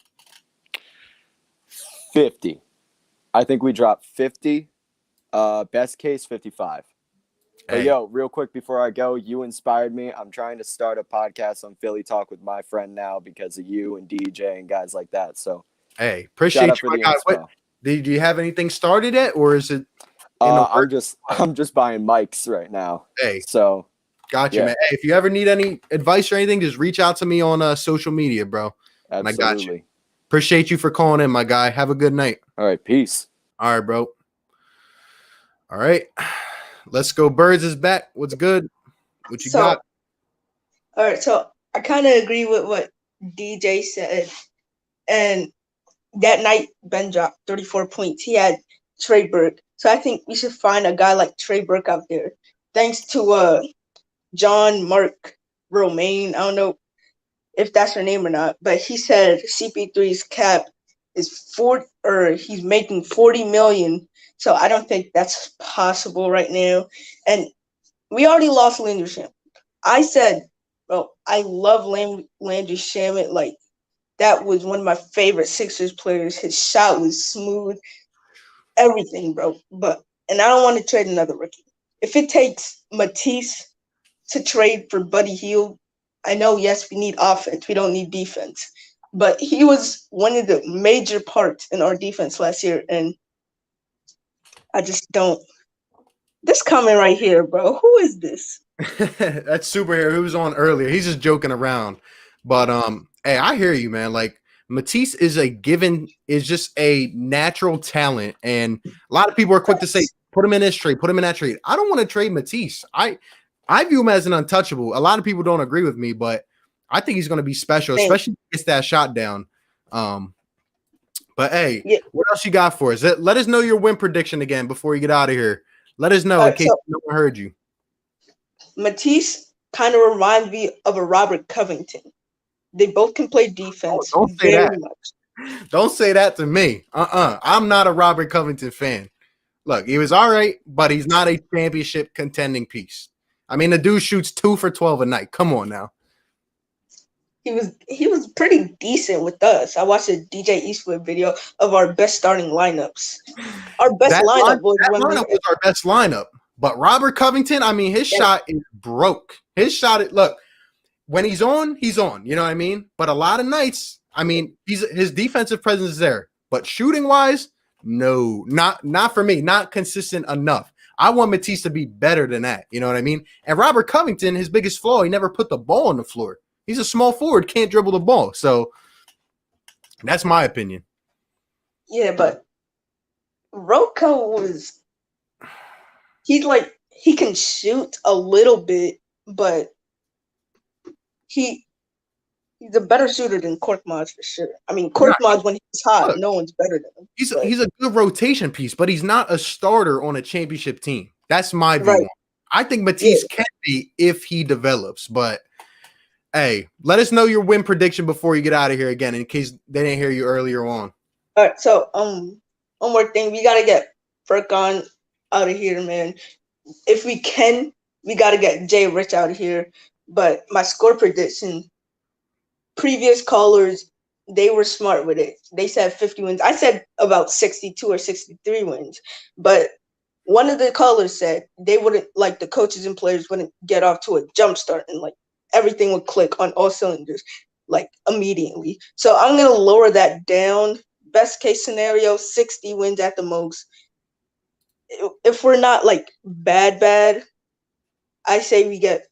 50. I think we drop 50. Best case 55. But Hey. yo, real quick before I go, you inspired me. I'm trying to start a podcast on Philly Talk with my friend now because of you and DJ and guys like that. So Hey, shout appreciate out you, for my the guy. inspo. Do you have anything started yet, or is it in the works? I'm just buying mics right now. Hey, so gotcha, yeah. man. Hey, if you ever need any advice or anything, just reach out to me on social media, bro. And I got you. Absolutely. Appreciate you for calling in, my guy. Have a good night. All right, peace. All right, bro. All right, let's go. Birds is back. What's good? What you got? All right, so I kind of agree with what DJ said, and that night Ben dropped 34 points. He had Trey Burke, so I think we should find a guy like Trey Burke out there. Thanks to John Mark Romaine. I don't know if that's her name or not, but he said CP3's cap is 40, or he's making 40 million. So I don't think that's possible right now. And we already lost Landry Shamet. I said, bro, I love Landry Shamet. Like, that was one of my favorite Sixers players. His shot was smooth, everything, bro. And I don't want to trade another rookie. If it takes Matisse to trade for Buddy Hield, I know, yes, we need offense. We don't need defense. But he was one of the major parts in our defense last year, and I just don't. This comment right here, bro. Who is this? That's superhero who was on earlier. He's just joking around. But hey, I hear you, man. Like, Matisse is just a natural talent. And a lot of people are quick to say, put him in this trade, put him in that trade. I don't want to trade Matisse. I view him as an untouchable. A lot of people don't agree with me, but I think he's going to be special, especially if he gets that shot down. But hey, what else you got for us? Let us know your win prediction again before you get out of here. Let us know in case no one heard you. Matisse kind of reminds me of a Robert Covington. They both can play defense. Don't say that. Much. Don't say that to me. I'm not a Robert Covington fan. Look, he was all right, but he's not a championship contending piece. I mean, the dude shoots 2 for 12 a night. Come on now. He was pretty decent with us. I watched a DJ Eastwood video of our best starting lineups. Our best lineup was our best lineup. But Robert Covington, I mean, his shot is broke. His shot, look, when he's on, he's on. You know what I mean? But a lot of nights, I mean, his defensive presence is there. But shooting wise, no, not for me. Not consistent enough. I want Matisse to be better than that. You know what I mean? And Robert Covington, his biggest flaw, he never put the ball on the floor. He's a small forward, can't dribble the ball. So that's my opinion. Yeah, but Rocco he can shoot a little bit, but he's a better shooter than Korkmaz for sure. I mean, Korkmaz, when he's hot, no one's better than him. He's a good rotation piece, but he's not a starter on a championship team. That's my view. Right. I think Matisse can be if he develops, but hey, let us know your win prediction before you get out of here again, in case they didn't hear you earlier on. All right, so one more thing, we gotta get Furkan out of here, man. If we can, we gotta get Jay Rich out of here. But my score prediction, previous callers, they were smart with it. They said 50 wins. I said about 62 or 63 wins. But one of the callers said they wouldn't, like, the coaches and players wouldn't get off to a jump start and like everything would click on all cylinders like immediately. So I'm gonna lower that down. Best case scenario, 60 wins at the most. If we're not like bad, I say we get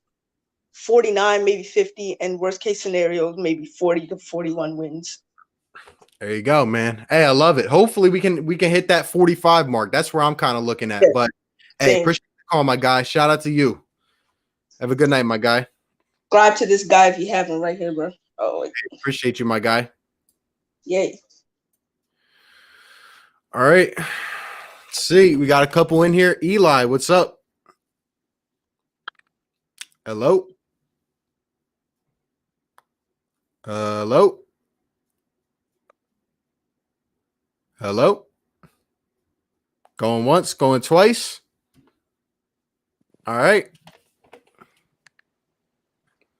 49, maybe 50, and worst case scenario, maybe 40 to 41 wins. There you go, man. Hey, I love it. Hopefully we can hit that 45 mark. That's where I'm kind of looking at. Yeah. But hey, appreciate the call, my guy. Shout out to you. Have a good night, my guy. Subscribe to this guy if you haven't right here, bro. Oh, hey, appreciate you, my guy. Yay. All right. Let's see. We got a couple in here. Eli, what's up? Hello? Hello? Hello? Going once, going twice. All right.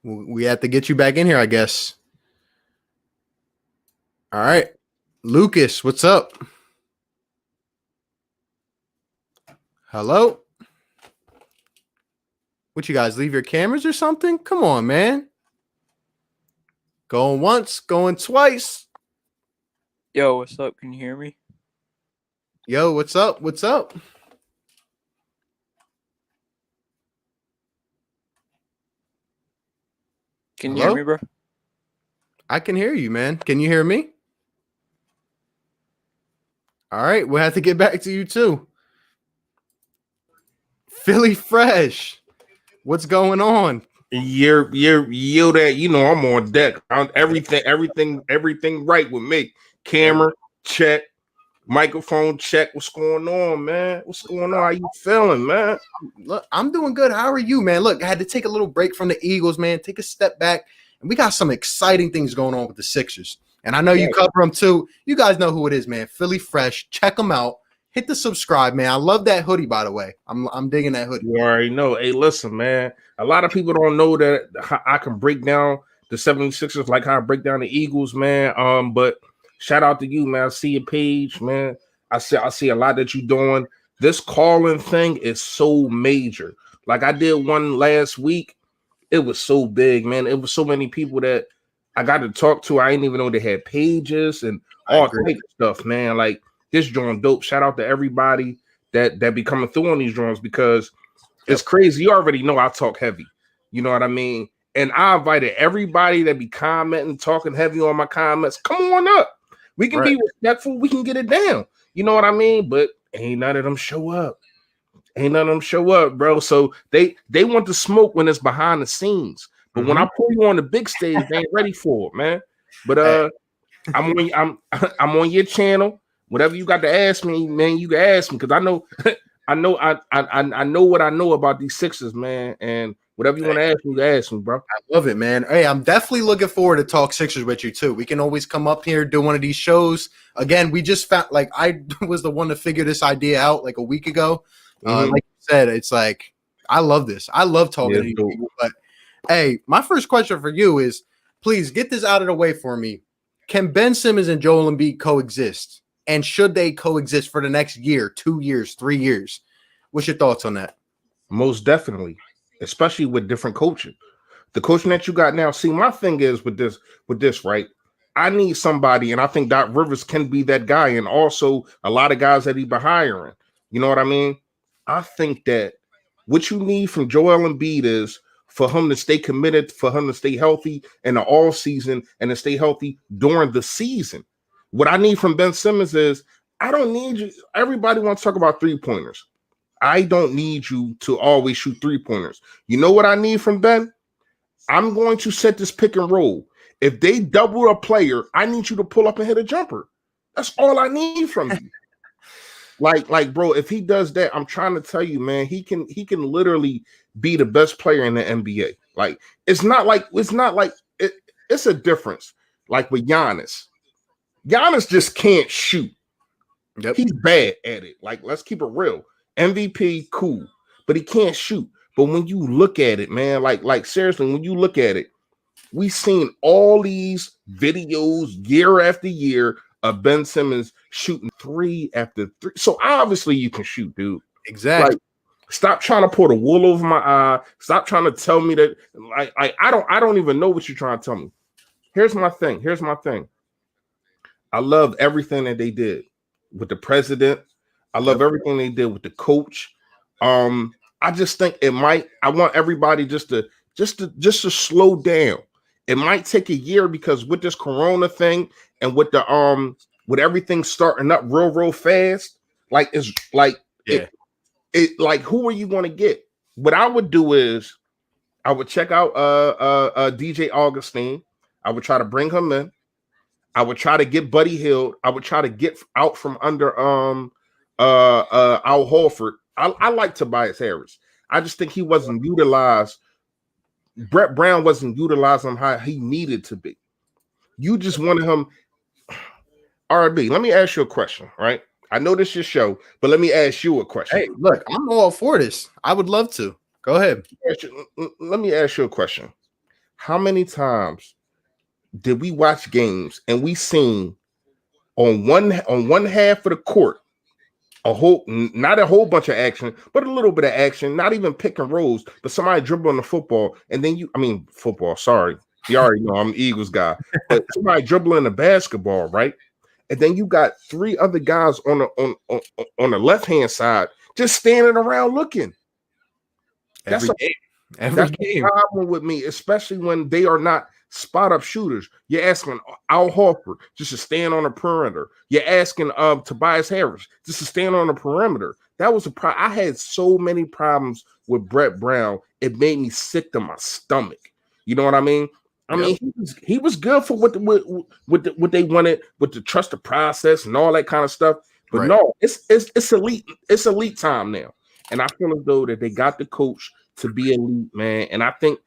We have to get you back in here, I guess. All right. Lucas, what's up? Hello? What, you guys leave your cameras or something? Come on, man. Going once, going twice. Yo, what's up? Can you hear me? Yo, what's up? What's up? Can you hear Hello? me, bro? I can hear you, man. Can you hear me? All right, we'll have to get back to you too. Philly Fresh, what's going on? You're that, you know, I'm on deck. Everything right with me. Camera check, microphone check. What's going on, man? What's going on? How you feeling, man? Look, I'm doing good. How are you, man? Look, I had to take a little break from the Eagles, man. Take a step back, and we got some exciting things going on with the Sixers. And I know you cover them too. You guys know who it is, man. Philly Fresh. Check them out. Hit the subscribe, man. I love that hoodie, by the way. I'm digging that hoodie. You already know. Hey, listen, man. A lot of people don't know that I can break down the 76ers like how I break down the Eagles, man. But shout out to you, man. I see your page, man. I see a lot that you're doing. This calling thing is so major. Like I did one last week. It was so big, man. It was so many people that I got to talk to. I didn't even know they had pages and all types of stuff, man. Like this joint dope. Shout out to everybody that be coming through on these drones because it's crazy. You already know I talk heavy. You know what I mean? And I invited everybody that be commenting, talking heavy on my comments. Come on up. We can be respectful. We can get it down. You know what I mean? But ain't none of them show up. Ain't none of them show up, bro. So they want to smoke when it's behind the scenes. But when I pull you on the big stage, they ain't ready for it, man. But I'm on your channel. Whatever you got to ask me, man, you can ask me because I know I know what I know about these Sixers, man. And whatever you want to ask me, bro. I love it, man. Hey, I'm definitely looking forward to talk Sixers with you too. We can always come up here, do one of these shows. Again, we just found like I was the one to figure this idea out like a week ago. Like you said, it's like I love this. I love talking to these people. But hey, my first question for you is please get this out of the way for me. Can Ben Simmons and Joel Embiid coexist? And should they coexist for the next year, 2 years, 3 years? What's your thoughts on that? Most definitely, especially with different coaching. The coaching that you got now. See, my thing is with this, right? I need somebody, and I think Doc Rivers can be that guy, and also a lot of guys that he been hiring. You know what I mean? I think that what you need from Joel Embiid is for him to stay committed, for him to stay healthy in the all season, and to stay healthy during the season. What I need from Ben Simmons is I don't need you. Everybody wants to talk about 3-pointers. I don't need you to always shoot 3-pointers. You know what I need from Ben? I'm going to set this pick and roll. If they double a player, I need you to pull up and hit a jumper. That's all I need from you. Like, bro, if he does that, I'm trying to tell you, man, he can literally be the best player in the NBA. Like, it's a difference. Like with Giannis. Giannis just can't shoot. He's bad at it. Like, let's keep it real. MVP, cool, but he can't shoot. But when you look at it, man, like seriously, when you look at it, we've seen all these videos year after year of Ben Simmons shooting 3 after 3. So obviously you can shoot, dude. Exactly. Like, stop trying to pull the wool over my eye. Stop trying to tell me that like I don't even know what you're trying to tell me. Here's my thing. I love everything that they did with the president. I love everything they did with the coach. I just think I want everybody just to slow down. It might take a year because with this corona thing and with the with everything starting up real fast, like it's like it like who are you going to get? What I would do is I would check out DJ Augustine. I would try to bring him in. I would try to get Buddy Hield. I would try to get out from under Al Horford. I like Tobias Harris. I just think he wasn't utilized. Brett Brown wasn't utilized on how he needed to be. You just wanted him. RB, let me ask you a question, right? I know this is your show, but let me ask you a question. Hey, look, I'm all for this. I would love to. Go ahead. Let me ask you a question. How many times did we watch games and we seen on one half of the court, not a whole bunch of action, but a little bit of action, not even pick and rolls, but somebody dribbling the football, and then football, sorry. You already know I'm an Eagles guy, but somebody dribbling the basketball, right? And then you got three other guys on the left-hand side just standing around looking. Every game. That's the problem with me, especially when they are not spot-up shooters. You're asking Al Horford just to stand on the perimeter. You're asking Tobias Harris just to stand on the perimeter. That was a problem. I had so many problems with Brett Brown. It made me sick to my stomach. You know what I mean? I mean, he was good for what they wanted with the trust the process and all that kind of stuff. But no, it's elite. It's elite time now, and I feel as though that they got the coach to be elite, man. And I think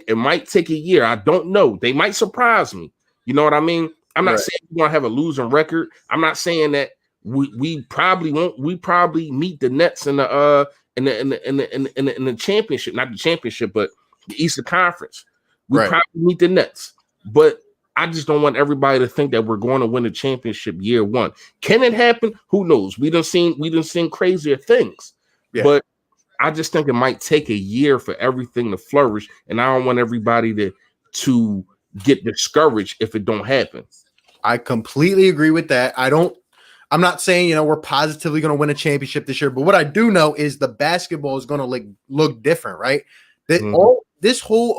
it might take a year. I don't know. They might surprise me. You know what I mean? I'm not saying we're gonna have a losing record. I'm not saying that we probably won't. We probably meet the Nets in the championship, not the championship, but the Eastern Conference. We probably meet the Nets, but I just don't want everybody to think that we're going to win the championship year one. Can it happen? Who knows? We done seen crazier things, but I just think it might take a year for everything to flourish, and I don't want everybody to get discouraged if it don't happen. I completely agree with that. I'm not saying, we're positively going to win a championship this year, but what I do know is the basketball is going to look different, right? This whole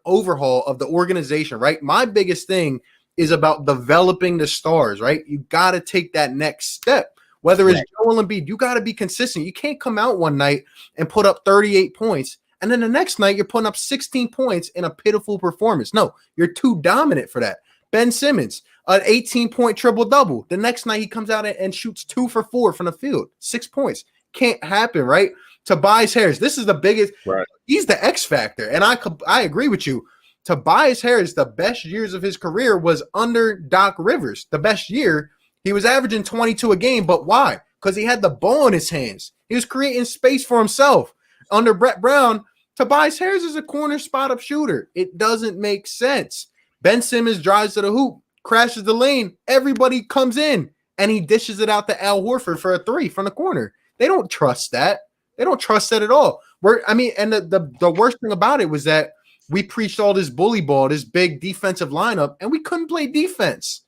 overhaul of the organization, right? My biggest thing is about developing the stars, right? You got to take that next step. Whether it's Joel Embiid, you got to be consistent. You can't come out one night and put up 38 points, and then the next night you're putting up 16 points in a pitiful performance. No, you're too dominant for that. Ben Simmons, an 18-point triple-double. The next night he comes out and shoots 2 for 4 from the field, 6 points. Can't happen, right? Tobias Harris, this is the biggest. Right. He's the X factor, and I agree with you. Tobias Harris, the best years of his career was under Doc Rivers. The best year, he was averaging 22 a game, but why? Because he had the ball in his hands. He was creating space for himself. Under Brett Brown, Tobias Harris is a corner spot-up shooter. It doesn't make sense. Ben Simmons drives to the hoop, crashes the lane. Everybody comes in, and he dishes it out to Al Horford for a 3 from the corner. They don't trust that. They don't trust that at all. And the worst thing about it was that we preached all this bully ball, this big defensive lineup, and we couldn't play defense.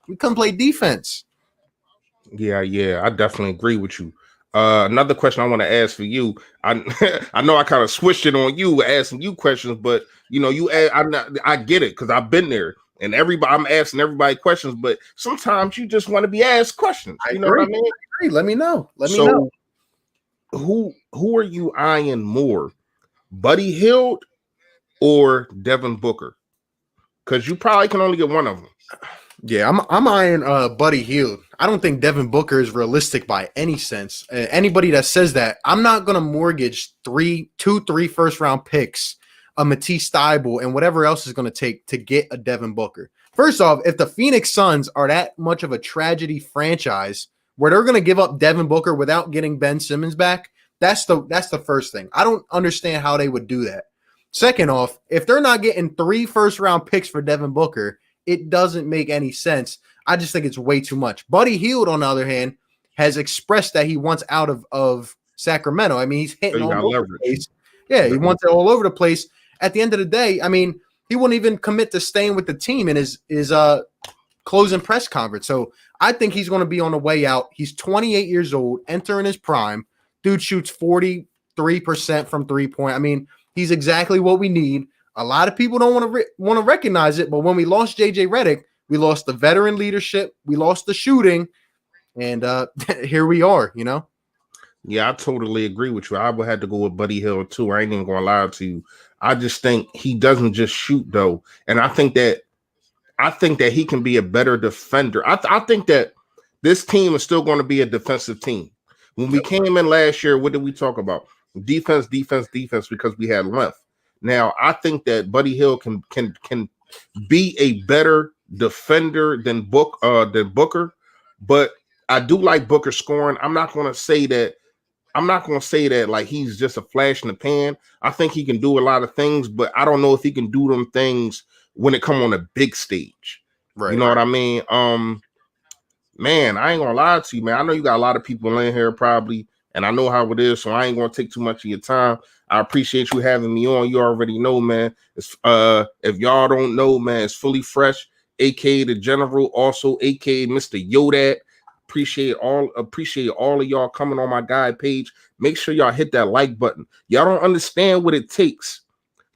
Yeah, I definitely agree with you. Another question I want to ask for you. I know I kind of switched it on you, asking you questions, but I get it because I've been there, and I'm asking everybody questions, but sometimes you just want to be asked questions. You know what I mean? I agree. Let me know. Let me know. Who are you eyeing more, Buddy Hield or Devin Booker? Because you probably can only get one of them. Yeah, I'm eyeing Buddy Hield. I don't think Devin Booker is realistic by any sense. Anybody that says that, I'm not going to mortgage 3 first-round picks, a Matisse Thybulle, and whatever else is going to take to get a Devin Booker. First off, if the Phoenix Suns are that much of a tragedy franchise where they're going to give up Devin Booker without getting Ben Simmons back, that's the first thing. I don't understand how they would do that. Second off, if they're not getting 3 first-round picks for Devin Booker, it doesn't make any sense. I just think it's way too much. Buddy Hield, on the other hand, has expressed that he wants out of Sacramento. I mean, he's hitting all over the place. Yeah, he wants it all over the place. At the end of the day, I mean, he wouldn't even commit to staying with the team in his closing press conference. So I think he's going to be on the way out. He's 28 years old, entering his prime. Dude shoots 43% from three-point. I mean, he's exactly what we need. A lot of people don't want to recognize it, but when we lost JJ Redick, we lost the veteran leadership, we lost the shooting, and here we are, Yeah, I totally agree with you. I would have to go with Buddy Hield too. I ain't even gonna lie to you. I just think he doesn't just shoot though, and I think that he can be a better defender. I think that this team is still going to be a defensive team. When we came in last year, what did we talk about? Defense, because we had length. Now, I think that Buddy Hield can be a better defender than Booker, but I do like Booker scoring. I'm not going to say that like he's just a flash in the pan. I think he can do a lot of things, but I don't know if he can do them things when it come on a big stage. Right. You know what I mean? man, I ain't gonna lie to you, man. I know you got a lot of people in here probably, and I know how it is, so I ain't gonna take too much of your time. I appreciate you having me on. You already know, man. It's if y'all don't know, man, it's Fully Fresh, aka the General, also aka Mr. Yodat. Appreciate all of y'all coming on my guy page. Make sure y'all hit that like button. Y'all don't understand what it takes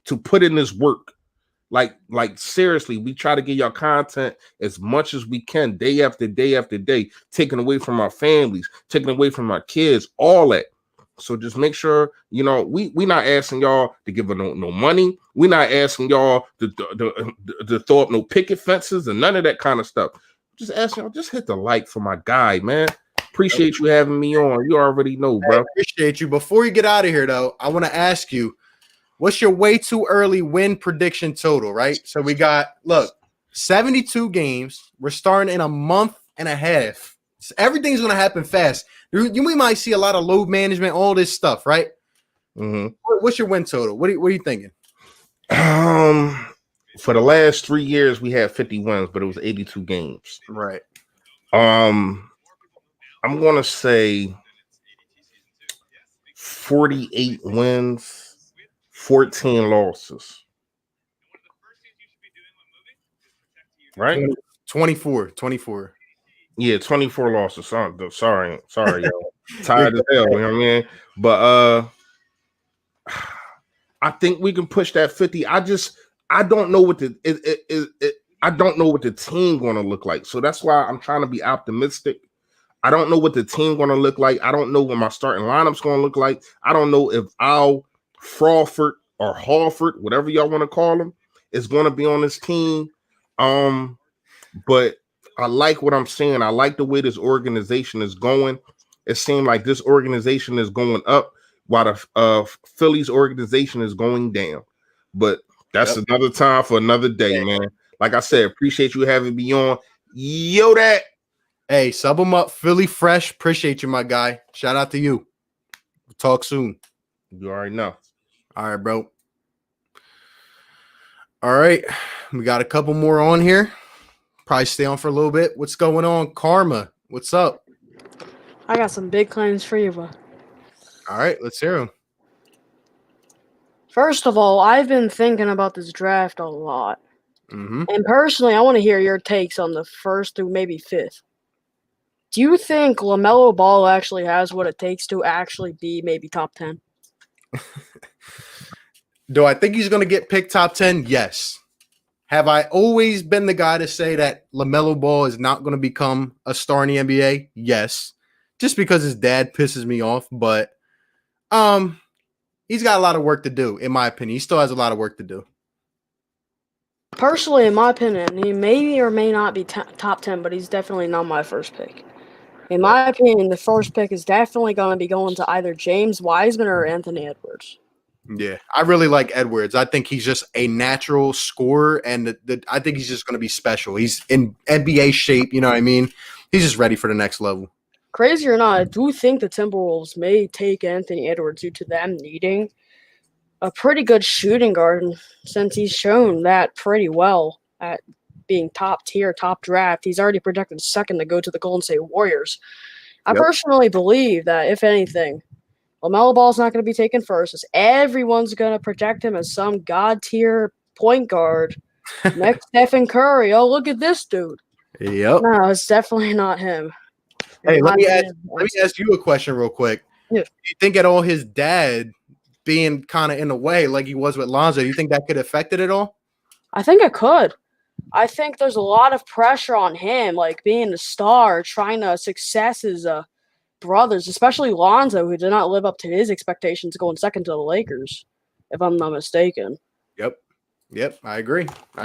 to put in this work. Like seriously, we try to get y'all content as much as we can, day after day after day, taking away from our families, taking away from our kids, all that. So just make sure, you know, we not asking y'all to give no money. We're not asking y'all to throw up no picket fences and none of that kind of stuff. Just asking y'all, just hit the like for my guy, man. Appreciate you having me on. You already know, bro. I appreciate you. Before you get out of here, though, I want to ask you, what's your way too early win prediction total, right? So we got, look, 72 games. We're starting in a month and a half. So everything's going to happen fast. We might see a lot of load management, all this stuff, right? Mm-hmm. What's your win total? What are you thinking? For the last 3 years, we had 50 wins, but it was 82 games. Right. I'm going to say 48 wins, 14 losses. Right? 24. Yeah, 24 losses. Sorry, y'all. Tired as hell, you know what I mean? But I think we can push that 50. I don't know what I don't know what the team going to look like. So that's why I'm trying to be optimistic. I don't know what the team going to look like. I don't know what my starting lineup's going to look like. I don't know if Al Crawford or Hawford, whatever y'all want to call him, is going to be on this team. But I like what I'm seeing. I like the way this organization is going. It seems like this organization is going up while the Phillies organization is going down. But that's another time for another day, man. Like I said, appreciate you having me on. Yo, that. Hey, sub them up. Philly Fresh. Appreciate you, my guy. Shout out to you. We'll talk soon. You already know. All right, bro. All right. We got a couple more on here. Probably stay on for a little bit. What's going on, Karma? What's up? I got some big claims for you, bro. All right, let's hear them. First of all, I've been thinking about this draft a lot. Mm-hmm. And personally, I want to hear your takes on the first through maybe fifth. Do you think LaMelo Ball actually has what it takes to actually be maybe top 10? Do I think he's going to get picked top 10? Yes. Have I always been the guy to say that LaMelo Ball is not going to become a star in the NBA? Yes. Just because his dad pisses me off, but he's got a lot of work to do, in my opinion. He still has a lot of work to do. Personally, in my opinion, he may or may not be top 10, but he's definitely not my first pick. In my opinion, the first pick is definitely going to be going to either James Wiseman or Anthony Edwards. Yeah, I really like Edwards. I think he's just a natural scorer, and I think he's just going to be special. He's in NBA shape, you know what I mean? He's just ready for the next level. Crazy or not, I do think the Timberwolves may take Anthony Edwards due to them needing a pretty good shooting guard, since he's shown that pretty well at being top tier, top draft. He's already projected second to go to the Golden State Warriors. I personally believe that, if anything, LaMelo Ball's not going to be taken first, as everyone's going to project him as some god tier point guard. Next, Stephen Curry. Oh, look at this dude. Yep. No, it's definitely not him. Hey, let me ask you a question real quick. Yeah. Do you think at all his dad being kind of in the way like he was with Lonzo, do you think that could affect it at all? I think it could. I think there's a lot of pressure on him, like being a star, trying to success his brothers, especially Lonzo, who did not live up to his expectations going second to the Lakers, if I'm not mistaken. Yep, I agree. All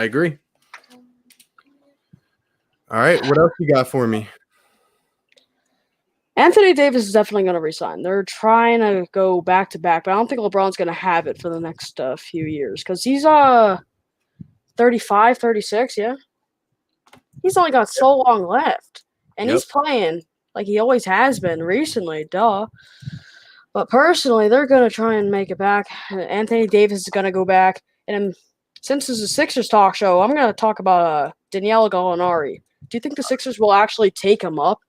right, what else you got for me? Anthony Davis is definitely going to resign. They're trying to go back-to-back, but I don't think LeBron's going to have it for the next few years because he's 35, 36, yeah? He's only got so long left, and he's playing like he always has been recently, duh. But personally, they're going to try and make it back. Anthony Davis is going to go back, and since this is a Sixers talk show, I'm going to talk about Danielle Gallinari. Do you think the Sixers will actually take him up?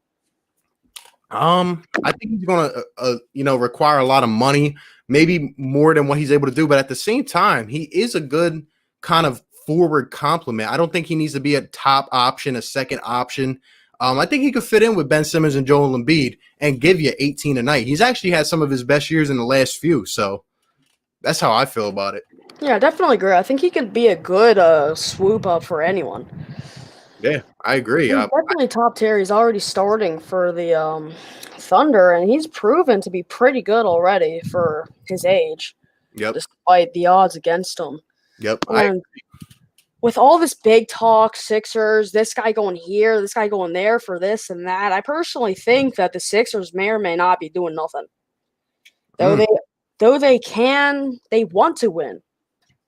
I think he's going to, require a lot of money, maybe more than what he's able to do. But at the same time, he is a good kind of forward complement. I don't think he needs to be a top option, a second option. I think he could fit in with Ben Simmons and Joel Embiid and give you 18 a night. He's actually had some of his best years in the last few. So that's how I feel about it. Yeah, I definitely agree. I think he could be a good swoop up for anyone. Yeah, I agree. He's definitely top tier. He's already starting for the Thunder, and he's proven to be pretty good already for his age. Yep. Despite the odds against him. Yep. And with all this big talk, Sixers, this guy going here, this guy going there for this and that, I personally think that the Sixers may or may not be doing nothing. Though they want to win.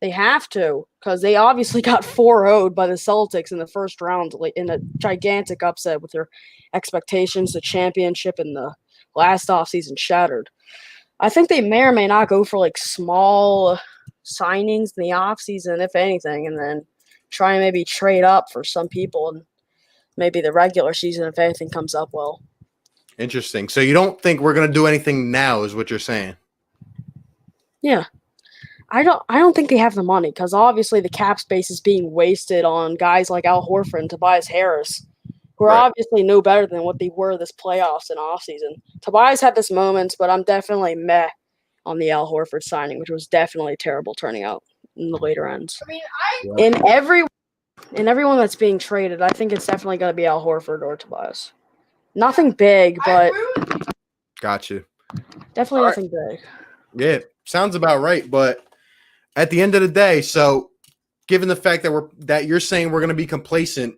They have to, because they obviously got 4-0'd by the Celtics in the first round in a gigantic upset with their expectations, the championship, and the last offseason shattered. I think they may or may not go for like small signings in the offseason, if anything, and then try and maybe trade up for some people and maybe the regular season if anything comes up well. Interesting. So you don't think we're going to do anything now is what you're saying? Yeah. I don't think they have the money because obviously the cap space is being wasted on guys like Al Horford and Tobias Harris, who are obviously no better than what they were this playoffs and offseason. Tobias had this moments, but I'm definitely meh on the Al Horford signing, which was definitely terrible turning out in the later ends. In everyone that's being traded, I think it's definitely going to be Al Horford or Tobias. Nothing big, but Got you. definitely nothing big. Yeah, sounds about right. But at the end of the day, so given the fact that you're saying we're going to be complacent,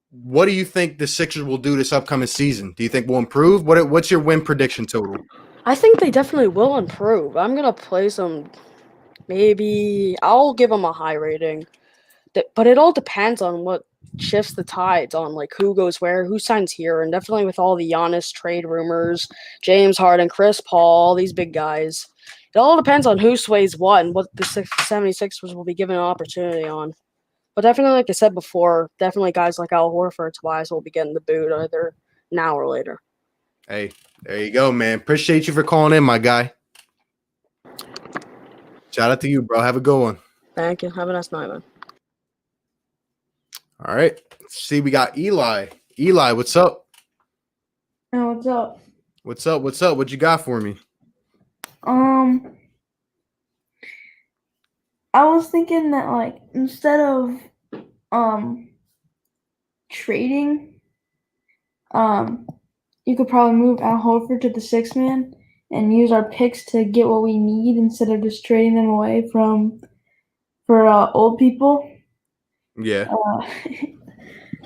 what do you think the Sixers will do this upcoming season? Do you think we'll improve? What's your win prediction total? I think they definitely will improve. I'm going to play some maybe I'll give them a high rating. But it all depends on what shifts the tides on like who goes where, who signs here, and definitely with all the Giannis trade rumors, James Harden, Chris Paul, all these big guys. It all depends on who sways what and what the 76ers will be given an opportunity on. But definitely, like I said before, definitely guys like Al Horford and Tobias will be getting the boot either now or later. Hey, there you go, man. Appreciate you for calling in, my guy. Shout out to you, bro. Have a good one. Thank you. Have a nice night, man. All right. Let's see, we got Eli. Eli, what's up? Oh, what's up? What's up? What's up? What you got for me? I was thinking that like instead of trading, you could probably move Al Horford to the 6-man and use our picks to get what we need instead of just trading them away for old people. Yeah.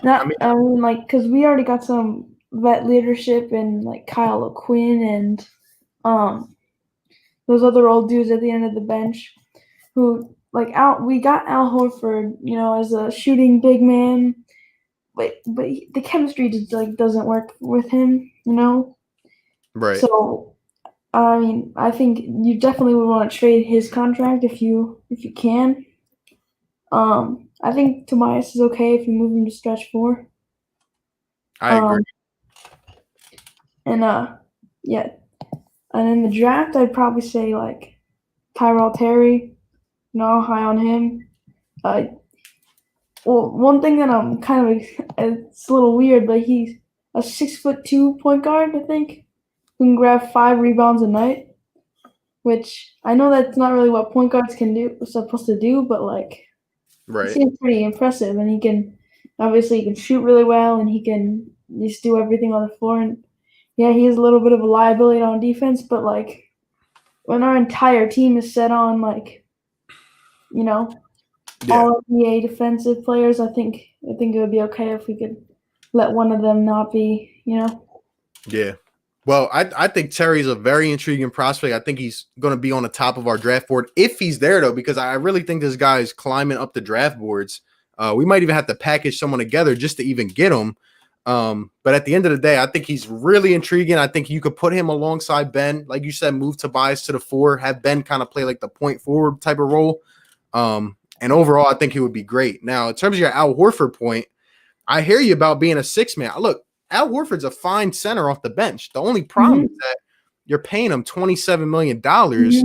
Because we already got some vet leadership and like Kyle O'Quinn and those other old dudes at the end of the bench who we got Al Horford, as a shooting big man, but the chemistry just doesn't work with him, Right. So I think you definitely would want to trade his contract if you can. I think Tobias is okay if you move him to stretch 4. I agree. And yeah. And in the draft, I'd probably say like Tyrell Terry, high on him. Well, one thing that I'm kind of it's a little weird, but he's a 6'2" point guard, I think, who can grab 5 rebounds a night. Which I know that's not really what point guards supposed to do, but like. Right. It seems pretty impressive, and he can shoot really well, and he can just do everything on the floor. And yeah, he is a little bit of a liability on defense, but like when our entire team is set on all NBA defensive players, I think it would be okay if we could let one of them not be, Yeah. Well, I think Terry's a very intriguing prospect. I think he's going to be on the top of our draft board if he's there, though, because I really think this guy is climbing up the draft boards. We might even have to package someone together just to even get him. But at the end of the day, I think he's really intriguing. I think you could put him alongside Ben. Like you said, move Tobias to the 4, have Ben kind of play like the point forward type of role. And overall, I think he would be great. Now, in terms of your Al Horford point, I hear you about being a 6-man. Look, Al Horford's a fine center off the bench. The only problem is that you're paying him $27 million. You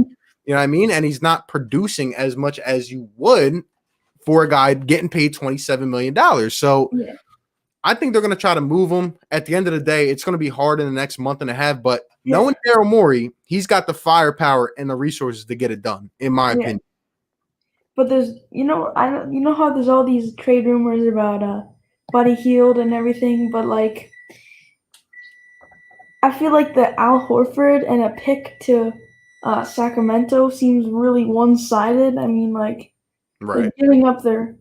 know what I mean? And he's not producing as much as you would for a guy getting paid $27 million. So I think they're going to try to move him. At the end of the day, it's going to be hard in the next month and a half. But knowing Daryl Morey, he's got the firepower and the resources to get it done, in my opinion. But there's, you know how there's all these trade rumors about Buddy Hield and everything, but like, I feel like the Al Horford and a pick to Sacramento seems really one-sided. I mean, like, they're giving up their.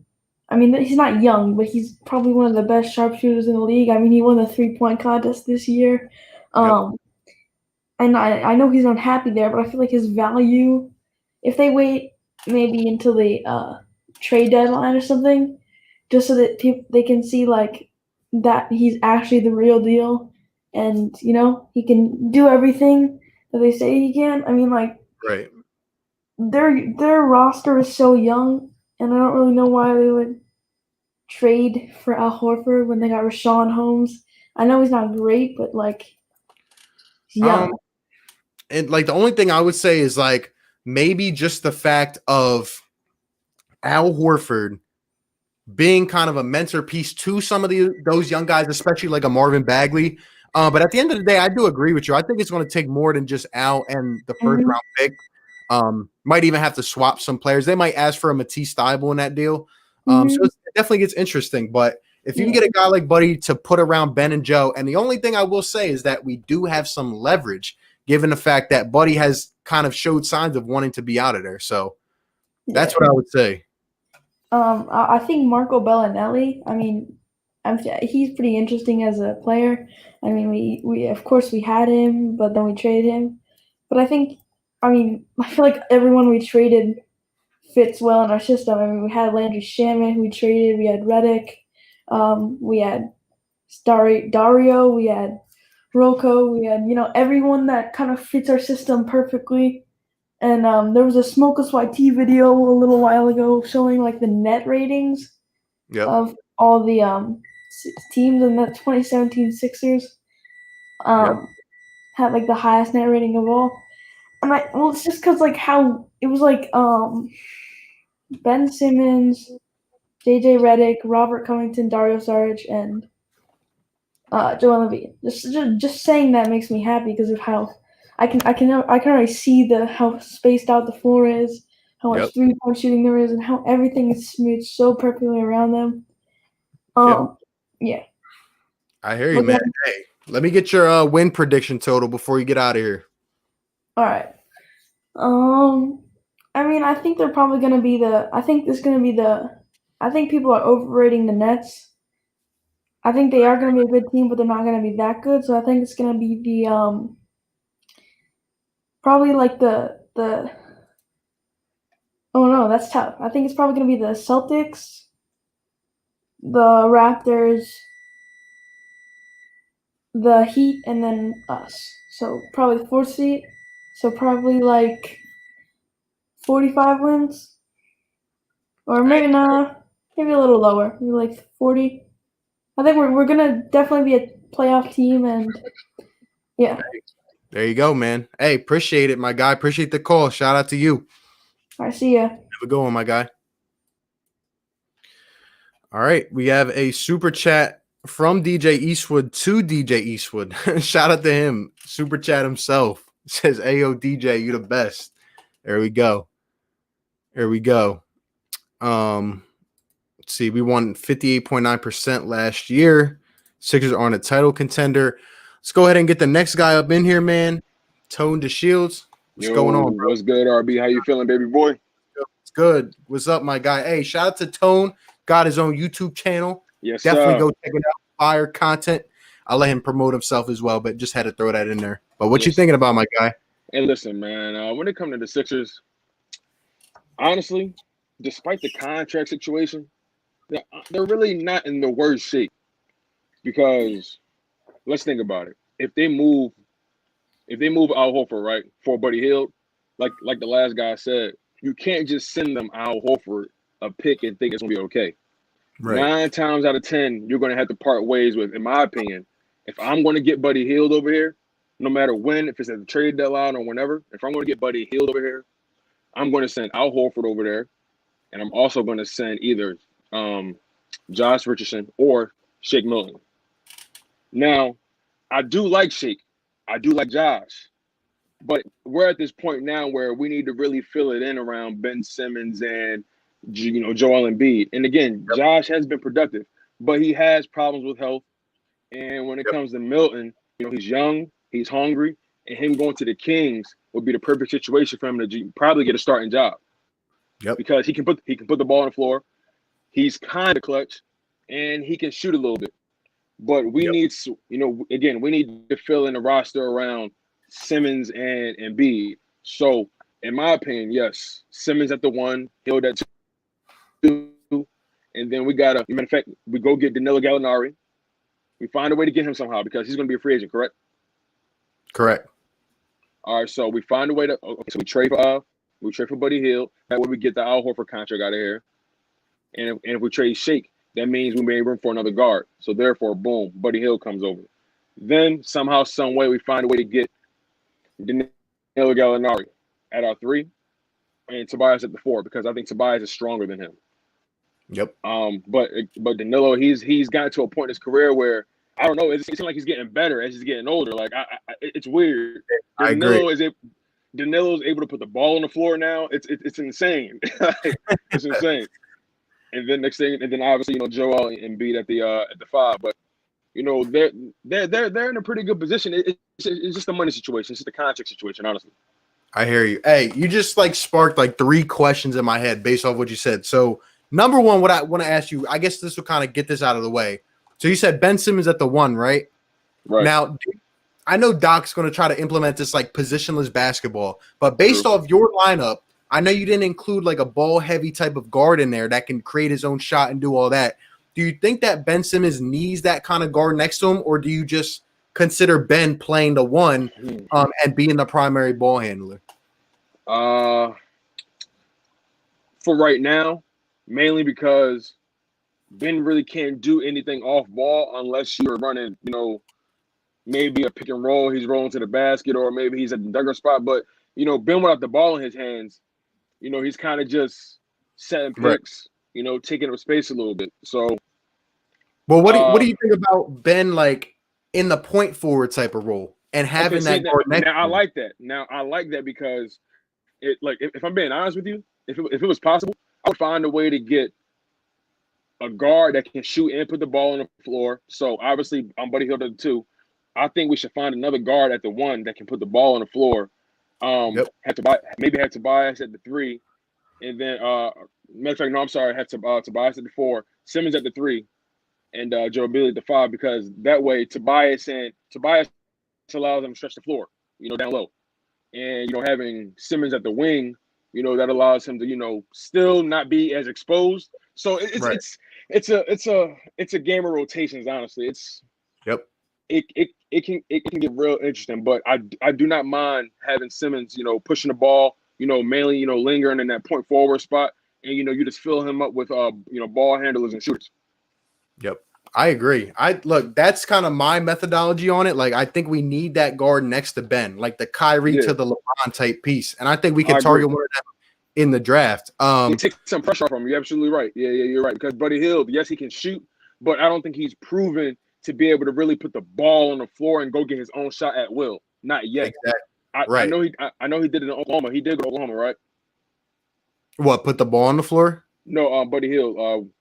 I mean, he's not young, but he's probably one of the best sharpshooters in the league. I mean, he won the 3-point contest this year. And I know he's unhappy there, but I feel like his value, if they wait maybe until the trade deadline or something, just so that they can see like that he's actually the real deal, and he can do everything that they say he can. I mean, like, their roster is so young, and I don't really know why they would trade for Al Horford when they got Rashawn Holmes. I know he's not great, but like, he's young. And like, the only thing I would say is like maybe just the fact of Al Horford being kind of a mentor piece to some of those young guys, especially like a Marvin Bagley. But at the end of the day, I do agree with you. I think it's going to take more than just Al and the first round pick. Might even have to swap some players. They might ask for a Matisse Thybulle in that deal. So it definitely gets interesting. But if you can get a guy like Buddy to put around Ben and Joe, and the only thing I will say is that we do have some leverage given the fact that Buddy has kind of showed signs of wanting to be out of there. So that's what I would say. I think Marco Bellinelli. I mean, he's pretty interesting as a player. I mean, we of course we had him, but then we traded him. But I feel like everyone we traded fits well in our system. I mean, we had Landry Shaman, who we traded. We had Redick. We had Dario. We had Rocco. We had everyone that kind of fits our system perfectly. And there was a Smokeless YT video a little while ago showing like the net ratings of all the teams in the 2017 Sixers. Had like the highest net rating of all. And it's just because like how it was like Ben Simmons, JJ Redick, Robert Covington, Dario Saric, and Joel Embiid. Just saying that makes me happy because of how I can already see how spaced out the floor is, how much 3-point shooting there is, and how everything is smoothed so perfectly around them. Yeah. I hear you, man. Hey, let me get your win prediction total before you get out of here. All right. I mean, I think they're probably going to be I think people are overrating the Nets. I think they are going to be a good team, but they're not going to be that good. So I think it's going to be the probably like the oh no, that's tough. I think it's probably going to be the Celtics, the Raptors, the Heat, and then us. So probably the 4th seed. So probably like 45 wins, or maybe not. Maybe a little lower. Maybe like 40. I think we're gonna definitely be a playoff team, and yeah. There you go, man. Hey, appreciate it, my guy. Appreciate the call. Shout out to you. All right, see ya. Have a good one, my guy. All right, we have a super chat from DJ Eastwood to DJ Eastwood. Shout out to him. Super chat himself. Says, "Ayo, DJ, you the best." There we go. There we go. Let's see. We won 58.9% last year. Sixers are on a title contender. Let's go ahead and get the next guy up in here, man. Tone DeShields. What's going on, bro? What's good, RB? How you feeling, baby boy? It's good. What's up, my guy? Hey, shout out to Tone. Got his own YouTube channel. Yes, definitely sir. Go check it out. Fire content. I'll let him promote himself as well, but just had to throw that in there. But what you thinking about, my guy? Hey, listen, man. When it comes to the Sixers, honestly, despite the contract situation, they're really not in the worst shape. Because let's think about it. If they move Al Horford, right, for Buddy Hield, like the last guy said, you can't just send them Al Horford a pick and think it's gonna be okay. Right. 9 times out of 10, you're going to have to part ways with, in my opinion. If I'm going to get Buddy Hield over here, no matter when, if it's at the trade deadline or whenever, if I'm going to get Buddy Hield over here, I'm going to send Al Horford over there, and I'm also going to send either Josh Richardson or Shake Milton. Now, I do like Shake. I do like Josh. But we're at this point now where we need to really fill it in around Ben Simmons and Joel Embiid. And again, Josh has been productive, but he has problems with health. And when it comes to Milton, he's young, he's hungry, and him going to the Kings would be the perfect situation for him to probably get a starting job. Yep. Because he can put the ball on the floor. He's kind of clutch, and he can shoot a little bit. But we need, again, we need to fill in the roster around Simmons and Embiid. So, in my opinion, yes, Simmons at the 1, Hield at 2, and then we got matter of fact, we go get Danilo Gallinari. We find a way to get him somehow because he's going to be a free agent, correct? Correct. All right, so we find a way to. Okay, so we trade for Buddy Hield. That way we get the Al Horford contract out of here, and if we trade Shake, that means we made room for another guard. So therefore, boom, Buddy Hield comes over. Then somehow, some way, we find a way to get Danilo Gallinari at our 3 and Tobias at the 4 because I think Tobias is stronger than him. Yep. But Danilo, he's gotten to a point in his career where I don't know. It seems like he's getting better as he's getting older. Like it's weird. I agree. Danilo's able to put the ball on the floor now. It's insane. It's insane. And then next thing, and then obviously Joel and Embiid at the 5. But they're in a pretty good position. It's just a money situation. It's just a contract situation, honestly. I hear you. Hey, you just sparked 3 questions in my head based off what you said. So number one, what I want to ask you, I guess this will kind of get this out of the way. So you said Ben Simmons at the 1, right? Right. Now, I know Doc's going to try to implement this positionless basketball, but based off your lineup, I know you didn't include a ball-heavy type of guard in there that can create his own shot and do all that. Do you think that Ben Simmons needs that kind of guard next to him, or do you just consider Ben playing the 1 and being the primary ball handler? For right now, mainly because Ben really can't do anything off ball unless you're running, maybe a pick and roll. He's rolling to the basket, or maybe he's at the dugger spot. But Ben without the ball in his hands, he's kind of just setting picks, taking up space a little bit. So, well, what do you think about Ben in the point forward type of role and having that guard next? Now I like that. Now I like that because it if I'm being honest with you, if it was possible, I would find a way to get a guard that can shoot and put the ball on the floor. So obviously I'm Buddy Hield at the 2. I think we should find another guard at the 1 that can put the ball on the floor. Have Tobias at the 3, and then matter of fact, no, I'm sorry, have Tobias at the 4, Simmons at the 3, and Joe Billy at the 5, because that way Tobias allows him to stretch the floor, down low, and having Simmons at the wing, that allows him to still not be as exposed. So it's a game of rotations. Honestly, it can get real interesting, but I do not mind having Simmons, pushing the ball, mainly, lingering in that point forward spot, and you just fill him up with ball handlers and shooters. Yep, I agree. Look, that's kind of my methodology on it. I think we need that guard next to Ben, the Kyrie to the LeBron type piece, and I think we can target one of them in the draft. It takes some pressure off him. You're absolutely right. Yeah, you're right. Because Buddy Hield, yes, he can shoot, but I don't think he's proven to be able to really put the ball on the floor and go get his own shot at will. Not yet. Exactly. I know he did it in Oklahoma. He did go to Oklahoma, right? What, put the ball on the floor? No, Buddy Hield,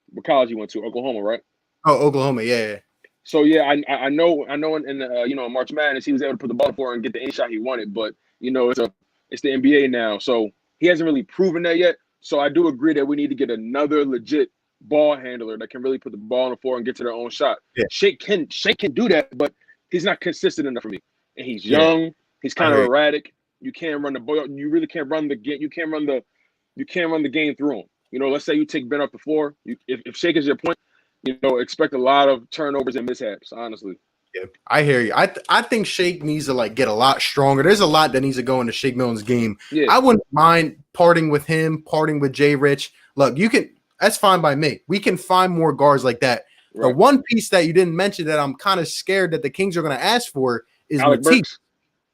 what college he went to? Oklahoma, right? Oh, Oklahoma, yeah. So yeah, I know in the March Madness he was able to put the ball on the floor and get the any shot he wanted, but it's the NBA now, so he hasn't really proven that yet. So I do agree that we need to get another legit ball handler that can really put the ball on the floor and get to their own shot. Yeah. Shake can do that, but he's not consistent enough for me. And he's young. Yeah. He's kind of erratic. You can't run the ball. You really can't run the game. You can't run the game through him. Let's say you take Ben off the floor. If Shake is your point, expect a lot of turnovers and mishaps. Honestly. Yeah, I hear you. I think Shake needs to get a lot stronger. There's a lot that needs to go into Shake Milton's game. Yeah. I wouldn't mind parting with him, parting with Jay Rich. Look, you can. That's fine by me. We can find more guards like that. The Right. one piece that you didn't mention that I'm kind of scared that the Kings are going to ask for is Alec Matisse.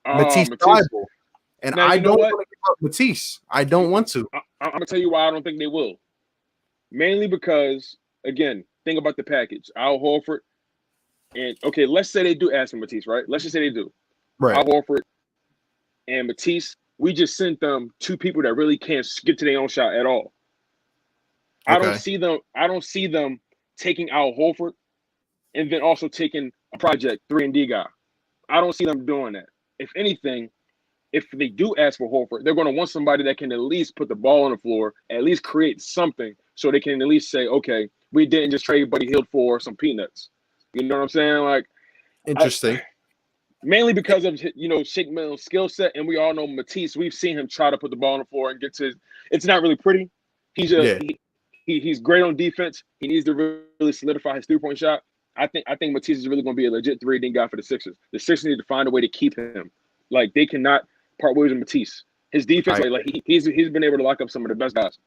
Burks. Matisse Matisse. Thybulle. And Now, I you know don't what? want to give up Matisse. I don't want to. I'm gonna tell you why I don't think they will. Mainly because, again, think about the package. Al Horford, and okay, let's say they do ask for Matisse, right? Let's just say they do. Right. Al Horford and Matisse, we just sent them two people that really can't get to their own shot at all. I don't see them taking Al Horford and then also taking a project 3-and-D guy. I don't see them doing that. If anything, if they do ask for Horford, they're going to want somebody that can at least put the ball on the floor, at least create something so they can at least say, okay, we didn't just trade Buddy Hield for some peanuts. You know what I'm saying? Like, Interesting. Mainly because of, Shake Milton's skill set, and we all know Matisse. We've seen him try to put the ball on the floor and get to his – it's not really pretty. He's great on defense. He needs to really solidify his three-point shot. I think Matisse is really going to be a legit 3-and-D guy for the Sixers. The Sixers need to find a way to keep him. Like, they cannot – part ways with Matisse. His defense, he's been able to lock up some of the best guys.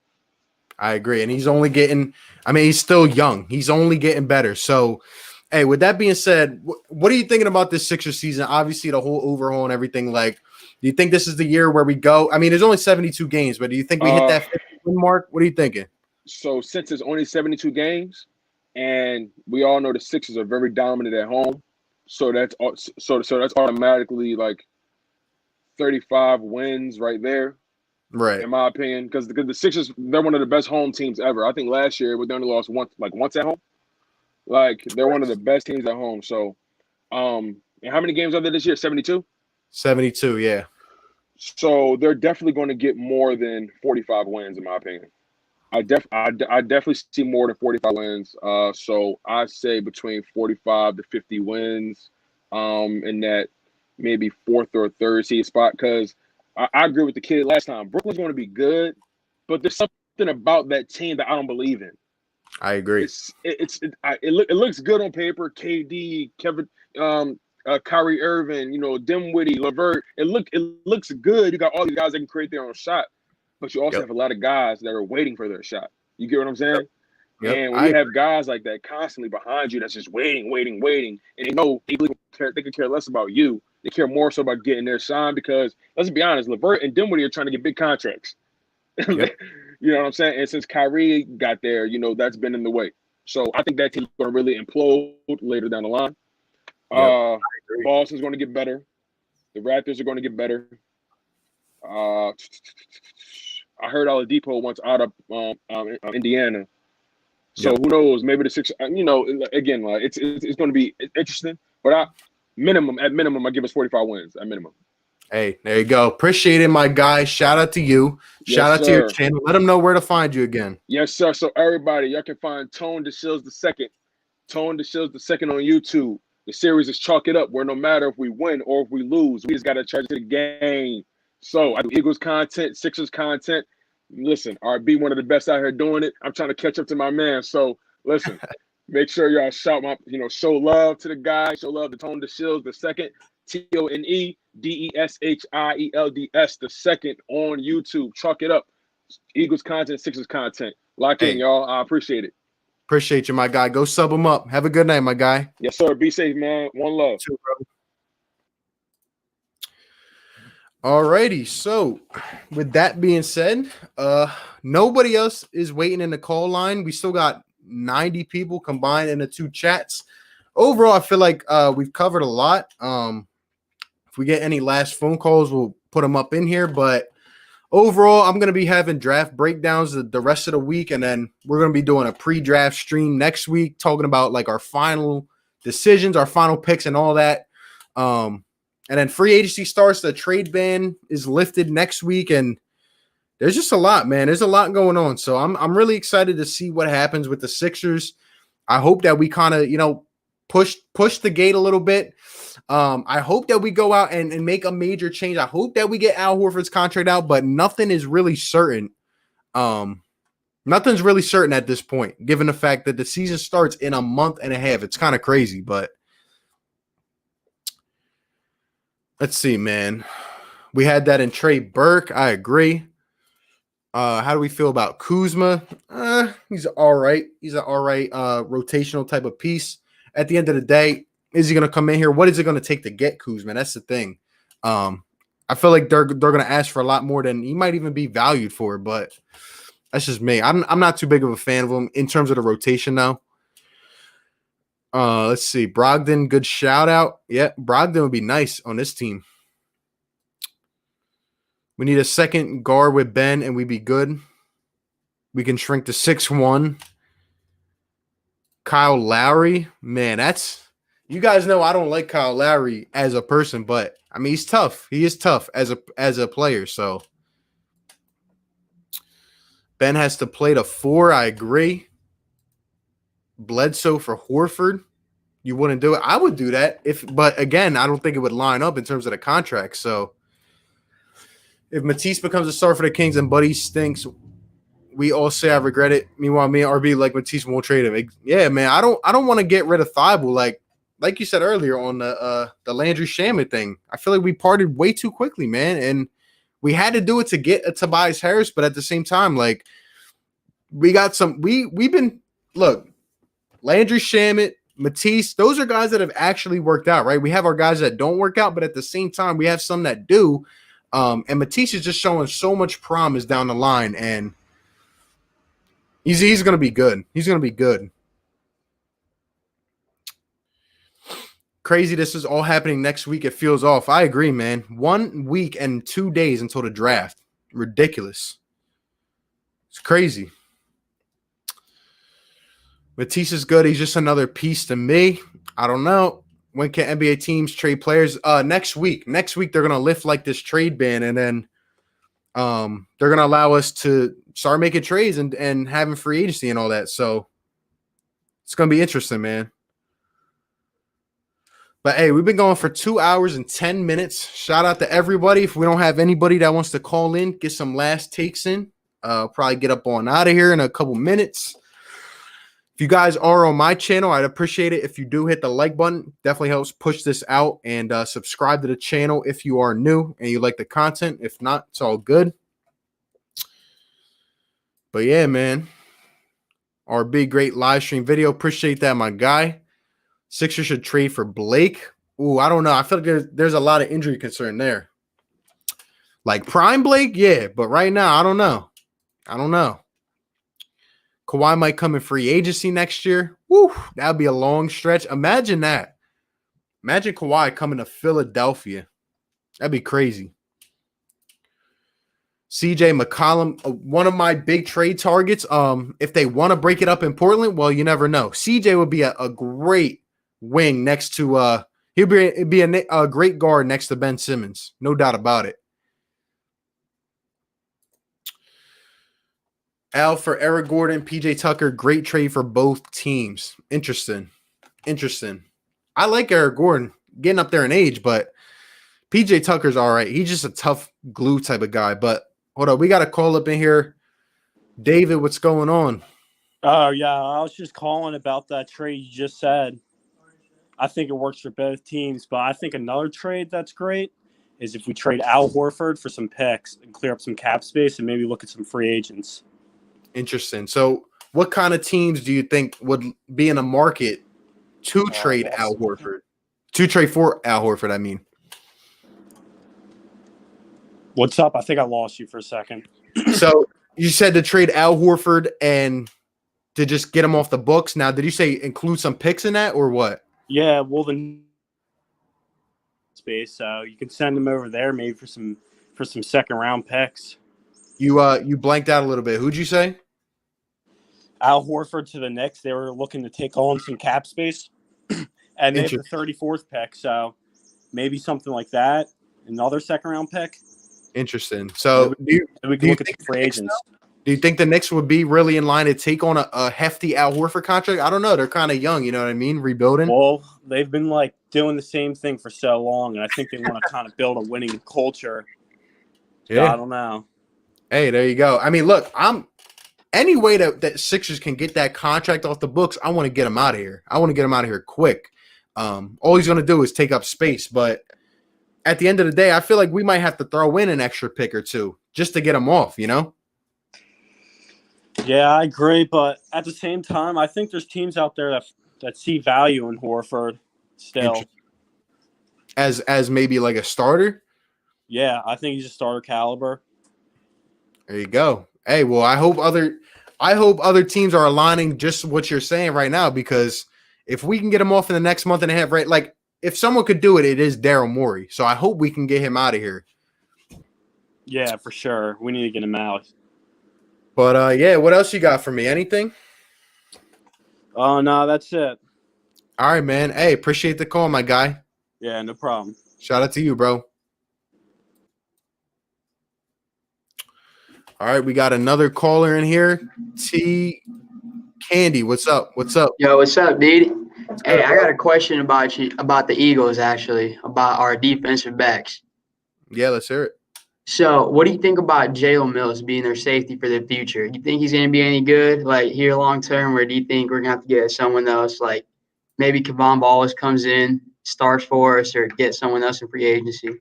I agree. And he's only getting – I mean, he's still young. He's only getting better. So, hey, with that being said, what are you thinking about this Sixers season? Obviously, the whole overhaul and everything. Like, do you think this is the year where we go – I mean, there's only 72 games, but do you think we hit that 50-win mark? What are you thinking? So, since it's only 72 games, and we all know the Sixers are very dominant at home, so that's automatically, like, 35 wins right there, right? In my opinion, because the Sixers, they're one of the best home teams ever. I think last year they only lost once at home. Like, they're one of the best teams at home. So, and how many games are there this year? 72. 72, yeah. So they're definitely going to get more than 45 wins, in my opinion. I definitely see more than 45 wins. So I say between 45 to 50 wins, in that maybe fourth or third seed spot, because I agree with the kid last time. Brooklyn's going to be good, but there's something about that team that I don't believe in. I agree. It looks good on paper. KD, Kevin, Kyrie Irving, Dinwiddie, LeVert. It looks good. You got all these guys that can create their own shot, but you also have a lot of guys that are waiting for their shot. You get what I'm saying? Yep. And when you have guys like that constantly behind you, that's just waiting, and they know they can care less about you. They care more so about getting their shine, because let's be honest, LeVert and Dinwiddie are trying to get big contracts. Yep. You know what I'm saying? And since Kyrie got there, that's been in the way. So I think that team's going to really implode later down the line. Boston's going to get better. The Raptors are going to get better. I heard Oladipo once out of Indiana. So who knows? Maybe the Sixers. Again, it's going to be interesting. But at minimum, I give us 45 wins at minimum. Hey, there you go. Appreciate it, my guy. Shout out to you. Shout out to your channel. Let them know where to find you again. Yes, sir. So everybody, y'all can find Tone DeShields II. Tone DeShields II on YouTube. The series is Chalk It Up, where no matter if we win or if we lose, we just got to charge to the game. So I do Eagles content, Sixers content. Listen, RB, one of the best out here doing it. I'm trying to catch up to my man. So listen, make sure y'all show love to the guy. Show love to Tone DeShields II. ToneDeshields II on YouTube. Chalk it up. Eagles content, Sixers content. Lock in, y'all. I appreciate it. Appreciate you, my guy. Go sub them up. Have a good night, my guy. Yes, sir. Be safe, man. One love. Too, bro. Alrighty. So with that being said, nobody else is waiting in the call line. We still got 90 people combined in the two chats. Overall, I feel like we've covered a lot. If we get any last phone calls, we'll put them up in here. But overall, I'm going to be having draft breakdowns the rest of the week. And then we're going to be doing a pre-draft stream next week, talking about like our final decisions, our final picks and all that. And then free agency starts. The trade ban is lifted next week. And there's just a lot, man. There's a lot going on. So I'm really excited to see what happens with the Sixers. I hope that we kind of, push the gate a little bit. I hope that we go out and make a major change. I hope that we get Al Horford's contract out, but nothing is really certain. Nothing's really certain at this point, given the fact that the season starts in a month and a half. It's kind of crazy, but let's see, man. We had that in Trey Burke. I agree. How do we feel about Kuzma? He's all right. He's an all right rotational type of piece. At the end of the day, is he going to come in here? What is it going to take to get Kuzma? That's the thing. I feel like they're going to ask for a lot more than he might even be valued for, but that's just me. I'm not too big of a fan of him in terms of the rotation now. Let's see. Brogdon, good shout out. Yeah, Brogdon would be nice on this team. We need a second guard with Ben, and we'd be good. We can shrink to 6'1". Kyle Lowry, man, that's you guys know I don't like Kyle Lowry as a person, but I mean he's tough. He is tough as a player. So Ben has to play to 4. I agree. Bledsoe for Horford. You wouldn't do it. I would do that but again, I don't think it would line up in terms of the contract. So if Matisse becomes a star for the Kings and Buddy stinks, we all say I regret it. Meanwhile, me and RB like Matisse won't trade him. Yeah, man, I don't want to get rid of Thibault. Like you said earlier on the Landry Shamet thing. I feel like we parted way too quickly, man, and we had to do it to get a Tobias Harris. But at the same time, like we got some. We've been look Landry Shamet, Matisse. Those are guys that have actually worked out, right? We have our guys that don't work out, but at the same time, we have some that do. And Matisse is just showing so much promise down the line, and he's going to be good. He's going to be good. Crazy this is all happening next week. It feels off. I agree, man. 1 week and 2 days until the draft. Ridiculous. It's crazy. Matisse is good. He's just another piece to me. I don't know. When can NBA teams trade players? Next week. Next week they're going to lift like this trade ban, and then they're going to allow us to start making trades and having free agency and all that. So it's going to be interesting, man. But, hey, we've been going for 2 hours and 10 minutes. Shout out to everybody. If we don't have anybody that wants to call in, get some last takes in, probably get up on out of here in a couple minutes. If you guys are on my channel, I'd appreciate it if you do hit the like button. Definitely helps push this out, and subscribe to the channel if you are new and you like the content. If not, it's all good. But, yeah, man, our big, great live stream video. Appreciate that, my guy. Sixers should trade for Blake. Ooh, I don't know. I feel like there's a lot of injury concern there. Like prime Blake, yeah. But right now, I don't know. Kawhi might come in free agency next year. Woo, that'd be a long stretch. Imagine that. Imagine Kawhi coming to Philadelphia. That'd be crazy. CJ McCollum, one of my big trade targets. If they want to break it up in Portland, well, you never know. CJ would be a great wing next to he'll be a great guard next to Ben Simmons, no doubt about it. Al for Eric Gordon, PJ Tucker, great trade for both teams. Interesting. I like Eric Gordon getting up there in age, but PJ Tucker's all right. He's just a tough glue type of guy. But hold up, we got a call up in here. David, what's going on? Oh yeah, I was just calling about that trade you just said. I think it works for both teams, but I think another trade that's great is if we trade Al Horford for some picks and clear up some cap space and maybe look at some free agents. Interesting. So what kind of teams do you think would be in a market to trade Al Horford? To trade for Al Horford, I mean. What's up? I think I lost you for a second. So you said to trade Al Horford and to just get him off the books. Now, did you say include some picks in that or what? Yeah, well, the space, so you can send them over there maybe for some second round picks. You blanked out a little bit. Who'd you say? Al Horford to the Knicks. They were looking to take on some cap space, and they have the 34th pick, so maybe something like that. Another second round pick. Interesting. So we can look at some free agents. Do you think the Knicks would be really in line to take on a hefty Al Horford contract? I don't know. They're kind of young, you know what I mean? Rebuilding. Well, they've been like doing the same thing for so long, and I think they want to kind of build a winning culture. Yeah, so I don't know. Hey, there you go. I mean, look, any way that Sixers can get that contract off the books, I want to get him out of here. I want to get him out of here quick. All he's going to do is take up space, but at the end of the day, I feel like we might have to throw in an extra pick or two just to get him off, you know? Yeah, I agree, but at the same time, I think there's teams out there that see value in Horford still. As maybe like a starter. Yeah, I think he's a starter caliber. There you go. Hey, well, I hope other teams are aligning just what you're saying right now, because if we can get him off in the next month and a half, right? Like if someone could do it, it is Daryl Morey. So I hope we can get him out of here. Yeah, for sure. We need to get him out. But yeah, what else you got for me? Anything? Oh no, that's it. All right, man. Hey, appreciate the call, my guy. Yeah, no problem. Shout out to you, bro. All right, we got another caller in here. T Candy, what's up? What's up? Yo, what's up, dude? Hey, I got a question about the Eagles, actually, about our defensive backs. Yeah, let's hear it. So, what do you think about Jalen Mills being their safety for the future? You think he's going to be any good, like here long term, or do you think we're going to have to get someone else, like maybe Kevon Wallace comes in, starts for us, or get someone else in free agency?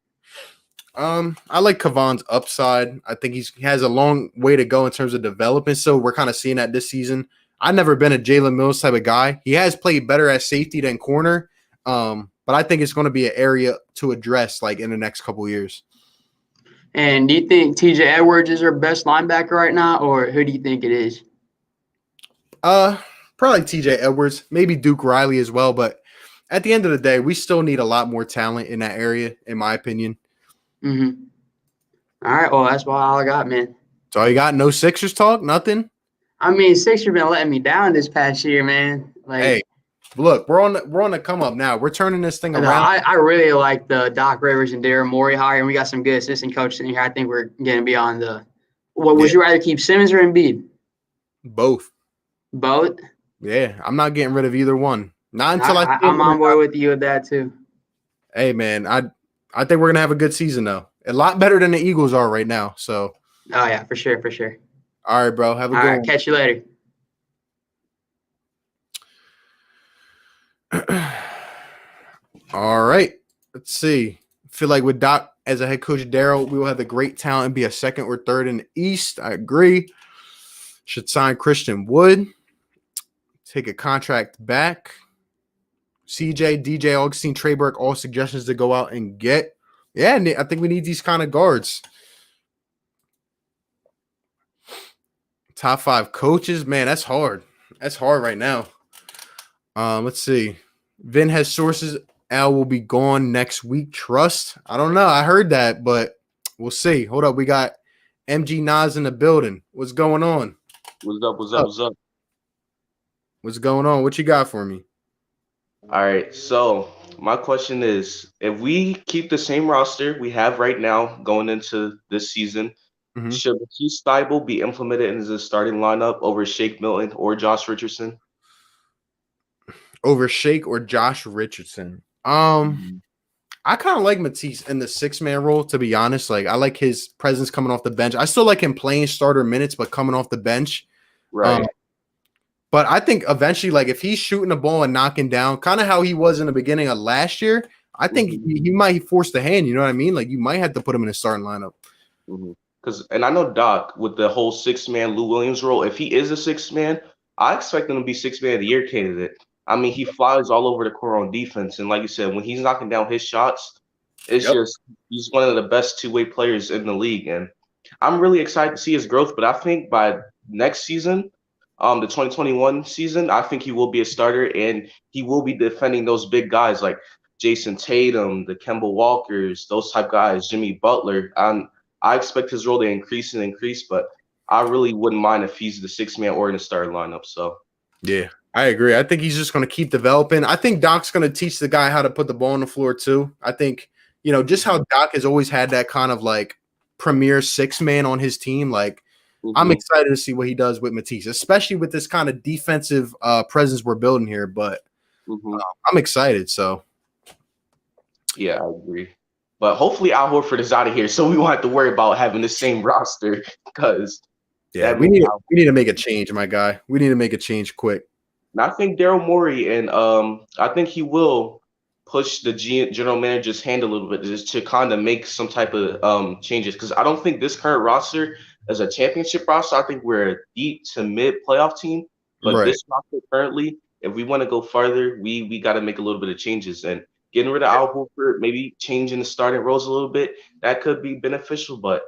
I like Kavon's upside. I think he has a long way to go in terms of development. So we're kind of seeing that this season. I've never been a Jalen Mills type of guy. He has played better at safety than corner. But I think it's going to be an area to address like in the next couple of years. And do you think TJ Edwards is our best linebacker right now, or who do you think it is? Probably TJ Edwards, maybe Duke Riley as well. But at the end of the day, we still need a lot more talent in that area, in my opinion. Mm-hmm. All right, well, that's all I got, man. So you got no Sixers talk? Nothing? I mean, Sixers been letting me down this past year, man. Like, hey, look, we're on the come up now. We're turning this thing around. I really like the Doc Rivers and Daryl Morey hire, and we got some good assistant coaches in here. I think we're going to be on the. What would you rather keep, Simmons or Embiid? Both. Both? Yeah, I'm not getting rid of either one. Not until I'm on board with you with that too. Hey, man, I think we're gonna have a good season though. A lot better than the Eagles are right now. So. Oh yeah, for sure, for sure. All right, bro. Have a good one. Catch you later. All right. Let's see. I feel like with Doc as a head coach, Daryl, we will have the great talent and be a second or third in the East. I agree. Should sign Christian Wood. Take a contract back. CJ, DJ, Augustine, Trey Burke, all suggestions to go out and get. Yeah, I think we need these kind of guards. Top 5 coaches. Man, that's hard. That's hard right now. Let's see. Vin has sources. Al will be gone next week. Trust. I don't know. I heard that, but we'll see. Hold up. We got MG Nas in the building. What's going on? What's up? What's up? What's up? What's going on? What you got for me? All right. So my question is, if we keep the same roster we have right now going into this season, should Matisse Thybulle be implemented into the starting lineup over Shake Milton or Josh Richardson? Over Shake or Josh Richardson? I kind of like Matisse in the 6-man role, to be honest. Like, I like his presence coming off the bench. I still like him playing starter minutes, but coming off the bench. Right. But I think eventually, like, if he's shooting the ball and knocking down, kind of how he was in the beginning of last year, I think he might force the hand. You know what I mean? Like, you might have to put him in a starting lineup. And I know Doc with the whole 6-man Lou Williams role. If he is a 6-man, I expect him to be 6-man of the year candidate. I mean, he flies all over the court on defense, and like you said, when he's knocking down his shots, it's just he's one of the best two-way players in the league, and I'm really excited to see his growth. But I think by next season, the 2021 season, I think he will be a starter, and he will be defending those big guys like Jason Tatum, the Kemba Walkers, those type guys, Jimmy Butler. I expect his role to increase and increase, but I really wouldn't mind if he's the 6-man or in the starting lineup. So, yeah, I agree. I think he's just going to keep developing. I think Doc's going to teach the guy how to put the ball on the floor too. I think, just how Doc has always had that kind of like premier 6-man on his team. Like, I'm excited to see what he does with Matisse, especially with this kind of defensive presence we're building here. But I'm excited. So, yeah, I agree. But hopefully Al Horford is out of here, so we won't have to worry about having the same roster. Because we need to make a change, my guy. We need to make a change quick. And I think Daryl Morey and I think he will push the general manager's hand a little bit just to kind of make some type of changes. Because I don't think this current roster as a championship roster, I think we're a deep to mid playoff team. But Right. this roster currently, if we want to go further, we got to make a little bit of changes. And getting rid of Al Horford, maybe changing the starting roles a little bit, that could be beneficial. But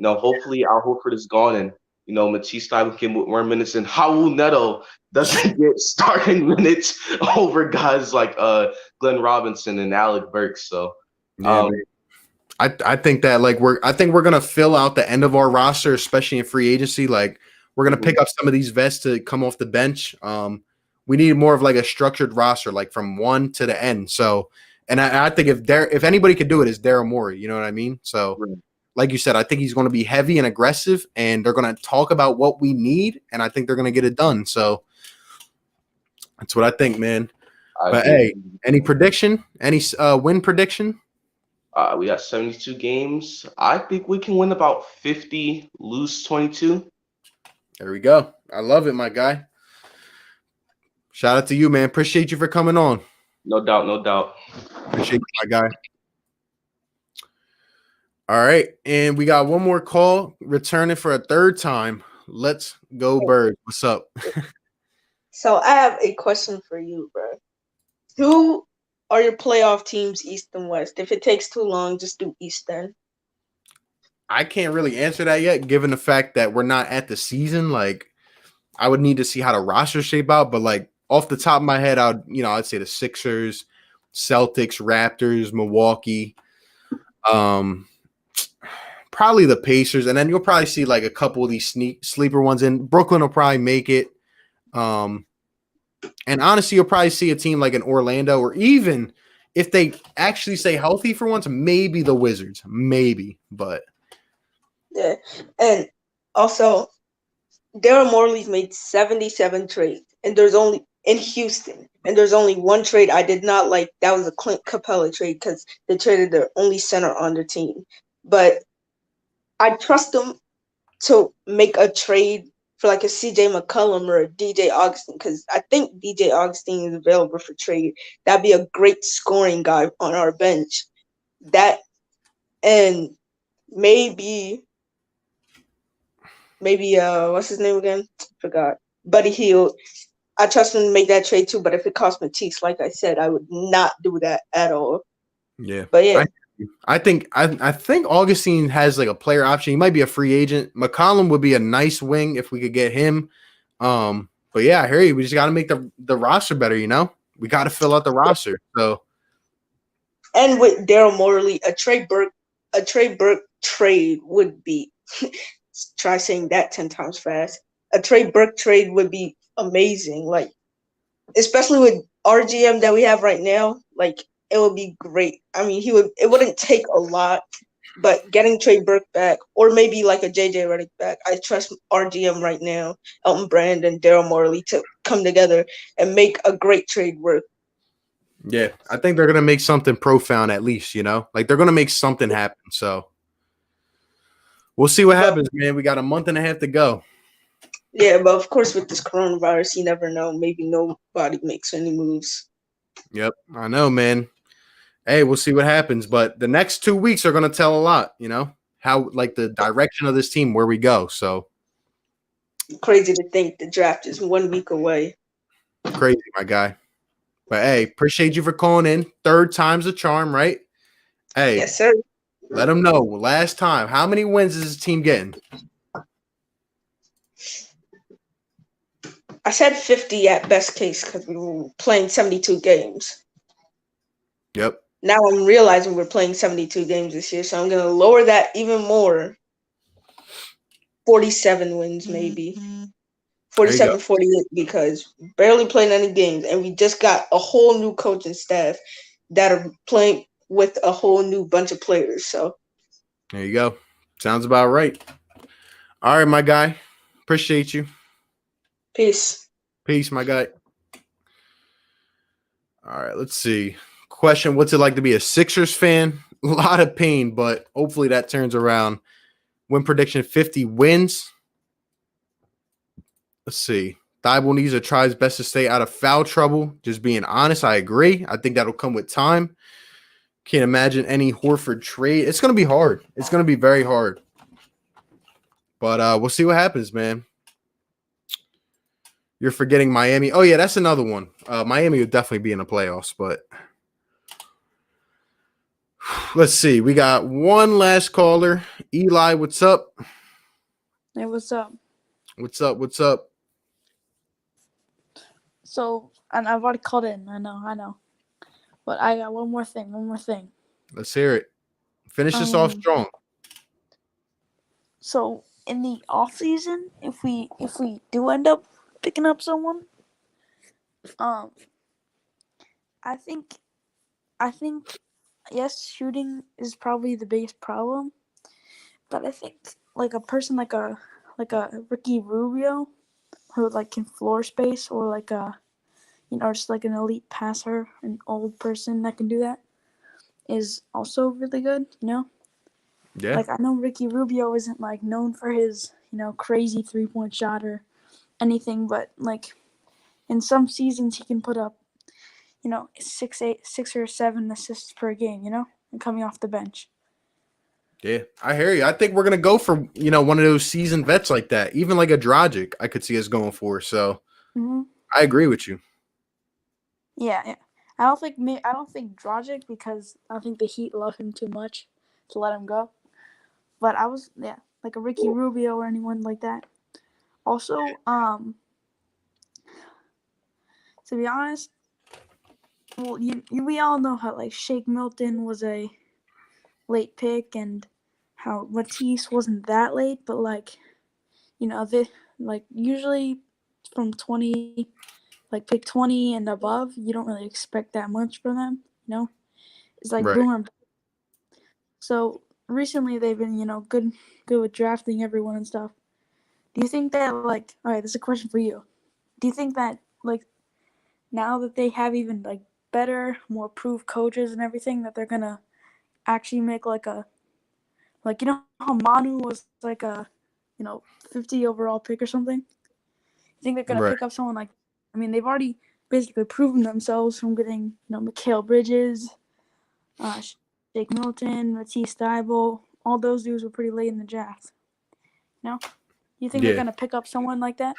hopefully Al Horford is gone, and Matisse Thybulle can with more minutes, and Raul Neto doesn't get starting minutes over guys like Glenn Robinson and Alec Burks. So Yeah, man. I think that we're gonna fill out the end of our roster, especially in free agency. Like we're gonna pick up some of these vets to come off the bench. We need more of like a structured roster, like from one to the end. So, and I think if anybody could do it, is Daryl Morey. You know what I mean? So, like you said, I think he's going to be heavy and aggressive, and they're going to talk about what we need, and I think they're going to get it done. So, that's what I think, man. But hey, any prediction? Any win prediction? We got 72 games. I think we can win about 50, lose 22. There we go. I love it, my guy. Shout out to you, man. Appreciate you for coming on. No doubt, no doubt. Appreciate you, my guy. All right, and we got one more call returning for a third time. Let's go, Bird. What's up? So I have a question for you, bro. Who are your playoff teams, East and West? If it takes too long, just do East then. I can't really answer that yet, given the fact that we're not at the season. Like, I would need to see how the roster shape out. But like off the top of my head, I'd say the Sixers, Celtics, Raptors, Milwaukee, probably the Pacers, and then you'll probably see like a couple of these sleeper ones in. Brooklyn will probably make it. And honestly, you'll probably see a team like an Orlando, or even if they actually stay healthy for once, maybe the Wizards, maybe. But yeah, and also Daryl Morley's made 77 trades, and there's only in Houston, and there's only one trade I did not like. That was a Clint Capella trade because they traded their only center on their team. But I trust them to make a trade for like a CJ McCollum or a DJ Augustin, because I think DJ Augustin is available for trade. That'd be a great scoring guy on our bench. That, and maybe what's his name again? Forgot. Buddy Hield. I trust him to make that trade too, but if it costs Matisse, like I said, I would not do that at all. Yeah. But yeah. I think Augustine has like a player option. He might be a free agent. McCollum would be a nice wing if we could get him. But yeah, I hear you. We just got to make the roster better. We got to fill out the roster. So, and with Daryl Morley, a Trey Burke trade would be. Try saying that 10 times fast. A Trey Burke trade would be amazing. Like, especially with our GM that we have right now. Like, it would be great. I mean, it wouldn't take a lot, but getting Trey Burke back, or maybe like a JJ Redick back, I trust our GM right now, Elton Brand and Daryl Morley, to come together and make a great trade work. Yeah, I think they're gonna make something profound at least. Like they're gonna make something happen. So we'll see what happens, man. We got a month and a half to go. Yeah, but of course with this coronavirus, you never know. Maybe nobody makes any moves. Yep, I know, man. Hey, we'll see what happens. But the next 2 weeks are going to tell a lot, how like the direction of this team, where we go. So crazy to think the draft is 1 week away. Crazy, my guy. But hey, appreciate you for calling in. Third time's a charm, right? Hey, yes, sir. Let them know. Last time, how many wins is this team getting? I said 50 at best case because we were playing 72 games. Yep. Now I'm realizing we're playing 72 games this year, so I'm going to lower that even more. 47 wins, maybe. 47, 48, because barely playing any games, and we just got a whole new coaching staff that are playing with a whole new bunch of players. So there you go. Sounds about right. All right, my guy. Appreciate you. Peace. Peace, my guy. All right, let's see. Question: what's it like to be a Sixers fan? A lot of pain, but hopefully that turns around. Win prediction: 50 wins. Let's see. Thibault needs to try his best to stay out of foul trouble. Just being honest, I agree. I think that'll come with time. Can't imagine any Horford trade. It's going to be hard. It's going to be very hard. But we'll see what happens, man. You're forgetting Miami. Oh, yeah, that's another one. Miami would definitely be in the playoffs, but let's see. We got one last caller. Eli, what's up? Hey, what's up? What's up? What's up? So, and I've already called in. I know. But I got one more thing. Let's hear it. Finish this off strong. So in the off season, if we do end up picking up someone, I think yes, shooting is probably the biggest problem, but I think like a person like a Ricky Rubio, who like can floor space, or like a just like an elite passer, an old person that can do that, is also really good. Yeah. Like I know Ricky Rubio isn't like known for his crazy 3-point shot or anything, but like in some seasons he can put up 6 or 7 assists per game, and coming off the bench. Yeah, I hear you. I think we're gonna go for one of those seasoned vets like that. Even like a Dragic, I could see us going for. So Mm-hmm. I agree with you. Yeah. I don't think Dragic, because I think the Heat love him too much to let him go. But like a Ricky Rubio or anyone like that. Also, to be honest, well, we all know how like Shake Milton was a late pick, and how Matisse wasn't that late, but like, usually from 20, like pick 20 and above, you don't really expect that much from them, It's like Right. boomer. So recently they've been, good with drafting everyone and stuff. Do you think that like, all right, this is a question for you. Do you think that like now that they have even like better, more approved coaches and everything, that they're gonna actually make like a how Manu was like a 50 overall pick or something? You think they're gonna Right. pick up someone like? I mean, they've already basically proven themselves from getting Mikal Bridges, Jake Milton, Matisse Thybulle. All those dudes were pretty late in the draft. You think they're Yeah. gonna pick up someone like that?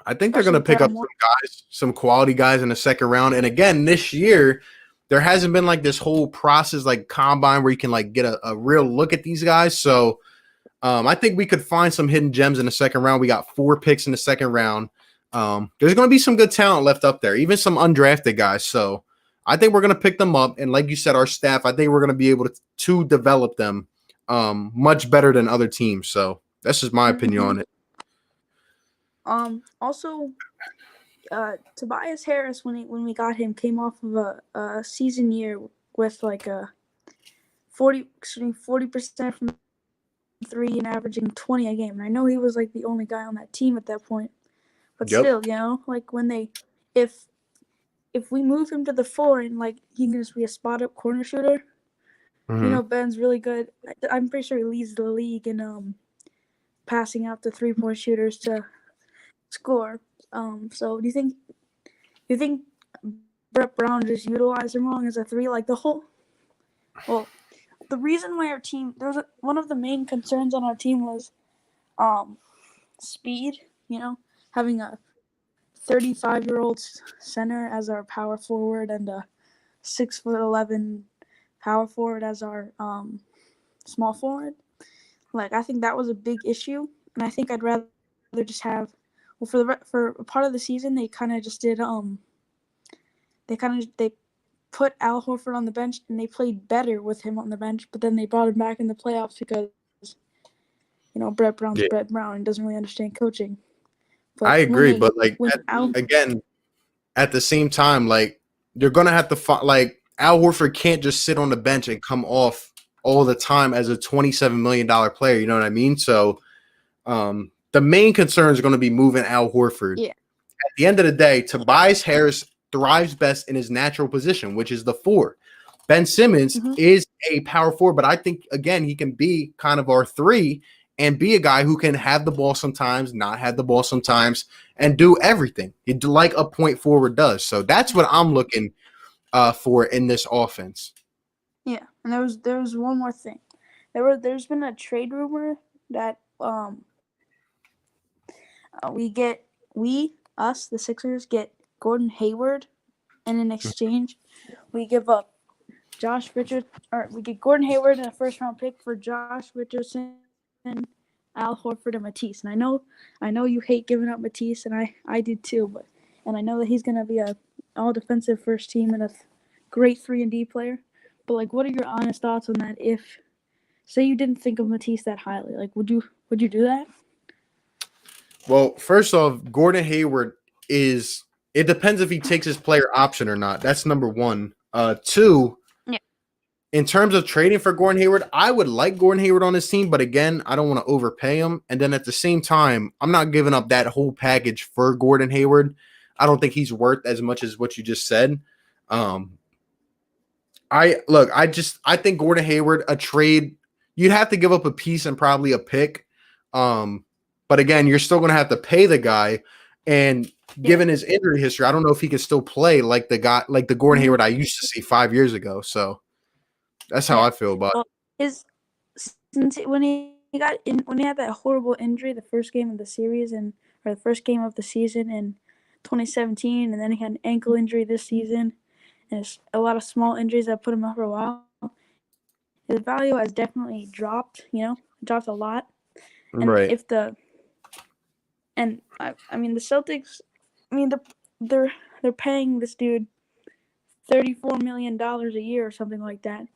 I think they're going to pick up some guys, some quality guys in the second round. And again, this year, there hasn't been like this whole process like combine where you can like get a real look at these guys. So I think we could find some hidden gems in the second round. We got 4 picks in the second round. There's going to be some good talent left up there, even some undrafted guys. So I think we're going to pick them up. And like you said, our staff, I think we're going to be able to develop them much better than other teams. So that's just my opinion on it. Also, Tobias Harris, when we got him, came off of a season year with like a 40% from 3 and averaging 20 a game. And I know he was like the only guy on that team at that point, but still, like when if we move him to the 4 and like he can just be a spot up corner shooter, Ben's really good. I'm pretty sure he leads the league in passing out to 3-point shooters to score. So do you think Brett Brown just utilized him wrong as a 3? Like the reason why our team, one of the main concerns on our team was speed, having a 35-year-old center as our power forward and a 6'11" power forward as our small forward. Like I think that was a big issue, and I think I'd rather just have. Well, for a part of the season, they kind of just did they put Al Horford on the bench, and they played better with him on the bench. But then they brought him back in the playoffs because Brett Brown's Brett Brown and doesn't really understand coaching. But I agree, but like again, at the same time, like you're gonna have to find like Al Horford can't just sit on the bench and come off all the time as a $27 million player. You know what I mean? So the main concern is going to be moving Al Horford. Yeah. At the end of the day, Tobias Harris thrives best in his natural position, which is the 4. Ben Simmons is a power forward, but I think, again, he can be kind of our 3 and be a guy who can have the ball sometimes, not have the ball sometimes, and do everything like a point forward does. So that's what I'm looking for in this offense. Yeah, and there was one more thing. There's been a trade rumor that the Sixers, get Gordon Hayward, and in exchange, we give up we get Gordon Hayward and a first-round pick for Josh Richardson, Al Horford, and Matisse. And I know you hate giving up Matisse, and I do too. And I know that he's gonna be a all-defensive first team and a great 3-and-D player. But like, what are your honest thoughts on that? If say you didn't think of Matisse that highly, like, would you do that? Well, first off, Gordon Hayward is. It depends if he takes his player option or not. That's number one. Two. Yeah. In terms of trading for Gordon Hayward, I would like Gordon Hayward on this team, but again, I don't want to overpay him. And then at the same time, I'm not giving up that whole package for Gordon Hayward. I don't think he's worth as much as what you just said. I think Gordon Hayward, a trade, you'd have to give up a piece and probably a pick. But again, you're still going to have to pay the guy. And given his injury history, I don't know if he can still play like the Gordon Hayward I used to see 5 years ago. So that's how I feel about it. When he had that horrible injury, the first game of the series or the first game of the season in 2017, and then he had an ankle injury this season, and it's a lot of small injuries that put him out for a while. His value has definitely dropped. Dropped a lot. And right. The Celtics, they're paying this dude $34 million a year or something like that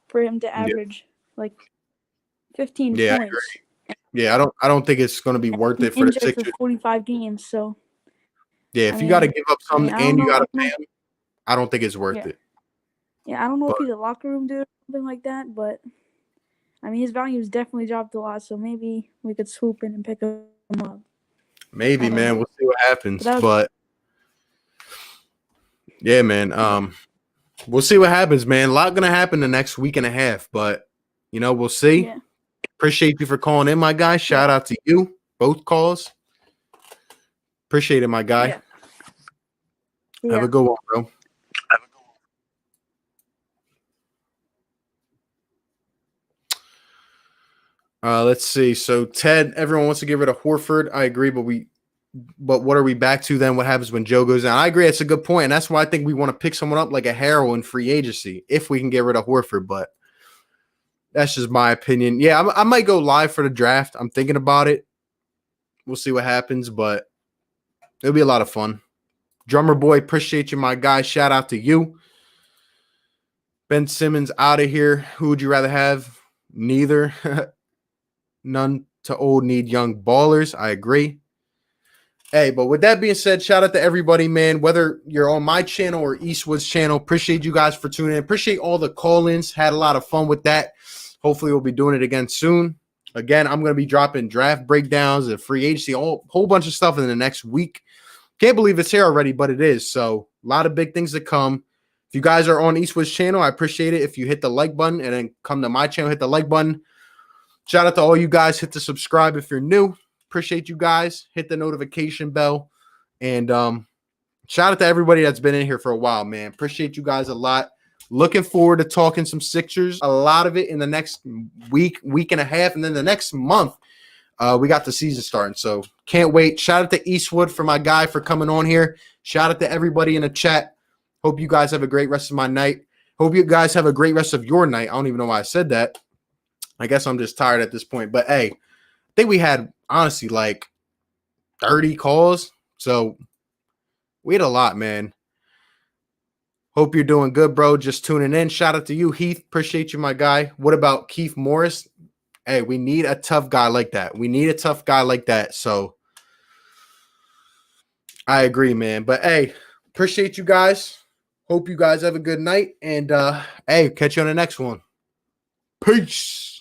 for him to average like 15 Yeah, points. I agree. Yeah, I don't think it's going to be worth it for the Injured Sixers. for 45 games. So yeah, if you got to give up something and you got to pay him, I don't think it's worth it. Yeah, I don't know if he's a locker room dude or something like that, but his value's definitely dropped a lot. So maybe we could swoop in and pick him up. Maybe, man. We'll see what happens. But yeah, man. We'll see what happens, man. A lot gonna happen the next week and a half, but we'll see. Yeah. Appreciate you for calling in, my guy. Shout out to you. Both calls. Appreciate it, my guy. Yeah. Have a good one, bro. Let's see. So Ted, everyone wants to get rid of Horford. I agree, but what are we back to then? What happens when Joe goes down? I agree. It's a good point. And that's why I think we want to pick someone up like a Harrell in free agency if we can get rid of Horford. But that's just my opinion. Yeah, I might go live for the draft. I'm thinking about it. We'll see what happens, but it'll be a lot of fun. Drummer Boy, appreciate you, my guy. Shout out to you. Ben Simmons out of here. Who would you rather have? Neither. None to old need young ballers. I agree. Hey, but with that being said, shout out to everybody, man. Whether you're on my channel or Eastwood's channel, appreciate you guys for tuning in. Appreciate all the call-ins. Had a lot of fun with that. Hopefully, we'll be doing it again soon. Again, I'm going to be dropping draft breakdowns and free agency, a whole bunch of stuff in the next week. Can't believe it's here already, but it is. So, a lot of big things to come. If you guys are on Eastwood's channel, I appreciate it. If you hit the like button and then come to my channel, hit the like button. Shout out to all you guys. Hit the subscribe if you're new. Appreciate you guys. Hit the notification bell. And shout out to everybody that's been in here for a while, man. Appreciate you guys a lot. Looking forward to talking some Sixers. A lot of it in the next week and a half. And then the next month, we got the season starting. So can't wait. Shout out to Eastwood for my guy for coming on here. Shout out to everybody in the chat. Hope you guys have a great rest of my night. Hope you guys have a great rest of your night. I don't even know why I said that. I guess I'm just tired at this point. But, hey, I think we had, honestly, like 30 calls. So we had a lot, man. Hope you're doing good, bro. Just tuning in. Shout out to you, Heath. Appreciate you, my guy. What about Keith Morris? Hey, we need a tough guy like that. We need a tough guy like that. So I agree, man. But, hey, appreciate you guys. Hope you guys have a good night. And, hey, catch you on the next one. Peace.